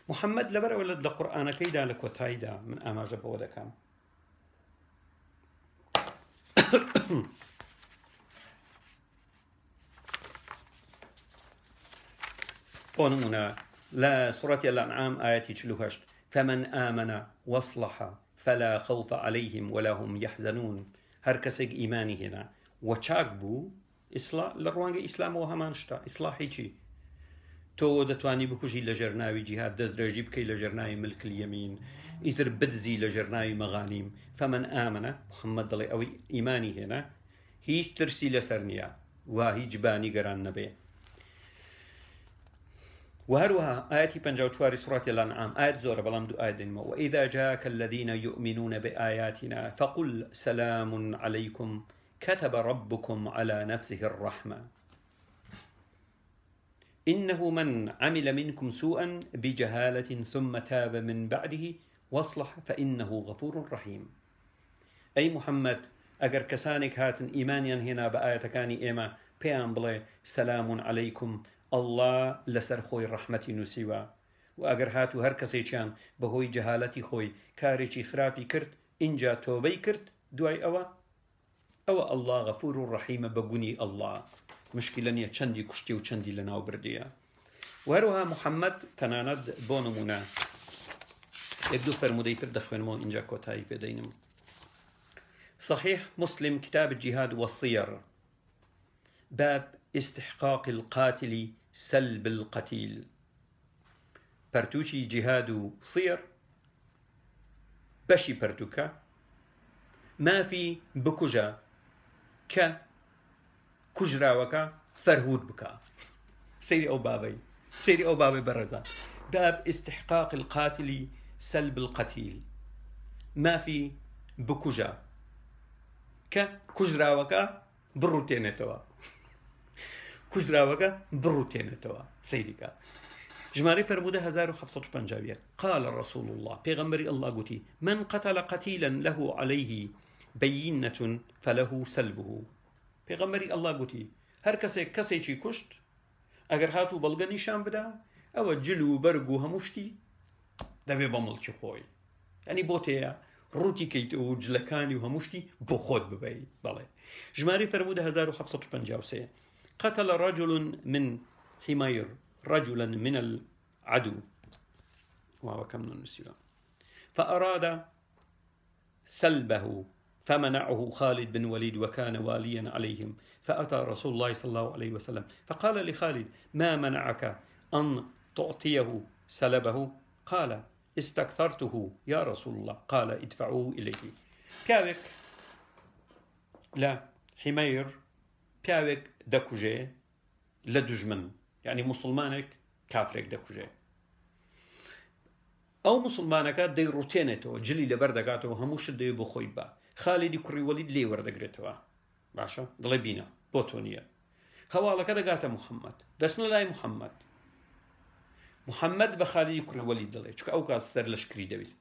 محەممەد لەبەرەوە لە قورئانەکەیدا لە کۆتاییدا من ئاماژە بەوە دەکەم بۆ نمونە لە سوورەتی الأنعام ئاەتی 48 فمن آمن واصلح فلا خوف عليهم ولا هم يحزنون هەر کەسێک ئیمانی هێنا وە چاک بوو لە ڕوانگەی ئیسلامەوە هەمان شتە ئیسلاحی چی تۆ دەتوانی بکوژی لە ژێرناوی جیهاد دەست درێژی بکەی لە ژێرناوی ملک اليمین ئیتر بدزی لە ژێرناوی مەغانیم فمن آمنە محەممەد دەڵێ ئەوەی ئیمانی هێنا هیچ ترسی لەسەر نییە وا هیچ بانی گەران نەبێ. وهروها آياتي 54 سورة الأنعام آيات زورة بلام دو آيات دينما وإذا جاءك الذين يؤمنون بآياتنا فقل سلام عليكم كتب ربكم على نفسه الرحمة إنه من عمل منكم سوءا بجهالة ثم تاب من بعده واصلح فإنه غفور رحيم. أي محمد أجر كسانك هاتن إيمانيا هنا بآياتكاني إيما بيان بلي سلام عليكم الله لسر خوي رحمتي نسيوا وأجر هاتو هر كسيچان بهوي جهالتي خوي كاريشي خرابي كرت إنجا توبي كرت دواي أو الله غفور رحيم بقني الله مشكلة نية چندي كشتي وچندي لناو برديا. وهروها محمد تناند بونمونا يبدو فرمودي تردخوين مون إنجا كوتاي بدينم. صحيح مسلم كتاب الجهاد والصير باب استحقاق القاتل سلب القتيل برتوشي جهاد صير بشي برتوكا ما في بكجا كجراوكا فرهود بكا سيري أو بابي برزا باب استحقاق القاتل سلب القتيل ما في بكجا كجراوكا بروتينتوا كجراوكا بروتينتوا سيريكا جماري فرمودة 1750 قال رسول الله پیغمبري الله قتي من قتل قتيلا له عليه بينة فله سلبه پیغمبري الله قتي هر كسي چي كشت اگر هاتو بلغا نشان بدا او جلو برقو هموشتي دبي بملچ خوي يعني بوتيا روتي كيتو جلكاني وهموشتي بخود ببي بالي جماري فرمودة 1753 قتل رجل من حمير رجلا من العدو وهو كم النسيان فأراد سلبه فمنعه خالد بن وليد وكان واليا عليهم فأتى رسول الله صلى الله عليه وسلم فقال لخالد ما منعك أن تعطيه سلبه قال استكثرته يا رسول الله قال ادفعوه إليه. كاوك لا حمير كاوك دكوجي لدجمن يعني مسلمانك كافرك دكوجي أو مسلمانك دي روتينتو جلي لبردقاتو هموش دي بخوي با خالد كري وليد لي وردقرتوا باشا ضلبينا بوتونيا هوا لك دقات محمد دسنا لاي محمد بخالد كري وليد دلي شك أو كان ستر لشكري دبيل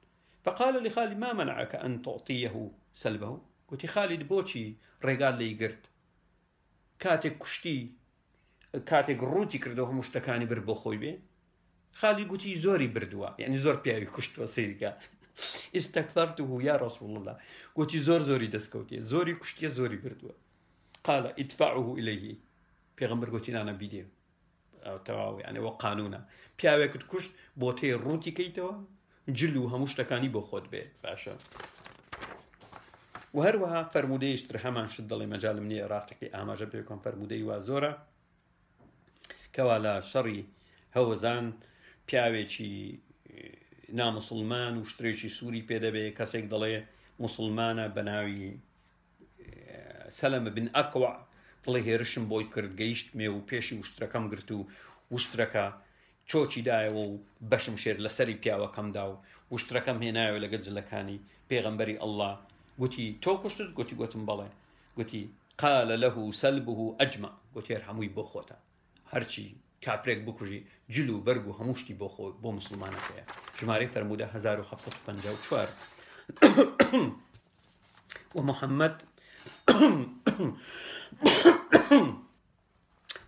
فقال لخالد ما منعك أن تعطيه سلبه قلت خالد بوشي رجال لي قرت كاتك كشتي كاتك روتي كردو همشتكاني بربو خوي بي خالد قلت زوري بردوا يعني زور بياوي كشت وسيركا استكثرته يا رسول الله قلت زوري دسكوتي زوري كشتي زوري بردوا قال ادفعه إليه پیغمبر قلت أنا بيدي تواوي يعني وقانونا بياوي كت كشت بوتي روتي كيتوا جلو همشتكاني بو خود بي باشا. وهروها فرموديش ترهمان شدلي مجال مني راستكي آماجة بيكم فرمودي وازورة كوالا شري هوزان پیاوێکی نامسلمان و شتێکی سووری پێدەبێ کەسێک دەڵێ مسلمانە بەناوی سەلەمە بن ئەکوع دڵێ هێرشم بۆی کرد گەیشتمێ و پێشی وشترەکەم گرت و وشترەکە چۆچی دایەوە و بەشم شێر لەسەری پیاوەکەمدا و وشترەکەم هێنایەوە لەگەڵ جلەکانی پێغەمبەری ئەڵڵا گوتی تۆ کوشتت گوتم بەڵێ گوتی قال له سلبه ئەجمع گوتی هەمووی بۆ خۆتە هەرچی كافرك بكوجي جلو برغو هموشتي بوخو بو مسلمانك يا جماري فرموده 1754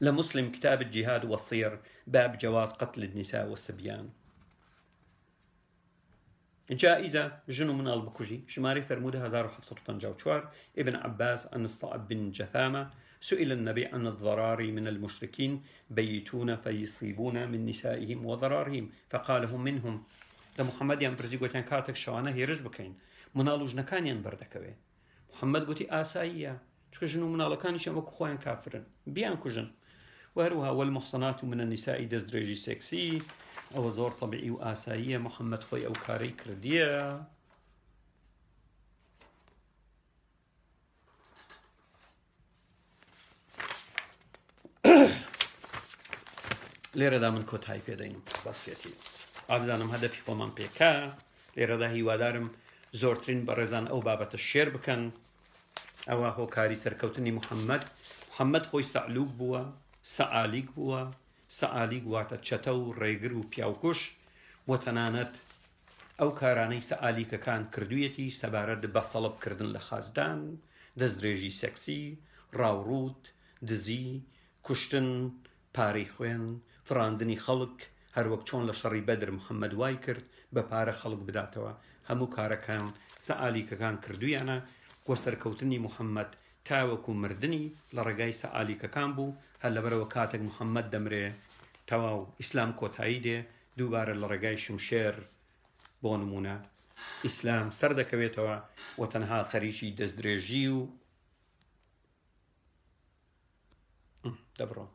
لمسلم كتاب الجهاد والصير باب جواز قتل النساء والصبيان. جائزة جنو من البكوجي شماري فرمودة 1754. ابن عباس أن الصعب بن جثامة سئل النبي عن الضرار من المشركين بيتون فيصيبون من نسائهم وضرارهم فقال هم منهم. لمحمد ينبرزي قلت كاتك شوانه هيرج بكين منالوج نكان ينبردكوي. محمد قلت آسائية شو جنو منالو كان يشمك خوان كافرن بيان كجن. وهروها والمحصنات من النساء دزدريجي سكسي أو زور طبيعي وآسائية محمد خوي أو كاري كردية. لێرە دا من کۆتایی پێدەینم باسیەتی ئابزانم هەدەفی خۆمان پێکا لێرەدا هیوادارم زۆرترین بەڕێزان ئەو بابەتە شێر بکەن ئەوە هۆکاری سەرکەوتنی محەممەد خۆی سەعلوب بووە سەعالیک بووە سەعالیک واتە چەتە و ڕێگر و پیاوکوش بۆ تەنانەت ئەو کارانەی سەعالیکەکان کردوویەتی سەبارەت بە سەڵبکردن لە خازدان دەستدرێژی سەکسی ڕاوڕوت دزی کوشتن پارەی خوێن فراندنی خەڵک هەروەک چۆن لە شەڕی بەدر محەممەد وای کرد بە پارە خەڵک بداتەوە هەموو کارەکان سەعالیکەکان کردویانە بۆ سەرکەوتنی محەممەد تاوەکو مردنی لە ڕێگای سەعالیکەکان بوو هەر لەبەرەوە کاتێک محەممەد دەمرێ تەواو ئیسلام کۆتایی دێ دووبارە لە ڕێگای شمشێر بۆ نمونە ئیسلام سەر دەکەوێتەوە و تەنها خەریکی دەستدرێژی و دەبڕۆ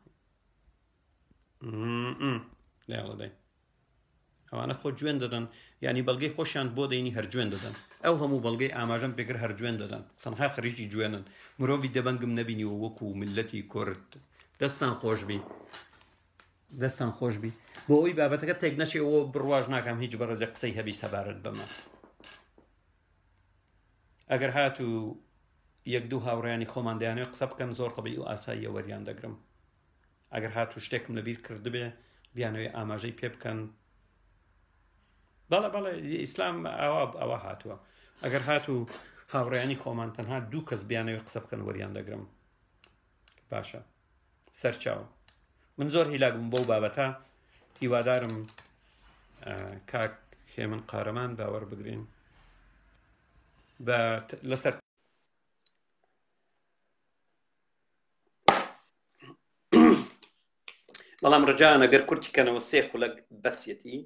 لێڵەدەی ئەوانە خۆ جوێن دەدەن ینی بەڵگەی خۆشیان بۆ دەینی هەر جوێن دەدەن ئەو هەموو بەڵگەی ئاماژەم پێگر هەر جوێن دەدەن تەنها خەریکی جوێنن مرۆڤی دەبەنگم نەبینیوە وەکو ملەتی کورد دەستان خۆش بی بۆ ئەوی بابەتەکە تێک نەچێەوە بڕواژ ناکەم هیچ بەڕێزە قسەی هەبی سەبارەت بەمە ئەگەر هاتوو یەک دوو هاوڕێیانی خۆمان دەیانوێت قسە بکەم زۆر تەبیعی و ئاساییە وەریان دەگرم ئەگەر هاتوو شتێکم لەبیر کردبێ بیانەوەی ئاماژەی پێ بکەن بەڵێ ئیسلام ئەوە هاتووە ئەگەر هاتوو هاوڕێیانی خۆمان تەنها دوو کەس بیانەوەی قسە بکەن وەریان دەگرم باشە سەرچاو من زۆر هیلاگم بۆ بابەتە هیوادارم کاک هێمن قارەمان باوەڕ بگرین لەسەر بەڵام ڕجان ئەگەر کورتیکەنەوە سێ خولەک بەسیەتی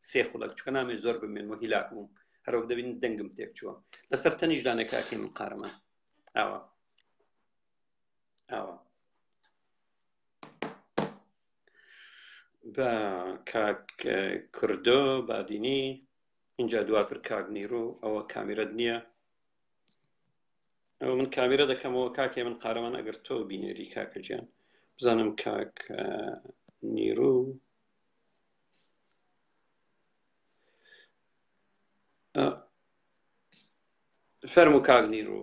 سێ خولەک چکە نامێ زۆر بمێنەوە هیلاک بووم هەرۆک دەبین دەنگم تێک چووە لەسەر تەنیشدانە کاکی من قارەمان ئاوە بە کاک کوردۆ بادینی اینجا دواتر کاک نیرۆ ئەوە کامیرەت نییە ئەوە من کامیرە دەکەمەوە کاکێ من قارەمان ئەگەر تۆ بینێری کاکە گیان بزانم کاک نیرۆ فەرموو کاک نیرۆ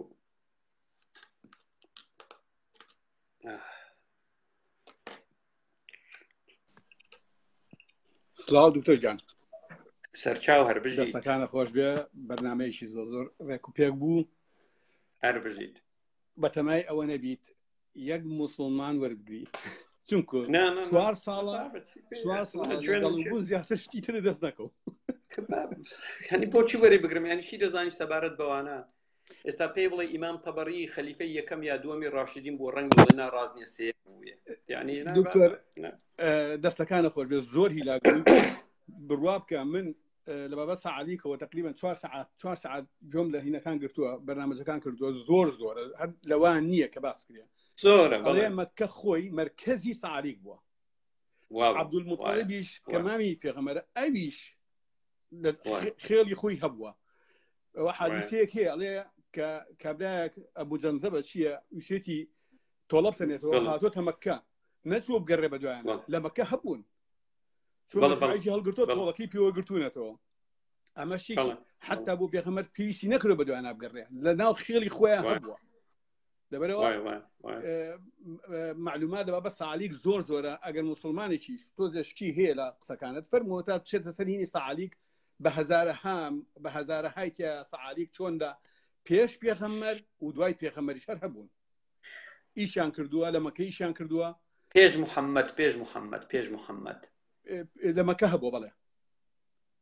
سلااو دکتۆر گیان سەرچاو هەر بژیت دەستەکانە خۆش بێ بەرنامەیەکی زۆر ڕێک و پێک بوو هەر بژیت بەتەمای ئەوە نەبیت یەک موسڵمان وەرگری چونکو 4 ساڵە بوون زیاتر شتی تر دەست نەکەوت هەنی بۆچی وەری بگرم یانیشی دەزانی سەبارەت بەوانە ئێستا پێی بڵێ ئیمام تەبەڕی خەلیفەی یەکەم یا دووەمی ڕاشیدین بۆ ڕەنگ بڵێ ناڕازنیە سێ بوویە یعنی دکتۆر دەستەکانە خۆش بێ زۆر هیلاک بڕوا بکە من لە بابەت سەعالیکەوە تقریبا 4 ساعت جۆم لە هینەکان گرتووە بەرنامەجەکان کردووە زۆر هەر لەوان نییە کە باس کرێ ئەڵێ مەککە خۆی مەرکەزی سەعالیک بووە عەبدولموطەلیبیش کە مامی پێغەمبەرە ئەویش خێڵی خۆی هەبووە ئەوە حادیسەیەک هەیە ئەڵێ کە کابرایەک ئەبوو جەمزەبە چییە وشێتی تۆڵە بتەنێتەوە هاتۆتە مەککە نەچووە بگەڕێ بە دوایانە لە مەککە هەبوون چۆنی هەڵگرتۆ تۆڵەکەی پێوە گرتوونەتەوە ئەمە شی حتا بۆ پێغەمبەر پێویستی نەکردو بە دوایانە بگەڕێ لە ناو خێڵی خۆیان هەبووە لەبەرەوە معلومات لە بابەت سەعالیک زۆرە ئەگەر موسڵمانێکیش تۆزێشتی هەیە لە قسەکانت فەرمووە تا بچێتە سەر هینی سەعالیک بە هەزارەهای تیا سەعالیک چۆندا پێش پێغەمبەر و دوای پێغەمبەریش هەر هەبوون ئیشیان کردووە لە مەکە ئیشیان کردووە پێش محەممەد لە مەکە هەبوو بەڵێ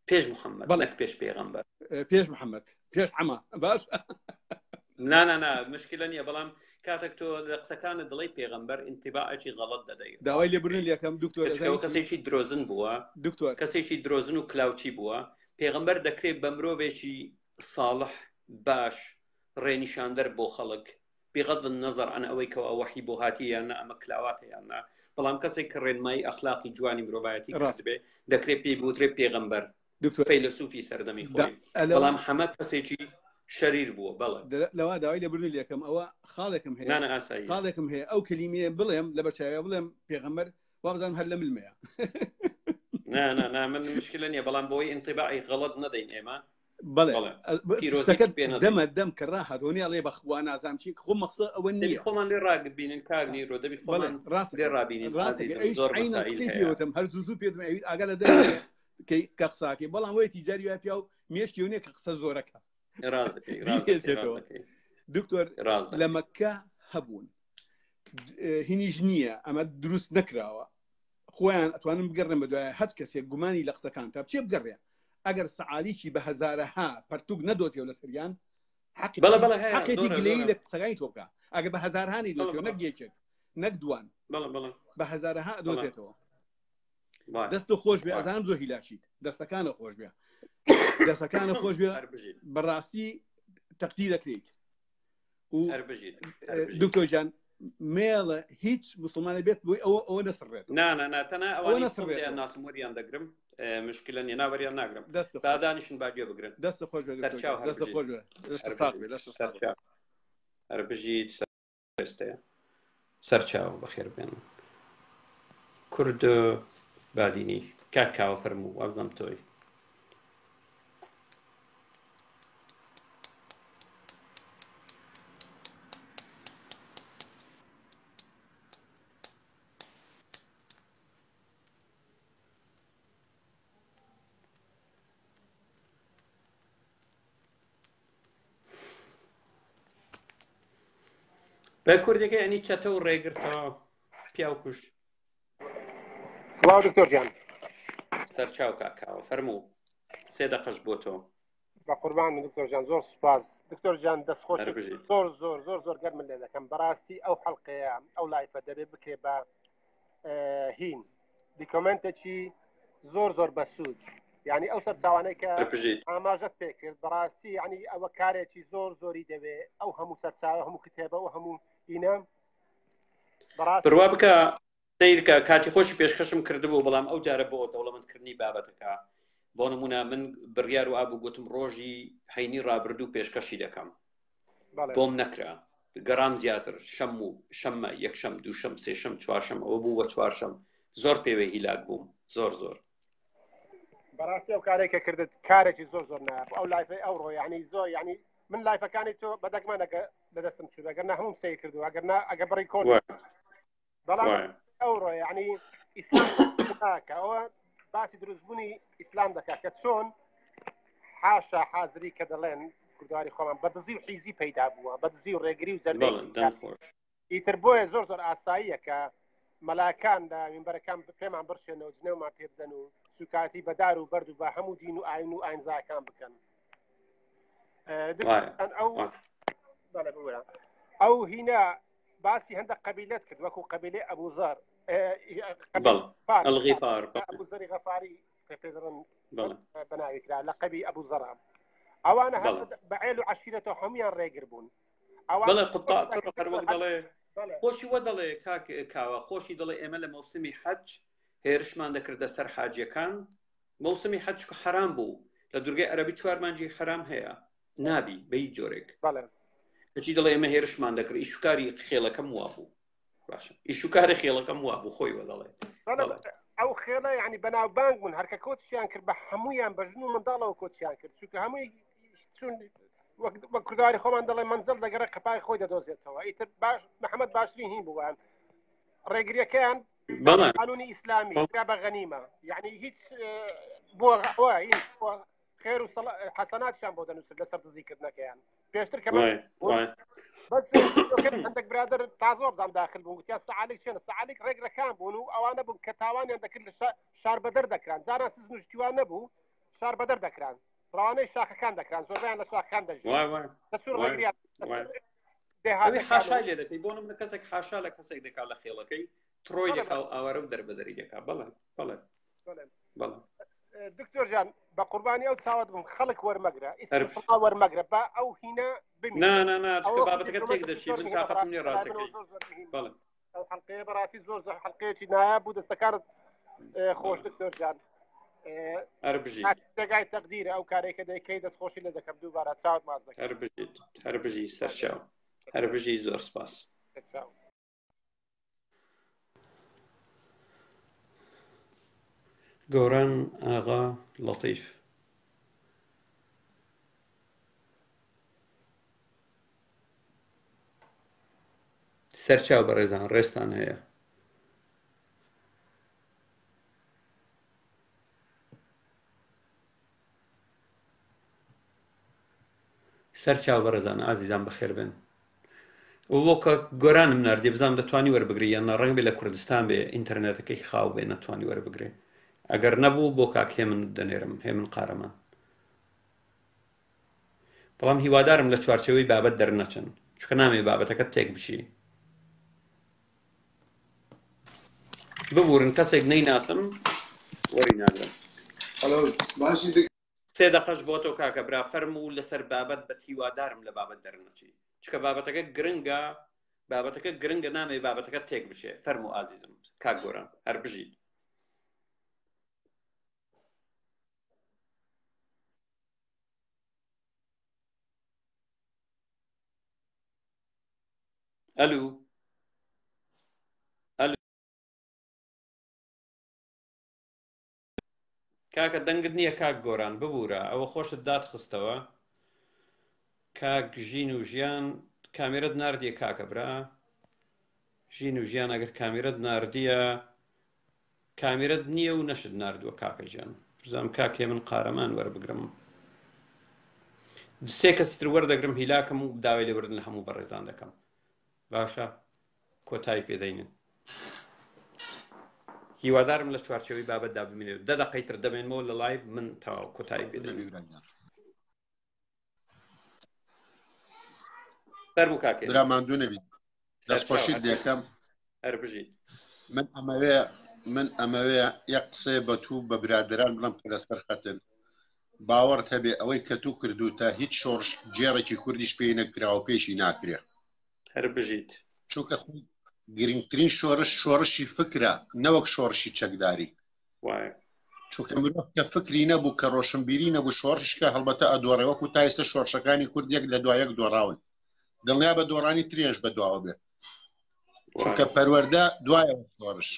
پێش محەممەد نەک پێش پێغەمبەر پێش محەممەد پێش حەما باش نا مشکلە نییە بەڵام کاتێک تۆ لە قسەکانت دڵی پێغەمبەر ئینتیباعێکی غەڵەت دەدەیت داوای لێبوورن لەکەم دکتۆر کەسێکی درۆزن بووە دکتۆر کەسێکی درۆزن و کلااوچی بووە پێغەمبەر دەکرێت بە مرۆڤێکی ساڵح باش ڕێنیشاندەر بۆ خەڵک بغض النظر عن ئەوەی کەەوە وحی بۆ هاتی یاننا ئەمە کلاواتە یاننا بەڵام کەسێک کە ڕێنمایی ئەخلاقی جوانی مرۆڤایەتی بێ دەکرێت پێی بوترێت پێغەمبەر فەیلسوفی سەردەمی خۆی بەڵام هەمە کەسێکی شەریر بووە بەڵێ لەوا داوای لێبوورن لەکەم ئەوە خاڵێکم هەیە خاڵێکم هەیە ئەو کلیمەیە بڵێم لە بەچاوی بڵێم پێغەمبەر وابزانم هەر لە ملمەیە نا من مشکلە نییە بەڵام بۆی ئینتیباعی غەڵەت نەدەین ئێمە بڵێ دەمە دەم کە ڕاهاتۆنی ئەڵێ بەخوا نازانم چی خۆ مەخسە ئەوە نییە خۆمان لێ ڕاگبینن کاگنی ڕۆ دەبی خۆمان ڕاست لێ ڕابینین ڕاستم هەر زوو پێم ئەویت ئاگا لە دە کە قساکەی بەڵام وەی تیجاری وای پیا و مێشتیونێ کە قسە زۆرەکە دکتۆر لە مەکە هەبوون هینیش نییە ئەمە دروست نەکراوە خۆیان ئەتوانم بگەڕێن بە دوایە هەچ کەسێک گومانی لە قسەکان تا بچێ بگەڕێ ئەگەر سەعالیکی بە هەزارەها پەرتوک نەدۆتێ لە سریان حەقێتی گلەیی لە قسەکانی تۆکە ئەگە بە هەزارهانی دۆتێ نەک یەکێک نەک دوان بە هەزارەها دۆزێتەوە دەست خۆش بێ ئەزانم زۆر هیلاشیت دەستەکانە خۆش بێ دەستەکانە خۆش بێ بەڕاستی تەقدیر دەکرێت دکتۆر جان مێڵە هیچ مسلمانە بێت بۆی ئەوە نەسڕێت تەنە ئەوە نەسڕێت ناسموریان دەگرم مشکلە نیە ناوەریان ناگرم دادانیشن باگوێ بگرن دەستە خۆش دەستە خۆش هەر بژیت ئێستەیە سەرچاو بەخێر بێن کورد بادینی کاکاوە فەرموو وازم تۆی بە کوردەکە ئەنی چەتە و ڕێگرتەوە پیا و کوش سڵاو دکتۆر جان سەرچاو کاکاوە فەرموو سێ دەقەش بۆ تۆ بە قوربان دکتۆر جان زۆر سوپاس دکتۆر جان دەستخۆش زۆر گەرمم لێ دەکەم بەڕاستی ئەو حەڵقەیە ئەو لایفە دەبێت بکرێ بە هین دیکۆمنتێکی زۆر بەسوود یعنی ئەو سەرچاوانەی کە ئاماژەت پێ کرد بەڕاستی ینی ئەوە کارێکی زۆری دەوێت ئەو هەموو سەرچاوە هەموو کتێبە و هەموو ئینە بڕوا بکە سیرکە کاتی خۆشی پێشکەشم کردبوو بەڵام ئەو جارە بۆ دەوڵەمەندکردنی بابەتەکە بۆ نمونە من بڕیار و ئابوو گوتم ڕۆژی هەینی ڕابردوو پێشکەشی دەکەم بۆم نەکرا گەڕام زیاتر شەممە یەکشەم دووشەم سێشەم چوارشەم ئەوە بوو بە چوارشەم زۆر پێوێ هیلاک بووم زۆر بەڕاستی ئەو کارێکە کردت کارێکی زۆر نایە ئەو لایفی ئەو ڕۆ ینی زۆر ینی من لایفەکانی تۆ بەدەگمانەکە لەدەستم چوو ئەگەر هەموم سەی کردو ئەگە بڕی کۆن بەڵام ئەو ڕۆ ینی ئیسلامکە ئەوە باسی دروستبوونی ئیسلام دەکات کە چۆن حاشا حازری کە دەڵێن کوردواری خۆمان بە دزی و حیزی پەیدا بووە بە دزی و ڕێگری و زەربەی ئیتر بۆیە زۆر ئاساییە کە مەلاکان لە مینبەرەکان پێمان بڕشێنەوە جنێومان پێ بدەن و سوکاتی بەدار و بەرد و بە هەموو دین و ئاین و ئاینزاکان بکەن ئەو هینە باسی هەندێک قەبیلەت کرد وەکو قەبیلەی ئەبوزەر ئەبوزەری غەفاری پێدەڕن بەناوی کرا لە قەبی ئەبوزەرە ئەوانە بەعێل و عەشیرەتەوە هەمویان ڕێگر بوون خۆشی وە دەڵێ کاوە خۆشی دەڵێ ئێمە لە مەوسمی حەج هێرشمان دەکردە سەر حاجیەکان مەوسمی حەج حرام بوو لە دورگەی عەرەبی 4 مانجی حرام هەیە نابی بە هیچ جۆرێک کەچی دەڵێ ئێمە هێرشمان دەکرد ئیشوکاری خێڵەکەم وا بوو باشە ئیشوکاری خێڵەکەم وا بوو خۆی وە دەڵێ ئەو خێڵە ینی بەناوبانگ بوون هەرکە کۆچیان کرد بە هەمویان بەژن و منداڵەوە کۆچیان کرد چونکە هەمووی وە کوردواری خۆمان دەڵێ منزل دەگەڕە قەپای خۆی دەدۆزێتەوە ئیتر باش محەممەد باشترین هین بووان ڕێگریەکەیان قانونی ئیسلامی بە غەنیمە یعنی هیچ بۆ خێر و حەسەناتیان بۆ دەنووسێت لەسەر دزیکردنەکەیان پێشتر کە بس عندك برادر تازور زعما داخل بون قلت يا السعاليك شنو السعاليك رجل كان بونو او انا بون كتاواني عندك كل شار بدر دكران زانا سزنو جتوان نبو شار بدر دكران رواني شاخ كان دكران زور انا شاخ كان دج واي تسور رجليات اوی حاشای لێ دەکەی بۆ من کەسێک حاشا لە کەسێک دەکا لە خێڵەکەی ترۆی دەکا و ئاوارە و دەربەدەری دەکا بەڵێ دكتور جان بقرباني او تصاوت بهم خلق ورمقرة استثمار ورمقرة با او هنا بني نا بابتك تيك دشي من طاقة من راسك بله او حلقية براسي زوز حلقية نايب ودستكانت خوش دكتور جان هربجي تقاي تقدير او كاري كده كيدس خوشي اللي ذكر دوباره تصاوت مازدك هربجي سرشاو هربجي زور سباس گۆران ئاغا لەطیف سەرچاو بەڕێزان ڕێستان هەیە سەرچاو بەڕێزان ئازیزان بەخێر بن وەکە گۆرانم ناردی بزانم دەتوانی وەربگری یان ڕەنگ بێ لە کوردستان بێ ئینتەرنێتەکەی خاو بێ نەتوانی وەربگرێ ئەگەر نەبوو بۆ کاک هێمن دەنێرم هێمن قارەمان بەڵام هیوادارم لە چوارچێوەی بابەت دەرنەچن چونکە نامێ بابەتەکەت تێک بچی ببورن کەسێک نەیناسم وەری ناگرم سێ دەقەش بۆ تۆ کاکە برا فەرموو لەسەر بابەت بە هیوادارم لە بابەت دەرنەچی چونکە بابەتەکە گرنگە نامێ بابەتەکە تێک بچێ فەرموو ئازیزم کاک گۆران هەر بژیت ئەلو کاکە دەنگت نییە کاک گۆران ببوورە ئەوە خۆشت داد خستەوە کاک ژین و ژیان کامێرەت ناردیە کاکە برا ژین و ژیان ئەگەر کامێرەت ناردیە کامێرەت نییە و نەشت ناردووە کاکە ژیان بزانم کاکێ من قارەمان وەربگرم سێ کەستر وەردەگرم هیلاکەم و داوای لێبوردن لە هەموو بەڕێزان دەکەم باشە کۆتایی پێدەینن هیوادارم لە چوارچێوەی بابەتدا بمێنێت دە دەقەیتر دەمێنمەوە لە لایڤ من تەواو کۆتایی پێدەین فەرموو کاکێ براماندوو نەبیت دەستخۆشیت دێکەم هەر بژیت من ئەمەوێ یەک قسەیە بە تو بە برادران بڵم کە لەسەر خەتن باوەڕت هەبێ ئەوەی کە تو کردوتە هیچ شۆڕش جێڕێکی کوردیش پێی نەکراوە پێشی ناکرێ هەر بژیت چونکە گرنگترین شۆڕشی فکرە نەوەک شۆڕشی چەکداری چونکە مرۆڤ کە فکری نەبوو کە ڕۆشنبیری نەبوو شۆڕشکە هەڵبەتە ئەدۆڕێ وەکو تا ئێستا شۆڕشەکانی کورد یەک لە دوایەک دۆڕاون دڵنیا بە دۆڕانی ترێنش بەدواوە بێ چونکە پەروەردە دوایەوە شۆڕش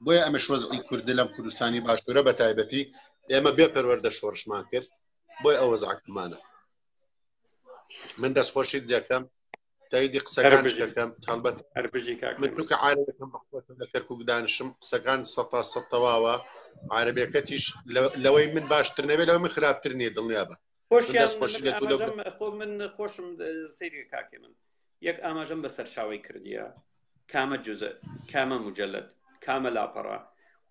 بۆیە ئەمە شۆزئی کوردی لەم کوردستانی باشوورە بە تایبەتی ئێمە بێ پەروەردە شۆڕشمان کرد بۆی ئەوە زعکمانە من دەستخۆشیت دەکەم تاییدی قسەکان دەکەم هەڵبەت من چونکە عارەبەکەم بەخۆتم لە کەرکووک دانشم قسەکان سەتا سەد تەواوە عارەبیەکەتیش لەوەی من باشتر نەبێت لەوەی من خراپتر نییە دڵنیا بە خۆ من خۆشم سەیری کاکێ من یەک ئاماژەم بە سەرچاوی کردیە کامە جوزە کامە مجەلەد کامە لاپەڕە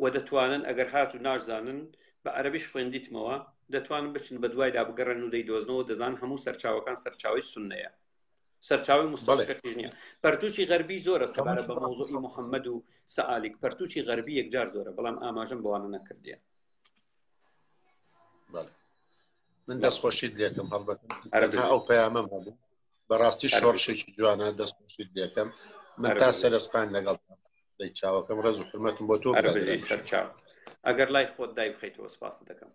و دەتوانن ئەگەر هات و ناشزانن بە عەرەبیش خوێندیتمەوە دەتوانن بچن بە دوایدا بگەڕن و دەیدۆزنەوە دەزان هەموو سەرچاوەکان سەرچاوی سوننەیە سەرچاوی مستەشرقیش نییە پەرتوچی غەربی زۆرە سەبارە بە مۆزوعی محەممەد و سەعالیک پەرتوچی غەربی یەکجار زۆرە بەڵام ئاماژەم بۆوانە نەکردیە من دەستخۆشیت لێکم هەڵبەت ئەو پەیامەم هەبوو بەڕاستی شۆڕشێکی جوانە دەستخۆشیت لێکم من تا سەرسپان لەگەڵ دەی چاوەکەم ڕێز و حرمەتم بۆ تۆ ئەگەر لای خۆت دای بخەیتەوە سپاس دەکەم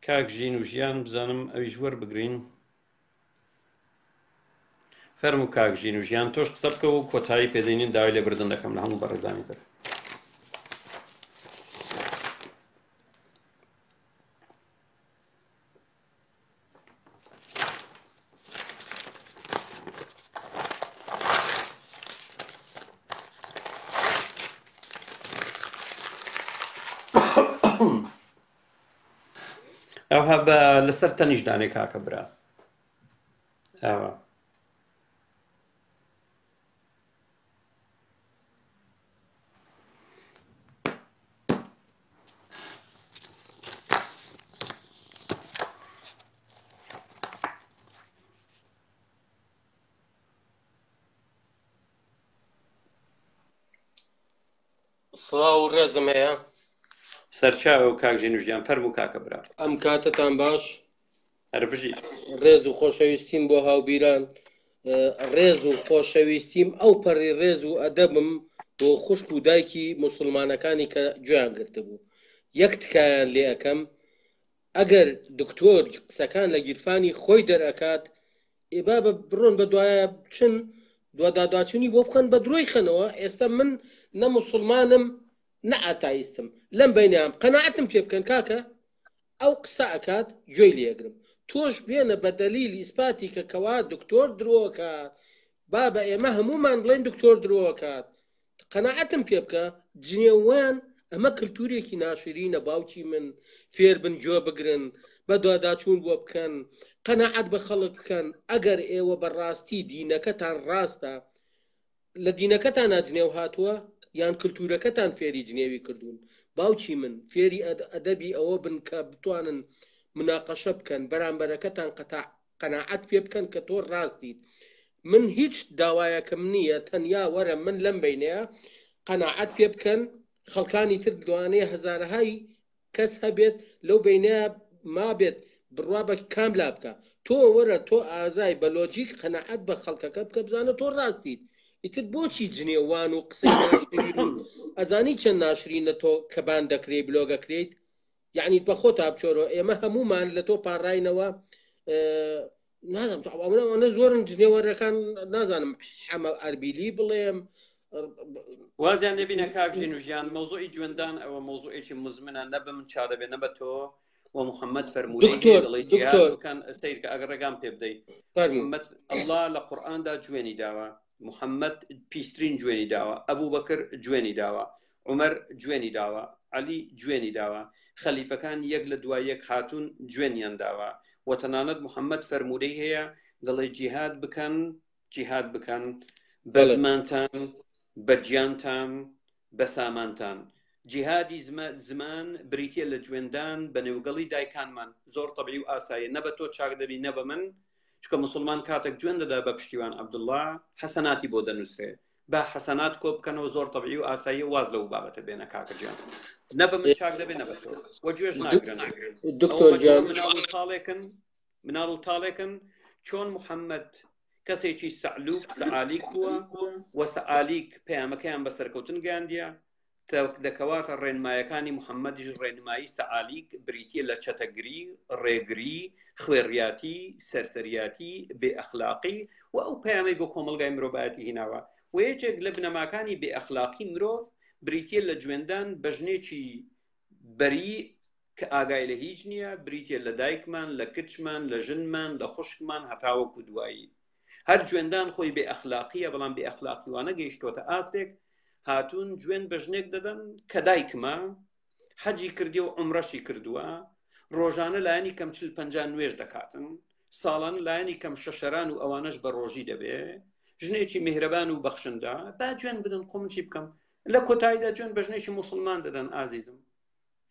کاک ژین و ژیان بزانم ئەویش وەربگرین فەرموو کاک ژین و ژیان تۆش قسە بکە و کۆتایی پێدەینین داوای لێبوردن دەکەم لە هەموو بەڕێزانی تر ئەوها بە لەسەر تەنیشدانێ کاکە برا سڵاو و ڕێزم هەیە سەرچاوە و کاک ژێنوژیان فەرموو کاکە برا ئەم کاتتان باش هەر بژی ڕێز و خۆشەویستیم بۆ هاوبیران ڕێز و خۆشەویستیم ئەو پەڕی ڕێز و ئەدەبم بۆ خوشک و دایکی مسلمانەکانی کە گوێیان گرتبوو یەک تکایان لێ ئەەکەم ئەگەر دکتۆر قسەکان لە گیرفانی خۆی دەرئەکات ئێبا بە بڕۆن بە دوایە بچن دوواداداچنی بۆ بکەن بە درۆی خەنەوە ئێستا من نە مسلمانم نە ئاتایستم لەم بینیان قەناعەتم پێ بکەن کاکە ئەو قسە ئەکات گوێی لێگرم تۆش بێنە بە دەلیل ئیسپاتی کە کەوا دکتۆر درۆکات با بە ئێمە هەمومان بڵێن دکتۆر درۆکات قەناعەتم پێ بکە جنێوان ئەمە کللتورێکی ناشرینە باوکی من فێر بن گوێ بگرن بە دوواداچوون بۆ بکەن قەناعەت بە خەڵک بکەن ئەگەر ئێوە بەڕاستی دینەکەتان ڕاستە لە دینەکەتان ناجنێو هاتووە یان کللتورەکەتان فێری جنێوی کردوون باوکی من فێری ئەدەبی ئەوە بن کە بتوانن مناقەشە بکەن بەرامبەرەکەتان قەناعەت پێ بکەن کە تۆ ڕاستیت من هیچ داوایەکەم نییە تەنیا وەرە من لەم بینەیە قەناعەت پێ بکەن خەڵکانی تر دوانەیە هەزارەهای کەس هەبێت لەو بینەیە مابێت بڕوا بە کاملا بکە تۆ وەرە تۆ ئازای بە لۆجیک قەناعەت بە خەڵکەکە بکە بزانە تۆ ڕاستیت ئیتر بۆچی جنێوان و قسەی ئەزانی چەند ناشرینە تۆ کەبان دەکرێت بلۆگەکرێت یعنی بە خۆ تا بچۆرەوە ئێمە هەمومان لە تۆ پاڕاینەوە نازانم زۆرن جنێوەرەکان نازانم حەمە ئەربیلی بڵێم وازیان لێبینە کاک ژێنوژیان مەوزوعی جوێندان ئەوە مەوزوعێکی مزمنە نە بە من چا دەبێ نە بە تۆ و محەممەد فەرموودەکان سیر کە ئەگەر ڕێگام پێ بدەیت ئەڵڵا لە قورئاندا جوێنی داوە محەممەد پیسترین جوێنی داوە ئەبوو بەکر جوێنی داوە عومەر جوێنی داوە عەلی جوێنی داوە خەلیفەکان یەک لە دوای یەک هاتوون جوێنیان داوە و تەنانەت محەممەد فەرموودەی هەیە دەڵێ جیهاد بکەن بە زمانتان بە گیانتان بە سامانتان جیهادی زمان بریتە لە جوێندان بە نێوگەڵی دایکانمان زۆر تەبیعی و ئاساییە نە بە تۆ چاک دەبی نە بە من چکە مسلمان کاتێک جوێن دەدا بە پشتیوان عەبدوڵڵا حەسەناتی بۆ دەنووسرێ با حەسەنات کۆ بکەنەوە زۆر تەبیعی و ئاسایی واز لەو بابەتە بێنە کاکە گیان نە بە من چاک دەبێ نە بە تۆ وە گوێژ ناگرن دکتۆر گیان مناڵ و تاڵێکن چۆن محەممەد کەسێکی سەعالیک بووە و سەعالیک پەیامەکەیان بە سەرکەوتن گاندیە دەکەواتە ڕێنمایەکانی محەممەدیش ڕێنمایی سەعالیک بریتە لە چەتەگری ڕێگری خوێڕیاتی سەرسەریاتی بێ ئەخلاقی و ئەو پەیامی بۆ کۆمەلگای مرۆڤایەتی هیناوە و یەکێک لە بنەماکانی بێ ئەخلاقی مرۆڤ بریتە لە جوێندان بە ژنێکی بەری کە ئاگای لە هیچ نییە بریتە لە دایکمان لە کچمان لە ژنمان لە خوشکمان هەتاوەکو دوایی هەر جوێندان خۆی بێ ئەخلاقیە بەڵام بێ ئەخلاقیوانە گەیشتۆتە ئاستێک هاتوون جوێن بە ژنێک دەدەن کە دایکمە حەجی کردی و عومرەشی کردووە ڕۆژانە لایەنی کەم 40-50 نوێژ دەکاتن ساڵان لایەنی کەم شەشەران و ئەوانەش بە ڕۆژی دەبێ ژنێکی میهرەبان و بەخشندا با جوێن بدەن خۆ من چی بکەم لە کۆتاییدا جوێن بە ژنێکی موسڵمان دەدەن ئازیزم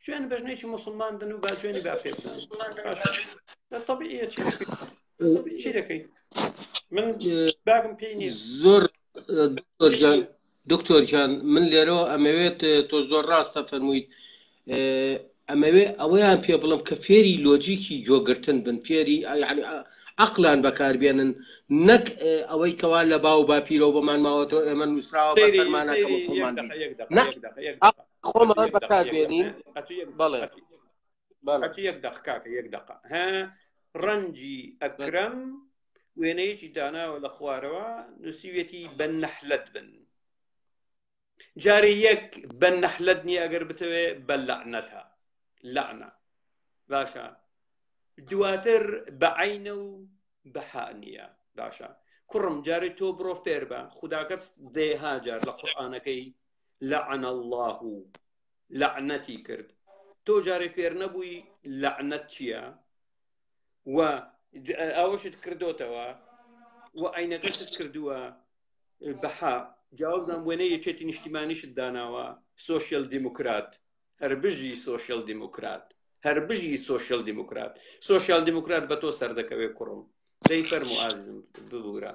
جوێن بە ژنێکی موسڵمان دەن و با جوێنی با پێ بدەن تەبیعیە چی دەکەیت من باگم پێی نییە زۆر دکتۆر جان من لێرەوە ئەمەوێت تۆ زۆر ڕاستە فەرموویت ئەمەوێ ئەوەیان پێ بڵم کە فێری لۆجیکی جۆگرتن بن فێری یعنی عەقلان بەکاربێنن نەک ئەوەی کەوا لە باو باپیرەوە بەمان ماوەتەوە ئێمە نووسراوە بە سەرمانەکەم خۆمان بەکاربێنین بەڵێ یەک دەقە ها ڕەنجی ئەکرەم وێنەیەکی داناوە لە خوارەوە نووسیوێتی بە نەحلەت بن جارێ یەک بە نەحلەت نییە ئەگەر بتەوێ بە لەعنەتە لەعنە باشە دواتر بە عەینە و بە حا نییە باشە کوڕم جارێ تۆ بڕۆ فێر بە خوداکەت دێها جار لە قورئانەکەی لەعنە الله لەعنەتی کرد تۆ جارێ فێر نەبووی لەعنەت چییە و ئەوەشت کردوتەوە و ئاینەکەشت کردووە بەحا جیاوازان وێنە یەکێتی نیشتیمانیشت داناوە سۆشیال دیموکرات هەر بژی سۆشیال دیموکرات هەر بژی سۆشیال دیموکرات سۆشیال دیموکرات بە تۆ سەردەکەوێ کوڕم دەی فەرمو ئازم ببوورە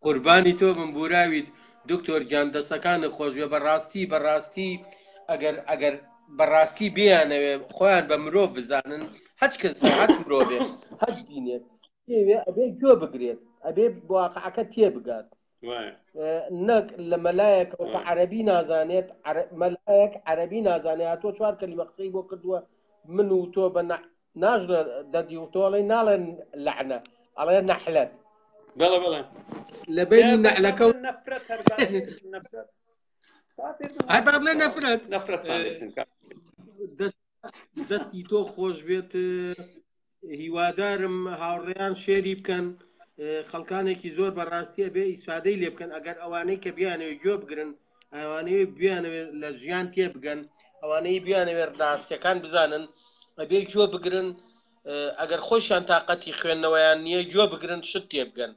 قوربانی تۆ من بوراویت دکتۆر گیان دەستەکانت خۆشوێ بەڕاستی ئەگەر بەڕاستی بیانەوێ خۆیان بە مرۆڤ بزانن هەچ کەس هەچ مرۆڤێ هەچ دینێت ئەبێ گوێ بگرێت ئەبێ واقعەکە تێبگات نەک لە مەلایەک کە عەرەبی نازانێت مەلایەک عەرەبی نازانێت هاتۆ 4 کەلیمە قسەی بۆ کردووە من و تۆ بە ناژرە دەدی و تۆڵی ناڵێن لەعنە ئەڵێ نەحلەت بەڵێ بەڵێ لە بینی نەحلەکە و نەفرەت هەر بڵێ نەفرەت دەستی تۆ خۆش بێت هیوادارم هاوڕێیان شێری بکەن خەڵکانێکی زۆر بەڕاستیە بێ ئیسفادەی لێ بکەن ئەگەر ئەوانەی کە بیانەوێ گوێ بگرن ئەوانەیە بیانەوێت لە ژیان تێ بگەن ئەوانەی بیانەوێت ڕاستیەکان بزانن ئەبێ گوێ بگرن ئەگەر خۆشیان تااقەتی خوێندنەوەیان نییە گوێ بگرن شت تێ بگەن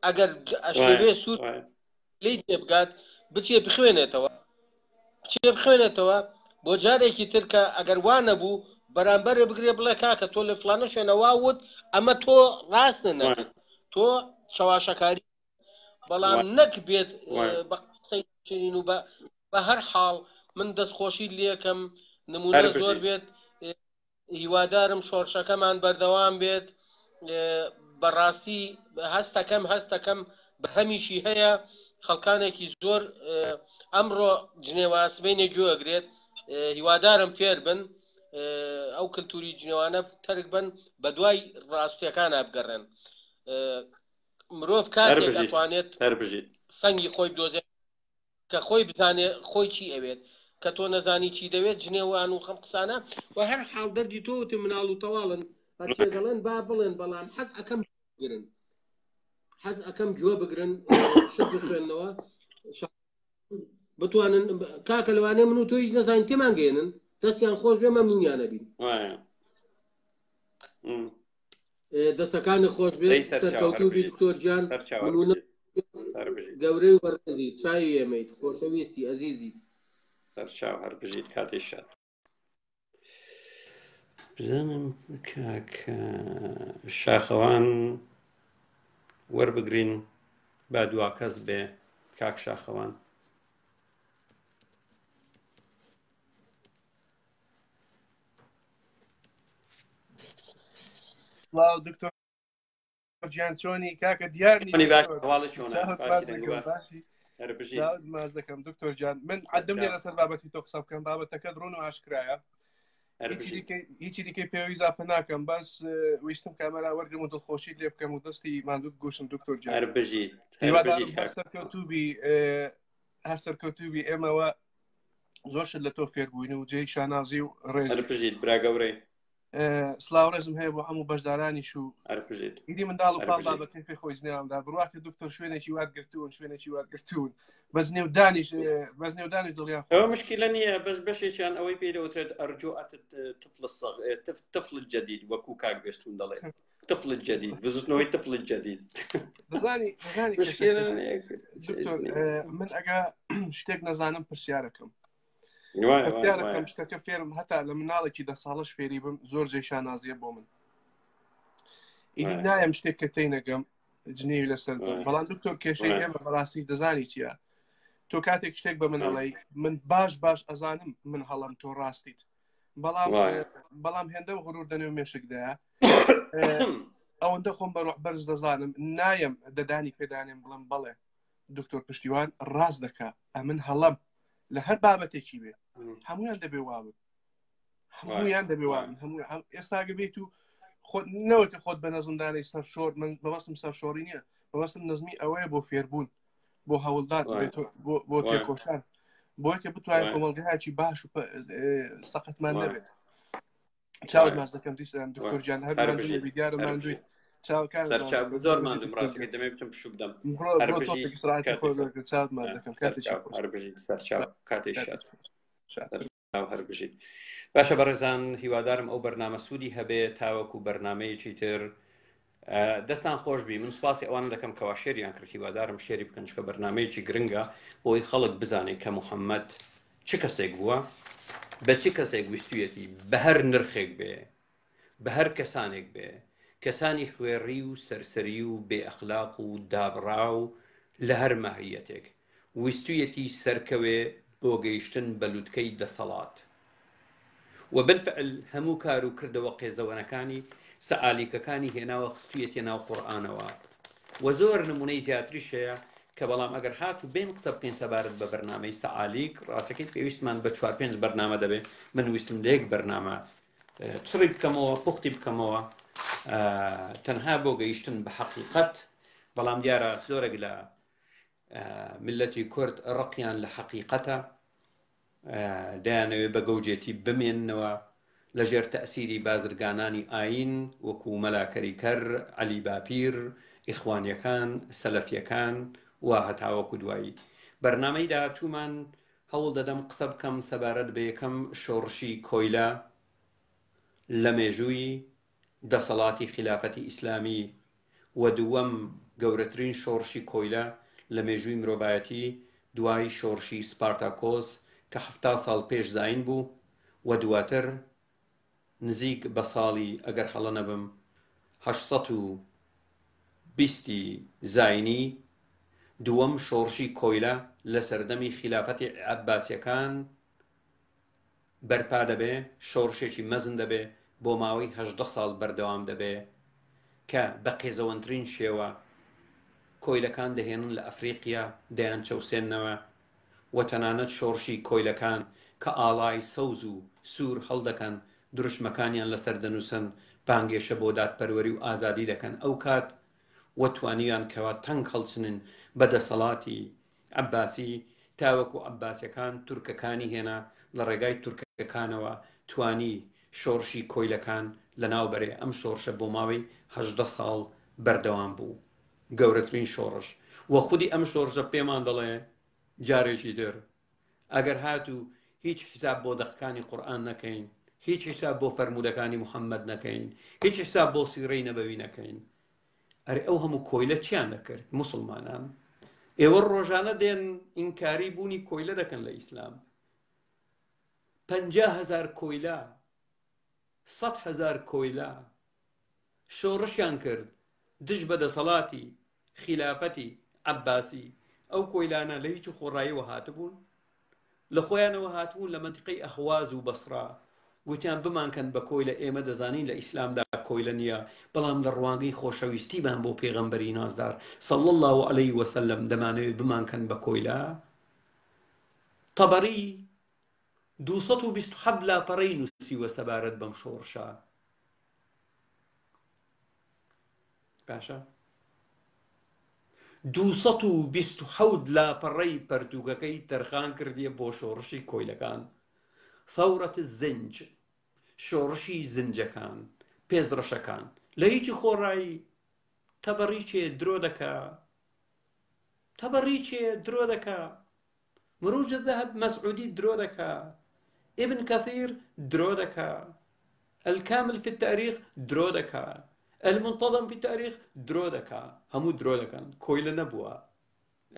ئەگەر ئەشێوێ سوور لی تێبگات بچێ بخوێنێتەوە بۆ جارێکی ترکە ئەگەر وانە بوو بەرامبەرێ بگرێ بڵێ کاکە تۆ لە فلانە شوێنەوە وت ئەمە تۆ ڕاستە نەکرد تۆ چاواشەکاری بەڵام نەک بێت بە قسەین و بە هەر حاڵ من دەستخۆشی لێکم نمونە زۆر بێت هیوادارم شۆڕشەکەمان بەردەوام بێت بەڕاستی هەستەکەم بە هەمیشی هەیە خەڵکانێکی زۆر ئەمڕۆ جنێواسبینێ گوێگرێت هیوادارم فێر بن ئەو کللتوری جنێوانە تەرک بن بە دوای ڕاستیەکان بگەڕێن مرۆڤ کاتێک دەتوانێت سەنگی خۆی بدۆزێت کە خۆی بزانێ خۆی چی ئەوێت کە تۆ نەزانی چی دەوێت جنێوان و خەم قسانە و هەر حاڵ دەردی تۆوت مناڵ و تەواڵن هەرچێگەڵێن با بڵێن بەڵام حەز ئەەکەم گرن حەز ئەەکەم جوە بگرن شت بخوێنەوە بتوانن کاکە لەوانێ من و تۆ هیچ نەزانین تێمان گەێنن دەستیان خۆش بێ مەمنونیانە بین دەستەکانی خۆش بێت سەرکەوتوو بی دکتۆر گیان گەورەی وەڕێزی چاوی ئێمەیت خۆشەویستی ئەزیزیت سەرچاو هەر بژیت کاتی شات بزانم کاکە شاخەوان وەربگرین با دوا کەس بێ کاک شاخەوان سڵاو دکتۆر گیان چۆنی کاکە دیارنی باش هەواڵی چۆنە ماز دەکەم دکتۆر گیان من عەدەم لێ لەسەر بابەتی تۆ قسە بکەم بابەتەکە ڕوون و ئاشکرایە هیچی دیکەی پێوی زافە ناکەم باس ویستم کامەرا وەرگم و دڵخۆشی لێ بکەم و دەستی ماندوو گوشم دکتۆر گیان هەر سەرکەوتوبی ئێمەوە زۆرشت لە تۆ فێر بووین و جێی شانازی و ڕێزی برا گەورەی سلااو ڕێزم هەیە بۆ هەموو بەشدارانیش و ئیدی منداڵ و پاڵدا بەکەی پێ خۆی زنێوامدا بڕواکە دکتۆر شوێنێکی واتگرتوون بەس نێودانیش دڵیان ئەوە مشکلە نییە بەس بەشێکیان ئەوەی پێدەوترێت ئەرجو طفل الجديد وەکو کاک بێستون دەڵێت طفل الجديد بزوتنەوەی طفل الجديد دەزانی من ئەگە شتێک نەزانم پرسیارەکەم شتەکە فێرم هەتا لە مناڵێکی 10 ساڵش فێری بم زۆر جێی شانازیە بۆ من ئیدی نایم شتێک کە تێی نەگەم جنێوی لەسەر بەڵام دکتۆر کێشەی ئێمە بەڕاستی دەزانی چییە تۆ کاتێک شتێک بە من ئەڵێی من باش ئەزانم من هەڵم تۆ ڕاستیت بەڵام هێندە و غرور دەنێ و مێشکدایە ئەوەندە خۆم بەرز دەزانم نایم دەدانی پێدانێم بڵم بەڵێ دکتۆر پشتیوان ڕاست دەکا ئەمن هەڵم لە هەر بابەتێکی بێ هەمویان دەبێ وابن هەموو ئێستاگە بێت و نەوەکە خۆت بە نەزمدانەی سەرشۆر من بەبەستم سەرشۆڕی نییە بەبەستم نەزمی ئەوەیە بۆ فێربوون بۆ هەوڵدان بۆ تێکۆشان بۆی کە بتوانین کۆمەڵگەیەکی باش و سەقەتمان نەبێت چاوت ماز دەکەم دیسان دکتۆر گیان هەر دیارە ماندووی زۆر ماندوم ڕاستەکە دەمێ بچم پشوو بدەم چاوت ماز دەکەم هەر بژیت باشە بەڕێزان هیوادارم ئەو بەرنامە سوودی هەبێت تاوەکو بەرنامەیەکی تر دەستان خۆش بی من سوپاسی ئەوان دەکەم کەوا شێریان کردی وادارم شێری بکەن چکە بەرنمەیەکی گرنگە بۆی خەڵک بزانێت کە محەممەد چ کەسێک بووە بە چی کەسێک ویستویەتی بە هەر نرخێک بێ بە هەر کەسانێک بێ کەسانی خوێڕی و سەرسەری و بێ ئەخلاق و دابڕا و لە هەر ماهیەتێک ویستویەتی سەرکەوێ بۆ گەیشتن بە لووتکەی دەسەڵات و بالفعل هەموو کار و کردەوە قێزەوەنەکانی سەعالیکەکانی هێناوە خستویەتی ناو قورئانەوە و زۆر نمونەی زیاتریش هەیە کە بەڵام ئەگەر هات و بین قسە بکەین سەبارەت بە بەرنامەی سەعالیک ڕاستەکەی پێویستمان بە 4-5 بەرنامە دەبێت من ویستم لە یەک بەرنامە چڕی بکەمەوە پوختی بکەمەوە تەنها بۆ گەیشتن بە حەقیقەت بەڵام دیارە زۆرێک لە ملەتی کورد ڕقیان لە حەقیقەتە دایانەوێ بە گەوجێتی بمێننەوە لەژێر تەئسیری بازرگانانی ئاین وەکو مەلا کەریکەر عەلی باپیر ئیخوانیەکان سەلەفیەکان و هەتاوەکو دوایی بەرنامەی داهاتوومان هەوڵ دەدەم قسە بکەم سەبارەت بە یەکەم شۆڕشی کۆیلە لە مێژووی دەسەڵاتی خلافەتی ئیسلامی و دووەم گەورەترین شۆڕشی کۆیلە لە مێژووی مرۆڤایەتی دوای شۆڕشی سپارتاکۆس کە 70 ساڵ پێش زاین بوو و دواتر نزیک بە ساڵی ئەگەر هەڵە نەبم 820 زاینی دووەم شۆڕشی کۆیلە لە سەردەمی خلافەتی عەباسیەکان بەرپا دەبێ شۆڕشێکی مەزن دەبێ بۆ ماوەی 18 ساڵ بەردەوام دەبێ کە بە قێزەوەندترین شێوە کۆیلەکان دەهێنن لە ئەفریقیا دەیان چەوسێننەوە و تەنانەت شۆڕشی کۆیلەکان کە ئاڵای سەوز و سوور هەڵدەکەن دروشمەکانیان لەسەر دەنووسن پانگێشە بۆ دادپەروەری و ئازادی دەکەن ئەو کات وەتوانیان کەوا تەنگ هەڵچنن بە دەسەڵاتی عەباسی تاوەکو عەباسیەکان تورکەکانی هێنا لە ڕێگای تورکەکانەوە توانی شۆڕشی کۆیلەکان لە ناوبەرێ ئەم شۆڕشە بۆ ماوەی 18 ساڵ بەردەوام بوو گەورەترین شۆڕش وە خودی ئەم شۆڕشە پێمان دەڵێ جارێکی تر ئەگەر هاتوو هیچ حساب بۆ دەقەکانی قورئان نەکەین هیچ حساب بۆ فەرمودەکانی محەممەد نەکەین هیچ حساب بۆ سیرەی نەبەوی نەکەین ئەرێ ئەو هەموو کۆیلە چیان دەکرد موسڵمانان ئێوە ڕۆژانە دێن ئینکاری بوونی کۆیلە دەکەن لە ئیسلام 50,000 کۆیلە 100,000 کۆیلە شۆڕشیان کرد دژ بە دەسەڵاتی خلافەتی عەباسی ئەو کۆیلانە لە هیچ خۆڕاییەوە هاتبوون لە خۆیانەوە هاتبوون لە منتیقەی ئەهواز و بەسرا گوتیان بمانکەن بە کۆیلە ئێمە دەزانین لە ئیسلامدا کۆیلە نییە بەڵام لە ڕوانگەی خۆشەویستیمان بۆ پێغەمبەری نازدار صلی الله علیه وسلم دەمانەوێت بمانکەن بە کۆیلە تەبەری 227 لاپەڕەی نووسیوە سەبارەت بەم شۆڕشە باشە 227 لاپەڕەی پەرتووکەکەی تەرخان کردیە بۆ شۆڕشی کۆیلەکان ثەورەت الزنج شۆڕشی زنجەکان پێزڕەشەکان لە هیچی خۆڕایی تەبەڕی چێ درۆ دەکا تەبەڕی چێ درۆ دەکا مروج الذهب مەسعودی درۆ دەکا ابن كثير درۆ دەکا الكامل في التاريخ درۆ دەکا المنتظم في التاريخ درۆ دەکا هەموو درۆ دەکەن کۆیلە نەبووە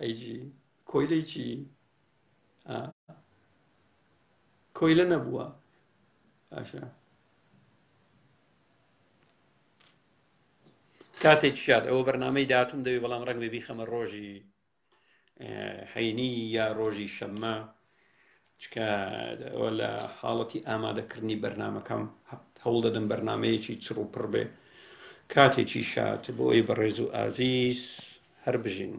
ئەیجی کۆیلەی چی کۆیلە نەبووە باشە کاتێک شاد ئەوە بەرنامەی داهاتووم دەوێت بەڵام ڕەنگ بێ بیخەمە ڕۆژی حەینی یا ڕۆژی شەممە چکە ئەوە لە حاڵەتی ئامادەکردنی بەرنامەکەم هەوڵ دەدەم بەرنامەیەکی چڕ و پڕ بێ کاتێکی شات بۆ ئەوی بەڕێز و ئازیز هەر بژین